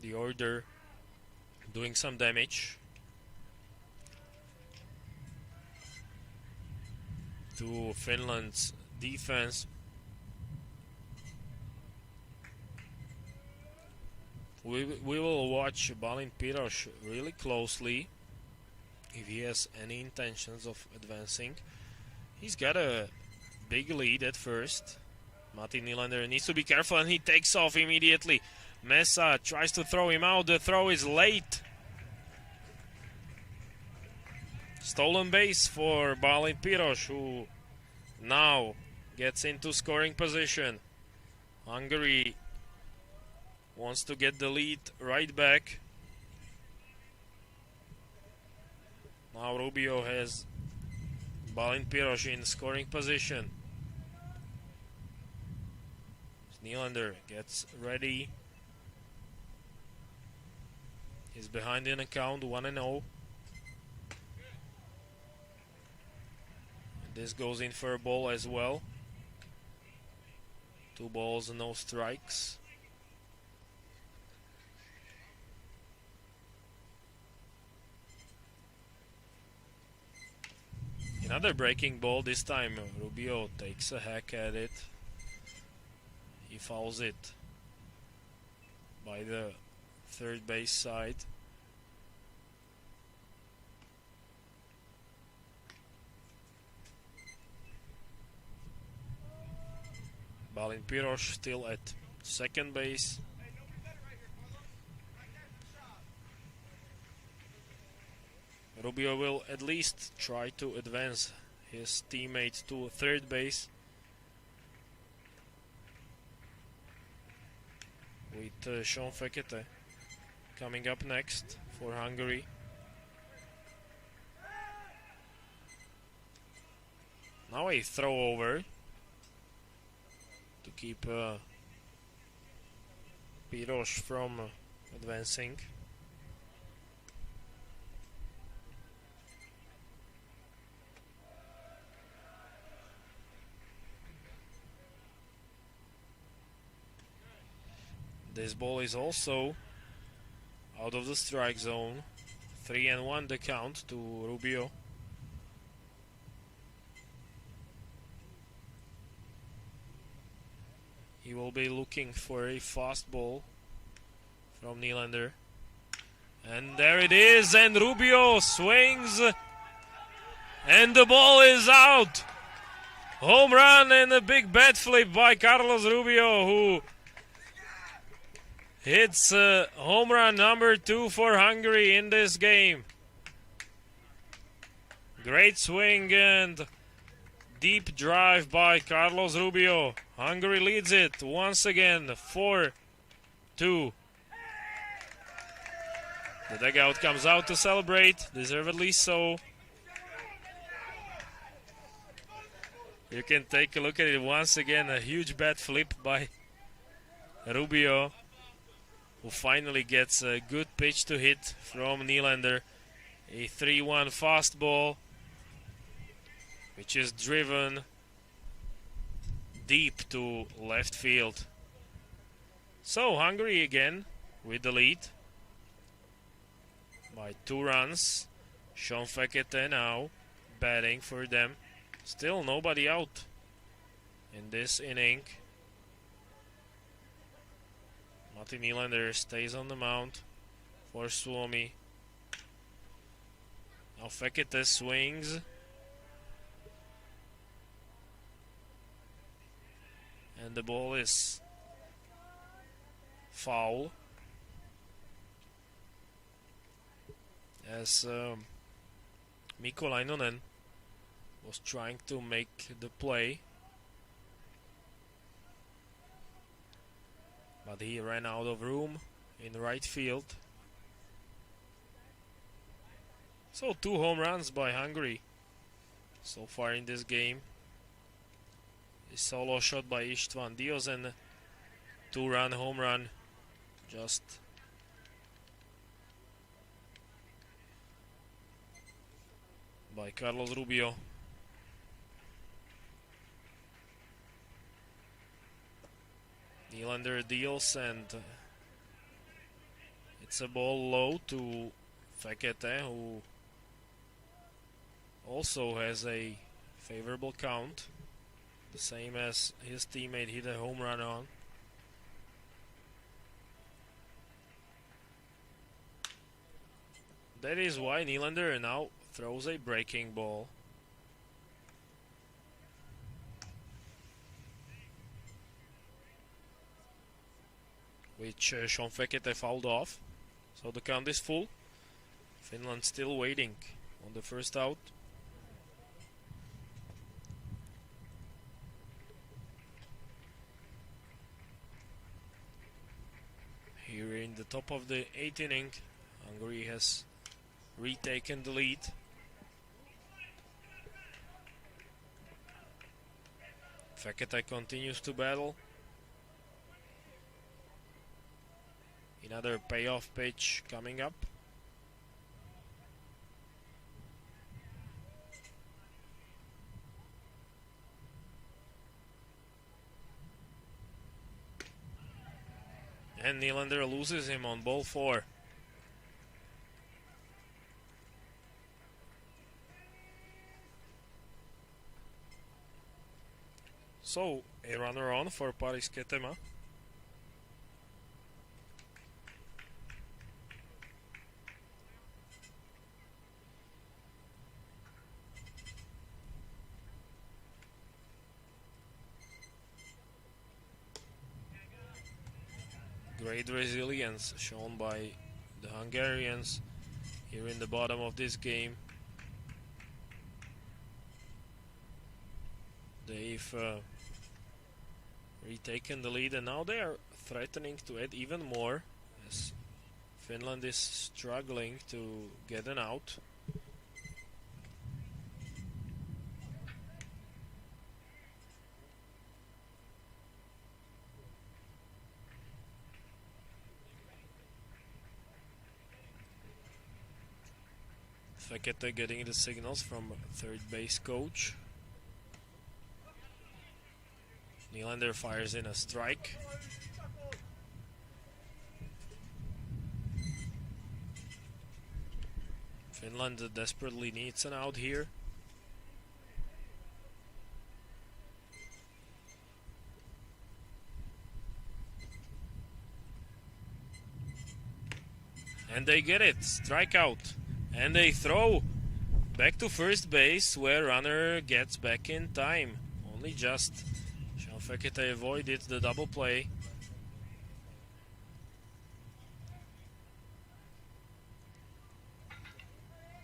the order doing some damage to Finland's defense. We will watch Balint Piros really closely if he has any intentions of advancing. He's got a big lead at first. Matti Nylander needs to be careful, and he takes off immediately. Mesa tries to throw him out. The throw is late. Stolen base for Balint Piros, who now gets into scoring position. Hungary wants to get the lead right back. Now Rubio has Balint Piros in scoring position. Nylander gets ready. He's behind in a count, 1-0. This goes in for a ball as well. 2 balls, no strikes. Another breaking ball. This time Rubio takes a hack at it. He fouls it by the third base side. Balint Piros still at second base. Rubio will at least try to advance his teammate to third base. With Sean Fekete coming up next for Hungary. Now a throw over to keep Piros from advancing. This ball is also out of the strike zone. 3-1 the count to Rubio. He will be looking for a fastball from Nylander. And there it is, and Rubio swings, and the ball is out. Home run and a big bat flip by Carlos Rubio, who hits home run number 2 for Hungary in this game. Great swing and deep drive by Carlos Rubio. Hungary leads it once again, 4-2. The dugout comes out to celebrate, deservedly so. You can take a look at it once again, a huge bat flip by Rubio, who finally gets a good pitch to hit from Nylander. A 3-1 fastball, which is driven deep to left field. So Hungary again with the lead by 2 runs. Sean Fekete now batting for them. Still nobody out in this inning. Matti Nylander stays on the mound for Suomi. Now Fekete swings. And the ball is foul. as Mikko Lainonen was trying to make the play, but he ran out of room in right field. So 2 home runs by Hungary so far in this game. A solo shot by István Diaz and 2-run home run just by Carlos Rubio. Nylander deals and it's a ball low to Fekete, who also has a favorable count, the same as his teammate hit a home run on. That is why Nylander now throws a breaking ball. Which Sean Fekete fouled off. So the count is full. Finland still waiting on the first out. Here in the top of the 8th inning, Hungary has retaken the lead. Fekete continues to battle. Another payoff pitch coming up. And Nylander loses him on ball 4. So, a runner on for Paris Ketema. Great resilience shown by the Hungarians here in the bottom of this game. They've retaken the lead and now they are threatening to add even more as Finland is struggling to get an out. Fekete getting the signals from third base coach. Nylander fires in a strike. Finland desperately needs an out here. And they get it, strikeout. And they throw back to first base where runner gets back in time. Only just. Sean Fekete avoided the double play.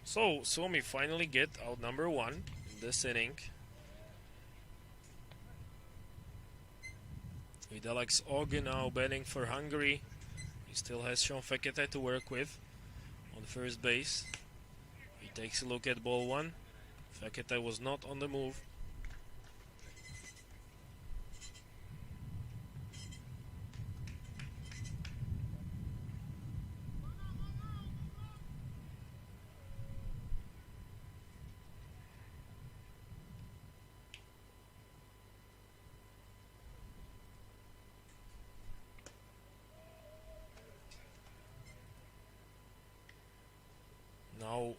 So Suomi finally get out number 1 in this inning. With Alex Og now batting for Hungary. He still has Sean Fekete to work with on first base. He takes a look at ball 1. Fekete was not on the move. Now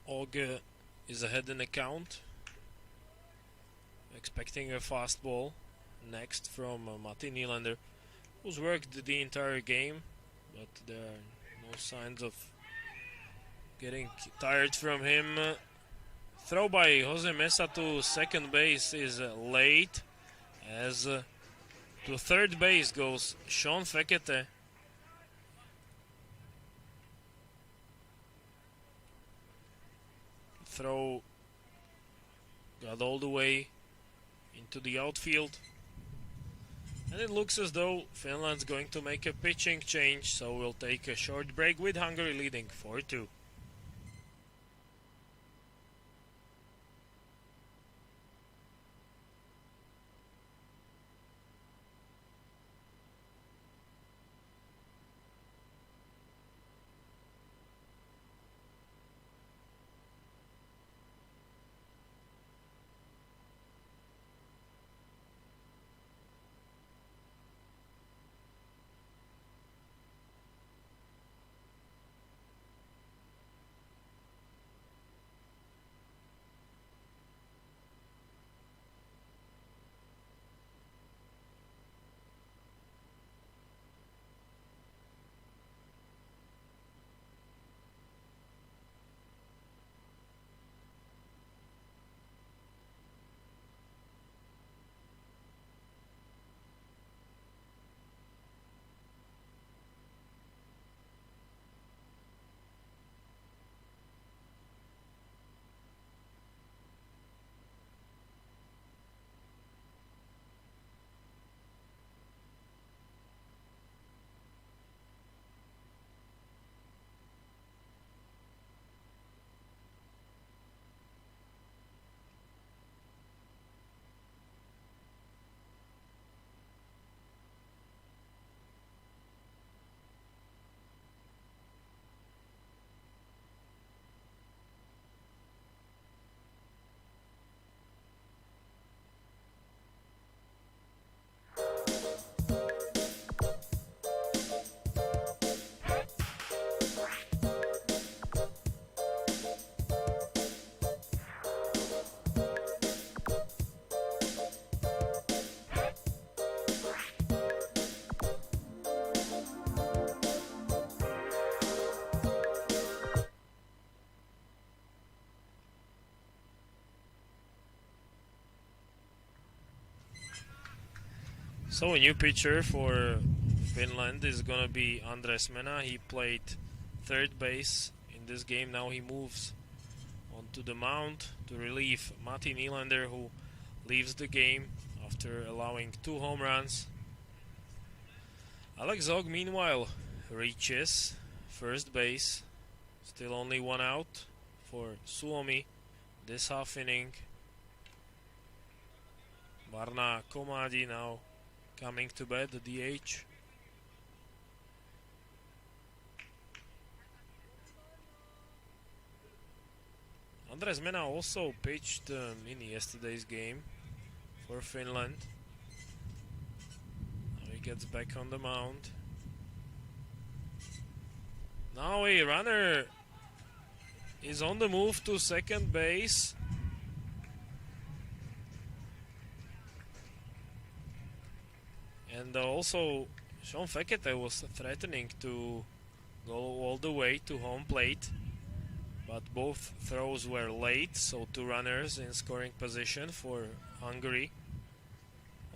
Og is ahead in the count, expecting a fastball next from Matti Nylander, who's worked the entire game, but there are no signs of getting tired from him. Throw by Jose Mesa to second base is late, as to third base goes Sean Fekete. throw got all the way into the outfield. And it looks as though Finland's going to make a pitching change, so we'll take a short break with Hungary leading 4-2. So a new pitcher for Finland is gonna be Andres Mena. He played third base in this game. Now he moves onto the mound to relieve Matti Nylander, who leaves the game after allowing 2 home runs. Alex Zog, meanwhile, reaches first base. Still only 1 out for Suomi this half inning. Varna Komadi now coming to bat, the DH. Andres Mena also pitched in yesterday's game for Finland. Now he gets back on the mound. Now a runner is on the move to second base. And also, Sean Fekete was threatening to go all the way to home plate, but both throws were late, so 2 runners in scoring position for Hungary.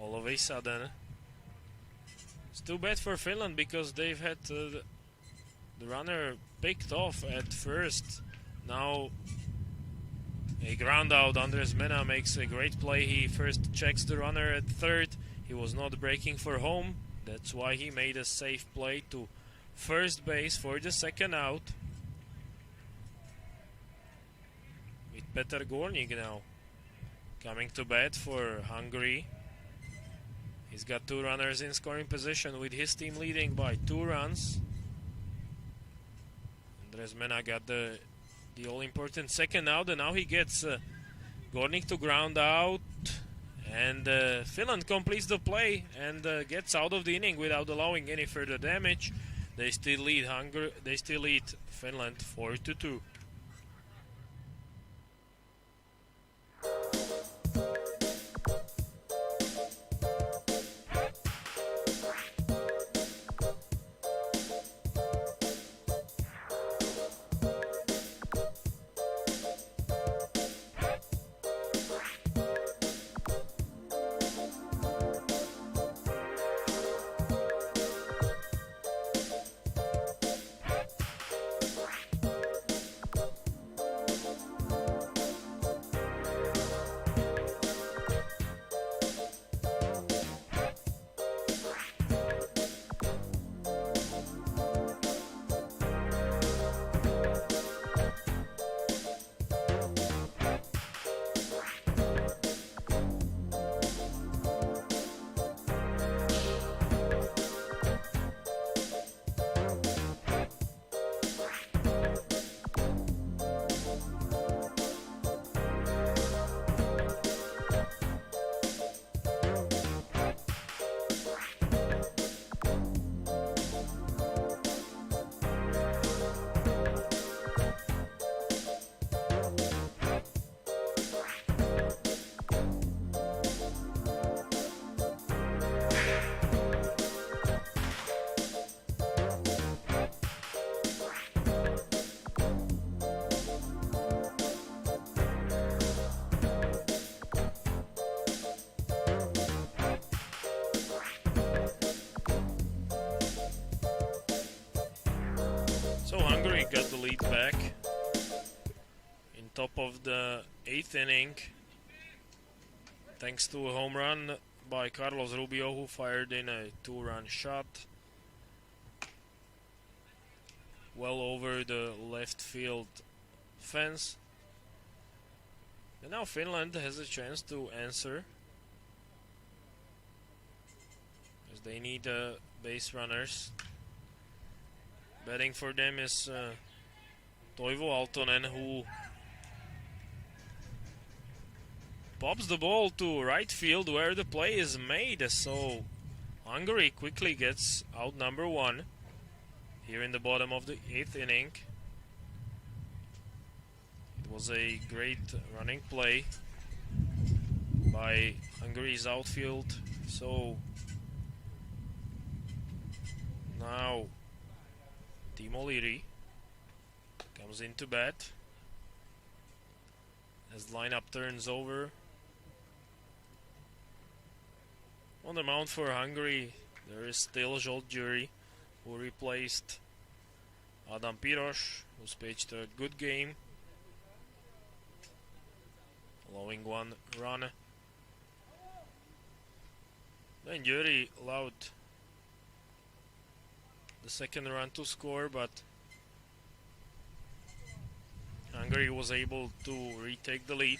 All of a sudden, it's too bad for Finland because they've had the runner picked off at first. Now a ground out. Andres Mena makes a great play. He first checks the runner at third. He was not breaking for home. That's why he made a safe play to first base for the second out. With Peter Gornik now coming to bat for Hungary. He's got 2 runners in scoring position with his team leading by 2 runs. Andres Mena got the all-important second out, and now he gets Gornik to ground out. And Finland completes the play and gets out of the inning without allowing any further damage. They still lead Finland 4-2. got the lead back in top of the 8th inning, thanks to a home run by Carlos Rubio, who fired in a 2-run shot well over the left field fence. And now Finland has a chance to answer, as they need base runners. Batting for them is Toivo Aaltonen, who pops the ball to right field where the play is made. So Hungary quickly gets out number 1 here in the bottom of the 8th inning. It was a great running play by Hungary's outfield. So now Timo Leary comes into bat as the lineup turns over. On the mound for Hungary, there is still Zsolt Gyuri, who replaced Adam Piros, who's pitched a good game, allowing 1 run. Then Gyuri allowed the 2nd run to score, but Hungary was able to retake the lead.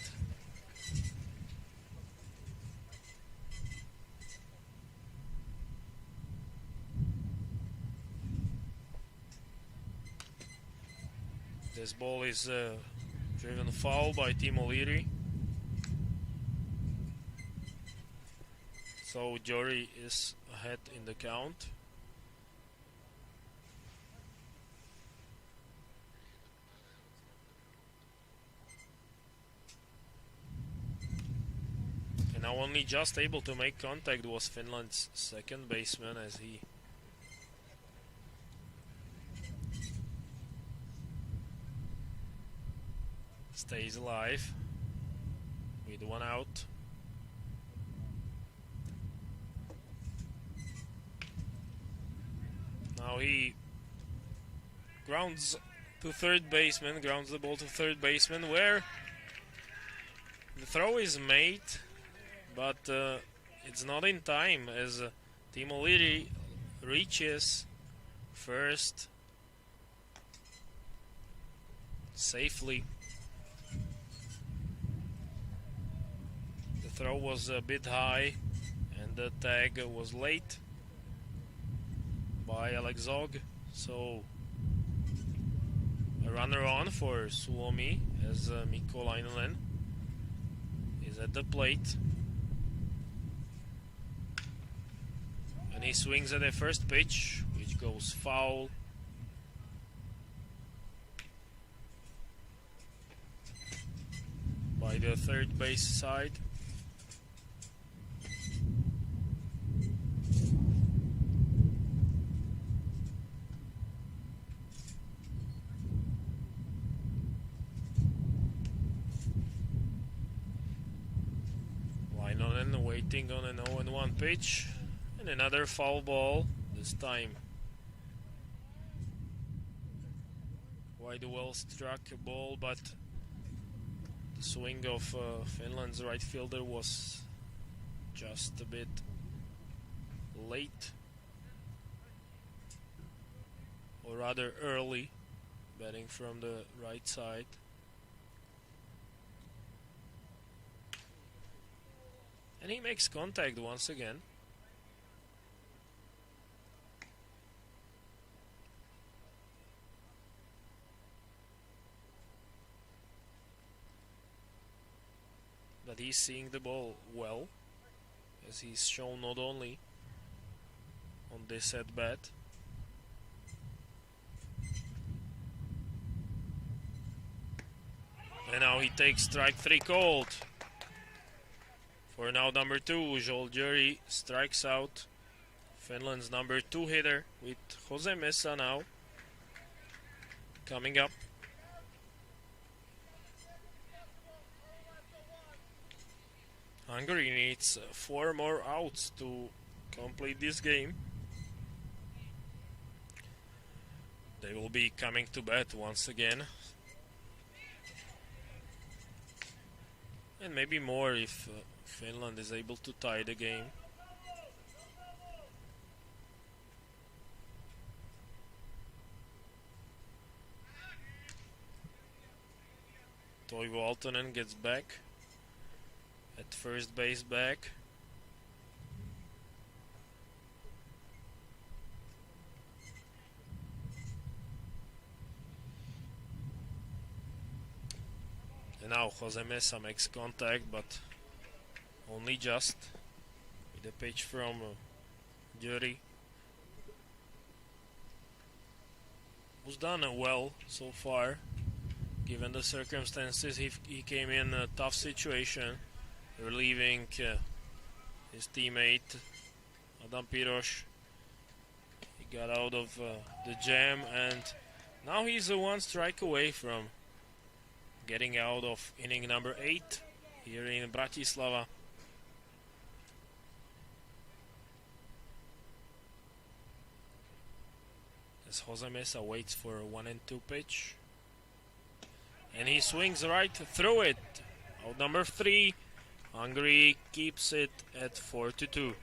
This ball is driven foul by Timo Leary. So Gyuri is ahead in the count. And now only just able to make contact was Finland's 2nd baseman, as he stays alive with 1 out. Now he grounds to 3rd baseman, grounds the ball to 3rd baseman, where the throw is made, but it's not in time, as Timo Leary reaches first safely. The throw was a bit high and the tag was late by Alex Zog, so a runner on for Suomi, as Mikko Lainonen is at the plate. And he swings at the first pitch, which goes foul. By the 3rd base side. Lainonen waiting on an 0-1 pitch. And another foul ball, this time wide well struck ball, but the swing of Finland's right fielder was just a bit late, or rather early, batting from the right side. And he makes contact once again. But he's seeing the ball well, as he's shown not only on this at bat. And now he takes strike 3 called. For now number 2, Zsolt Gyuri strikes out Finland's number 2 hitter, with Jose Mesa now coming up. Hungary needs 4 more outs to complete this game. They will be coming to bat once again. And maybe more if Finland is able to tie the game. Toivo Aaltonen gets back at first base back. And now Jose Mesa makes contact, but only just with a pitch from Jury. Was done well so far. Given the circumstances, he came in a tough situation, relieving his teammate Adam Piros. He got out of the jam, and now he's one strike away from getting out of inning number 8 here in Bratislava. As Jose Mesa waits for a 1-2 pitch. And he swings right through it. Out number 3. Hungary keeps it at 4-2.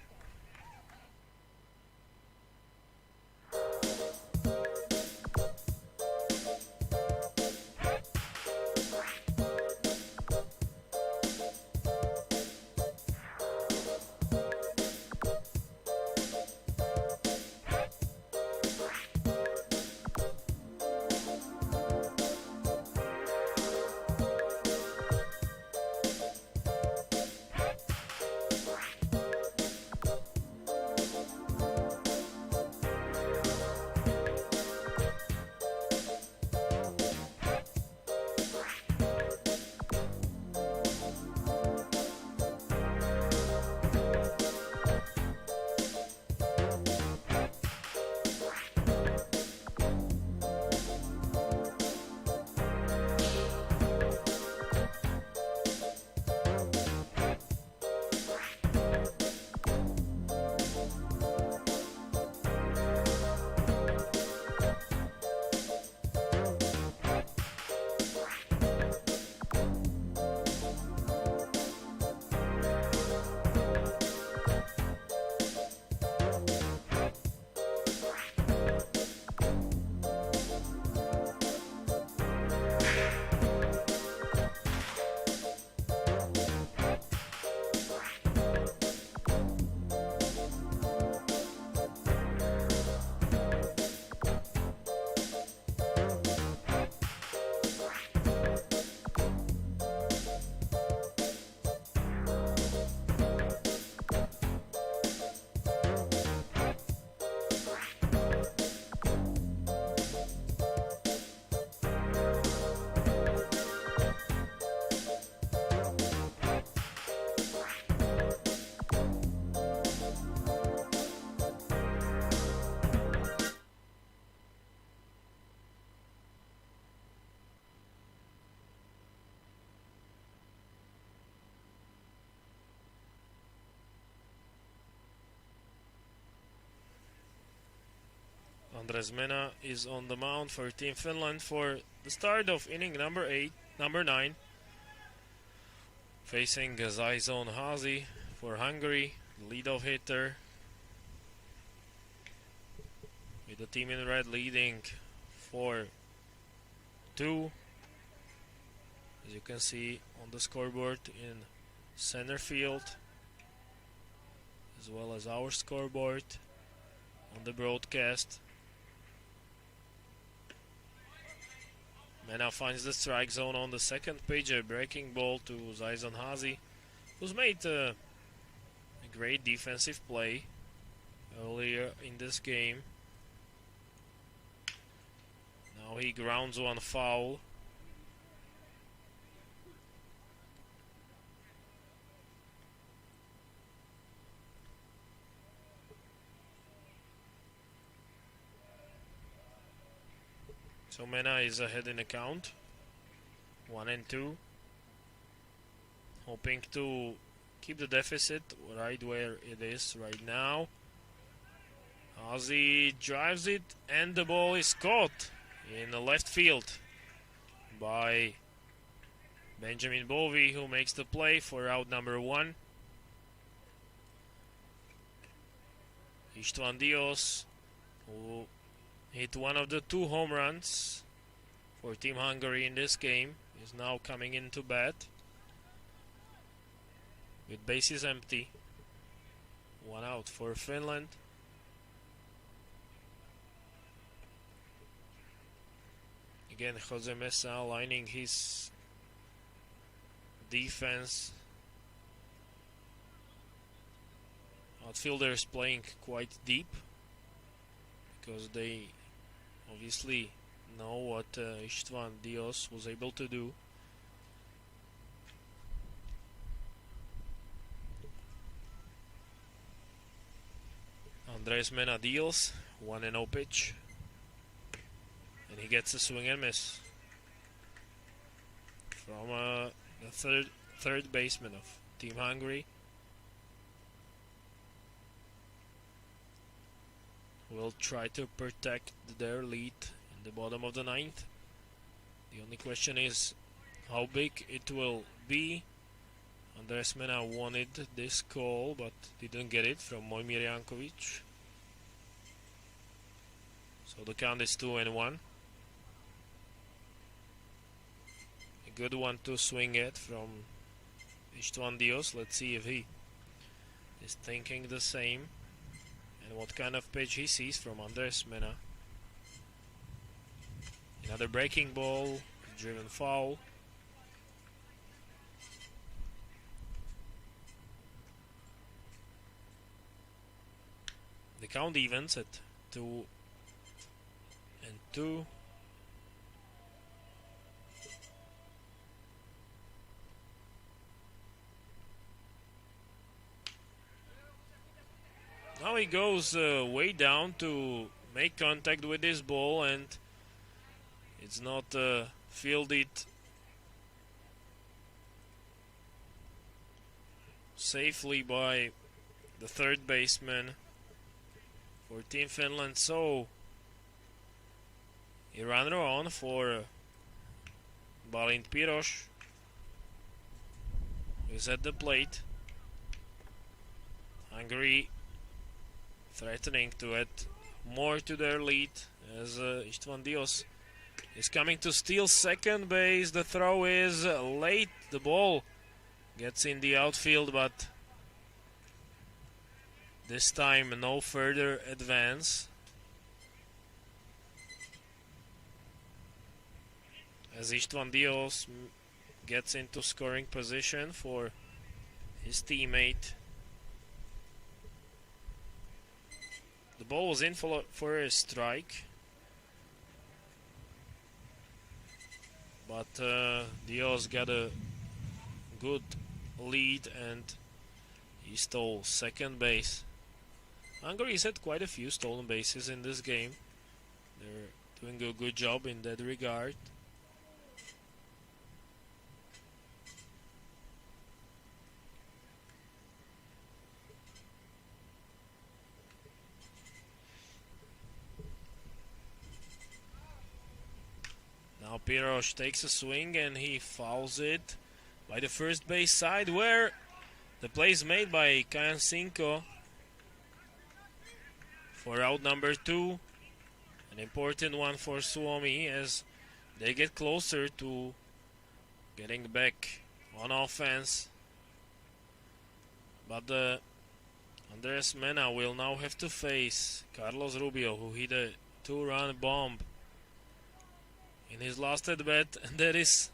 Andres Mena is on the mound for Team Finland for the start of inning number 9. Facing Zaison Hazi for Hungary, the leadoff hitter. With the team in red leading 4-2. As you can see on the scoreboard in center field, as well as our scoreboard on the broadcast. Mena finds the strike zone on the second pitch, a breaking ball to Zaison Hazi, who's made a great defensive play earlier in this game. Now he grounds one foul. So Mena is ahead in the count, 1-2, hoping to keep the deficit right where it is right now. Ozzy drives it, and the ball is caught in the left field by Benjamin Bovey, who makes the play for out number 1. Istvan Dios, who hit one of the 2 home runs for Team Hungary in this game, is now coming into bat with bases empty. 1 out for Finland. Again, Jose Mesa lining his defense. Outfielders playing quite deep because they obviously know what Istvan Dios was able to do. Andres Mena deals 1-0 pitch, and he gets a swing and miss from the third baseman of Team Hungary. Will try to protect their lead in the bottom of the 9th. The only question is how big it will be. Andres Mena wanted this call but didn't get it from Mojmir Jankovic. So the count is 2-1. A good one to swing at from Istvan Dios. Let's see if he is thinking the same and what kind of pitch he sees from Andres Mena. Another breaking ball, driven foul. The count evens at 2-2. Now he goes way down to make contact with this ball, and it's not fielded safely by the third baseman for Team Finland. So a runner on for Balint Piros, who is at the plate. Hungary threatening to add more to their lead as Istvan Dios is coming to steal second base. The throw is late. The ball gets in the outfield, but this time no further advance, as Istvan Dios gets into scoring position for his teammate. The ball was in for a strike, but Dios got a good lead and he stole second base. Hungary's had quite a few stolen bases in this game. They're doing a good job in that regard. Now Piros takes a swing and he fouls it by the first base side, where the play is made by Kajan Sinko for out number 2. An important one for Suomi as they get closer to getting back on offense. But Andres Mena will now have to face Carlos Rubio, who hit a 2-run bomb in his last at bat, and that is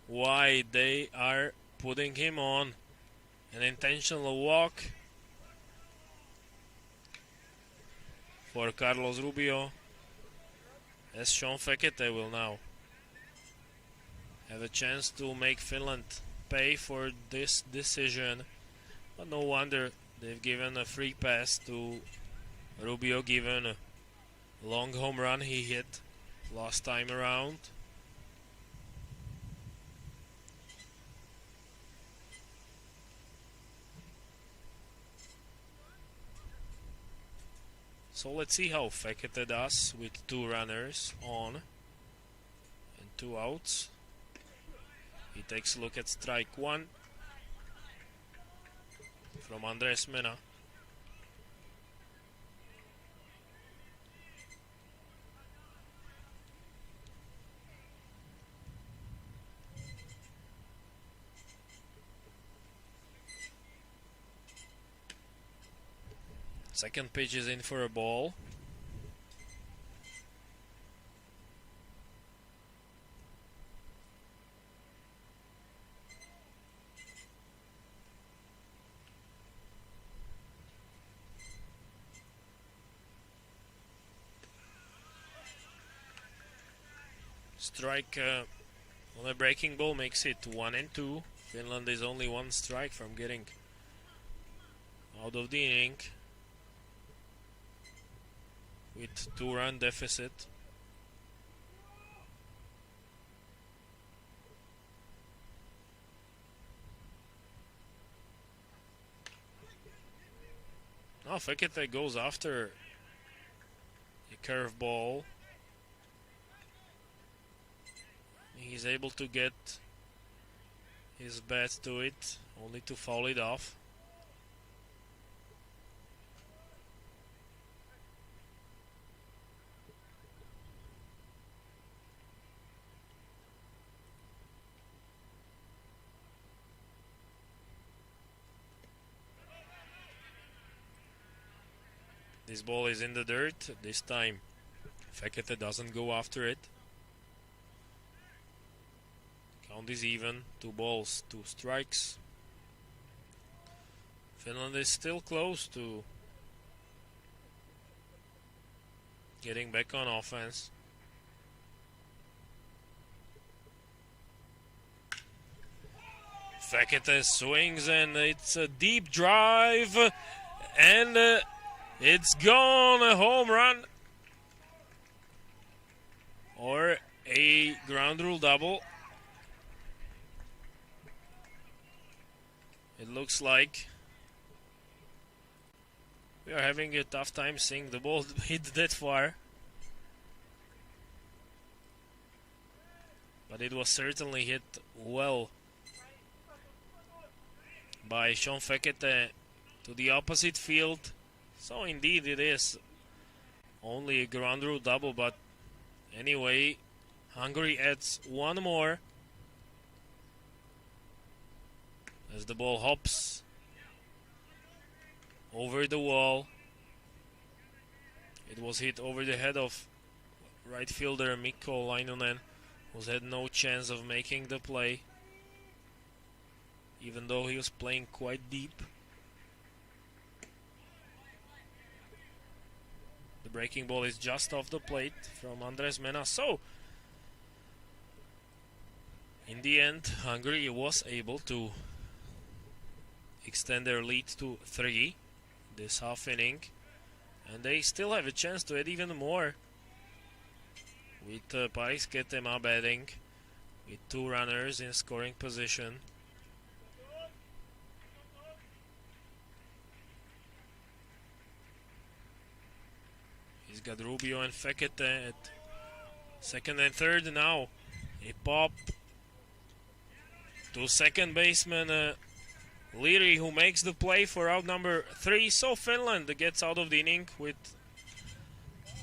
why they are putting him on an intentional walk for Carlos Rubio, as Sean Fekete will now have a chance to make Finland pay for this decision. But no wonder they've given a free pass to Rubio, given a long home run he hit last time around. So let's see how Fekete does with 2 runners on and 2 outs. He takes a look at strike 1 from Andres Mena. Second pitch is in for a ball. Strike on a breaking ball makes it 1-2. Finland is only 1 strike from getting out of the inning with 2-run deficit. Now Fekete goes after a curveball. He's able to get his bat to it, only to foul it off. This ball is in the dirt. This time Fekete doesn't go after it. Count is even. 2 balls, 2 strikes. Finland is still close to getting back on offense. Fekete swings and it's a deep drive and it's gone. A home run or a ground rule double. It looks like we are having a tough time seeing the ball hit that far. But it was certainly hit well by Sean Fekete to the opposite field. So indeed it is only a ground rule double, but anyway, Hungary adds 1 more as the ball hops over the wall. It was hit over the head of right fielder Mikko Lainonen, who had no chance of making the play, even though he was playing quite deep. The breaking ball is just off the plate from Andres Mena. So, in the end, Hungary was able to extend their lead to 3 this half inning, and they still have a chance to add even more with Paris Ketema batting with 2 runners in scoring position. He's got Rubio and Fekete at second and third now. A pop to second baseman Leary, who makes the play for out number 3. So Finland gets out of the inning with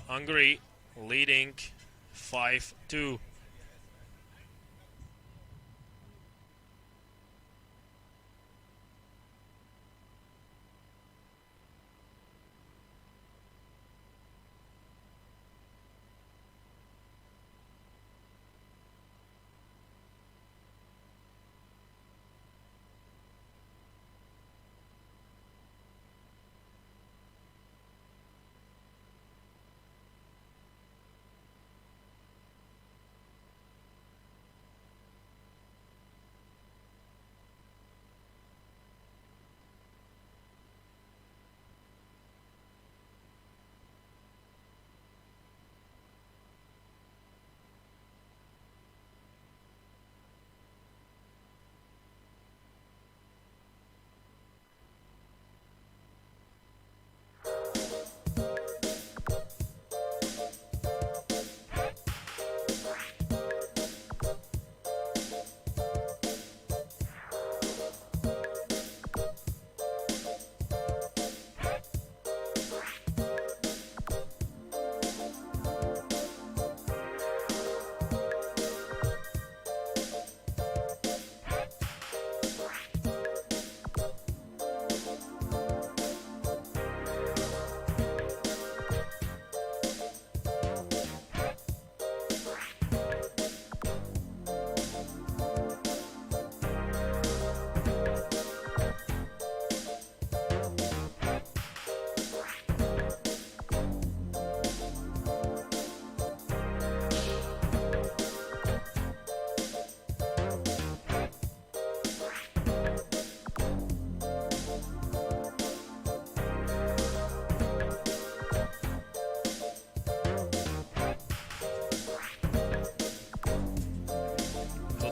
Hungary leading 5-2.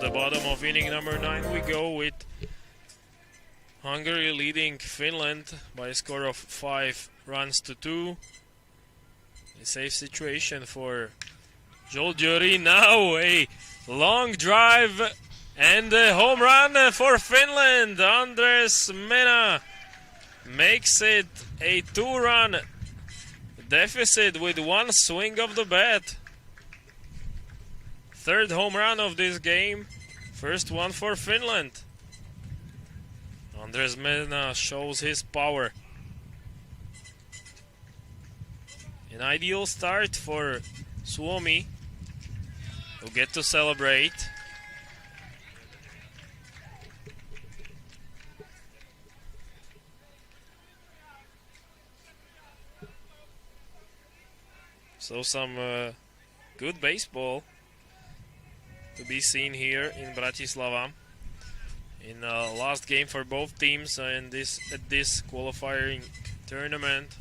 the bottom of inning number 9 we go, with Hungary leading Finland by a score of 5 runs to 2. A safe situation for Joljuri. Now a long drive and a home run for Finland. Andres Mena makes it a 2-run deficit with one swing of the bat. Third home run of this game. First one for Finland. Andres Mena shows his power. An ideal start for Suomi, who get to celebrate. So some good baseball to be seen here in Bratislava in last game for both teams at this qualifying tournament.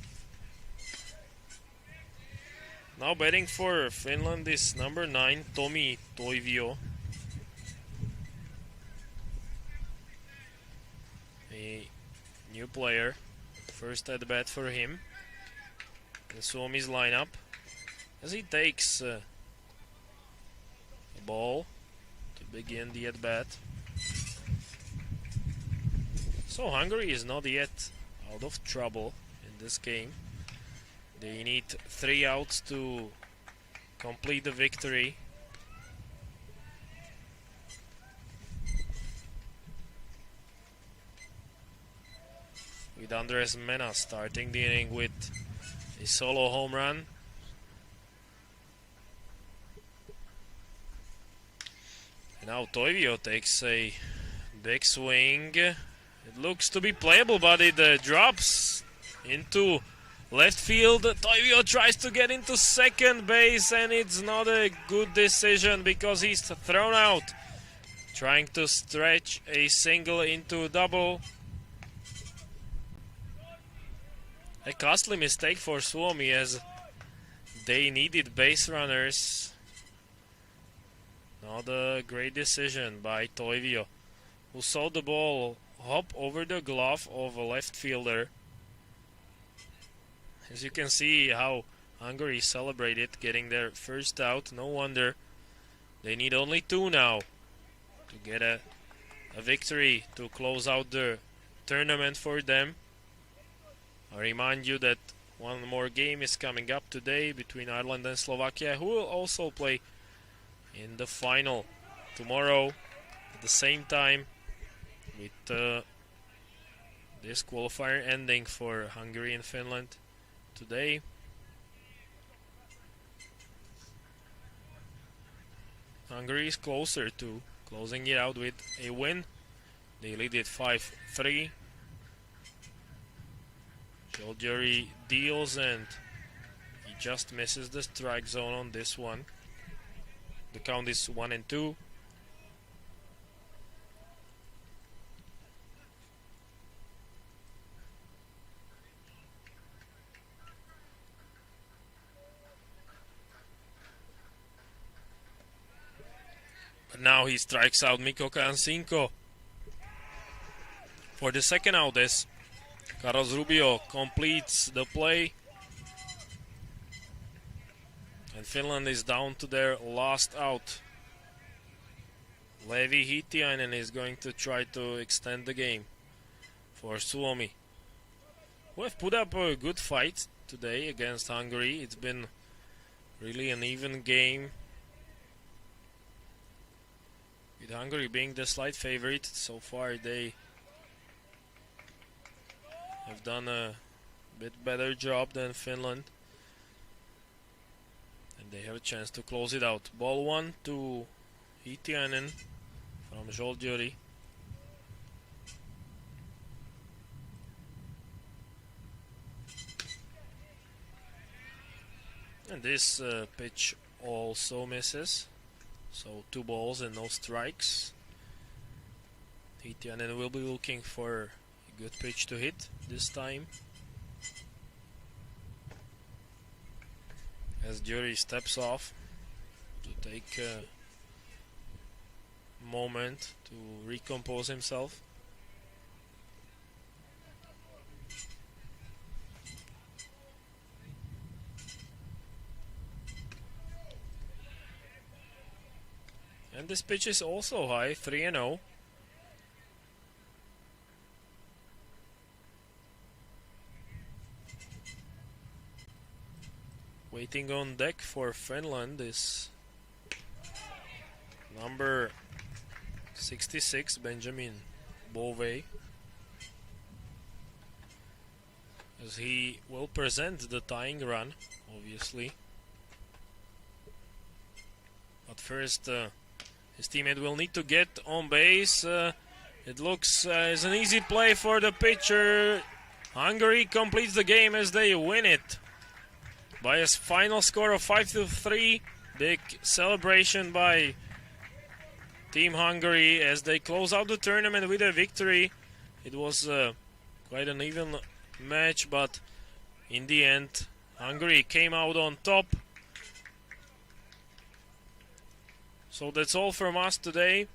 Now batting for Finland is number 9, Tomi Toivio. A new player. First at bat for him in Suomi's lineup, as he takes the ball to begin the at bat. So Hungary is not yet out of trouble in this game. They need 3 outs to complete the victory. With Andres Mena starting the inning with a solo home run. And now Toivio takes a big swing. It looks to be playable, but it drops into left field. Toivio tries to get into second base, and it's not a good decision because he's thrown out. Trying to stretch a single into a double. A costly mistake for Suomi, as they needed base runners. Not a great decision by Toivio, who saw the ball hop over the glove of a left fielder. As you can see how Hungary celebrated getting their first out. No wonder. They need only 2 now to get a victory to close out the tournament for them. I remind you that one more game is coming up today between Ireland and Slovakia, who will also play in the final tomorrow at the same time, with this qualifier ending for Hungary and Finland today. Hungary is closer to closing it out with a win. They lead it 5-3. Joljuri deals, and he just misses the strike zone on this one. The count is 1-2. But now he strikes out Mikko Kansinko for the second out, as Carlos Rubio completes the play. And Finland is down to their last out. Leevi Hitiainen is going to try to extend the game for Suomi, who have put up a good fight today against Hungary. It's been really an even game, with Hungary being the slight favorite. So far they have done a bit better job than Finland, and they have a chance to close it out. Ball 1 to Hitiainen from Joljuri. And this pitch also misses. So 2 balls and no strikes. Hitiainen will be looking for a good pitch to hit this time, as Jury steps off to take moment to recompose himself. And this pitch is also high, 3-0. Waiting on deck for Finland is number 66, Benjamin Bove, as he will present the tying run, obviously. But first, his teammate will need to get on base. It looks as an easy play for the pitcher. Hungary completes the game as they win it by a final score of 5-3. Big celebration by Team Hungary as they close out the tournament with a victory. It was quite an even match, but in the end, Hungary came out on top. So that's all from us today.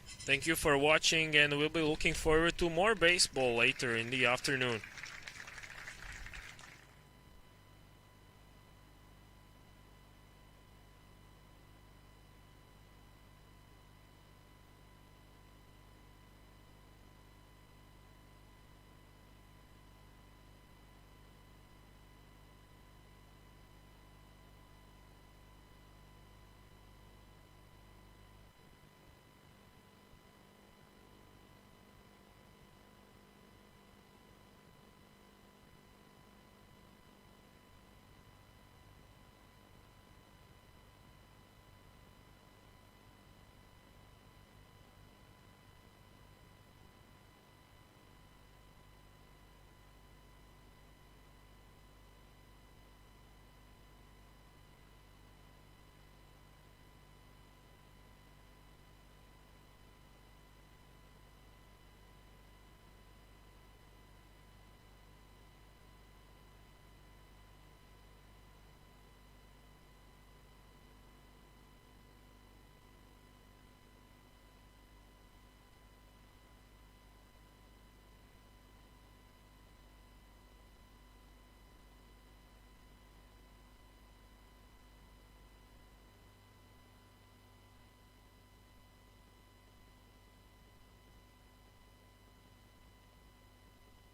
Thank you for watching, and we'll be looking forward to more baseball later in the afternoon.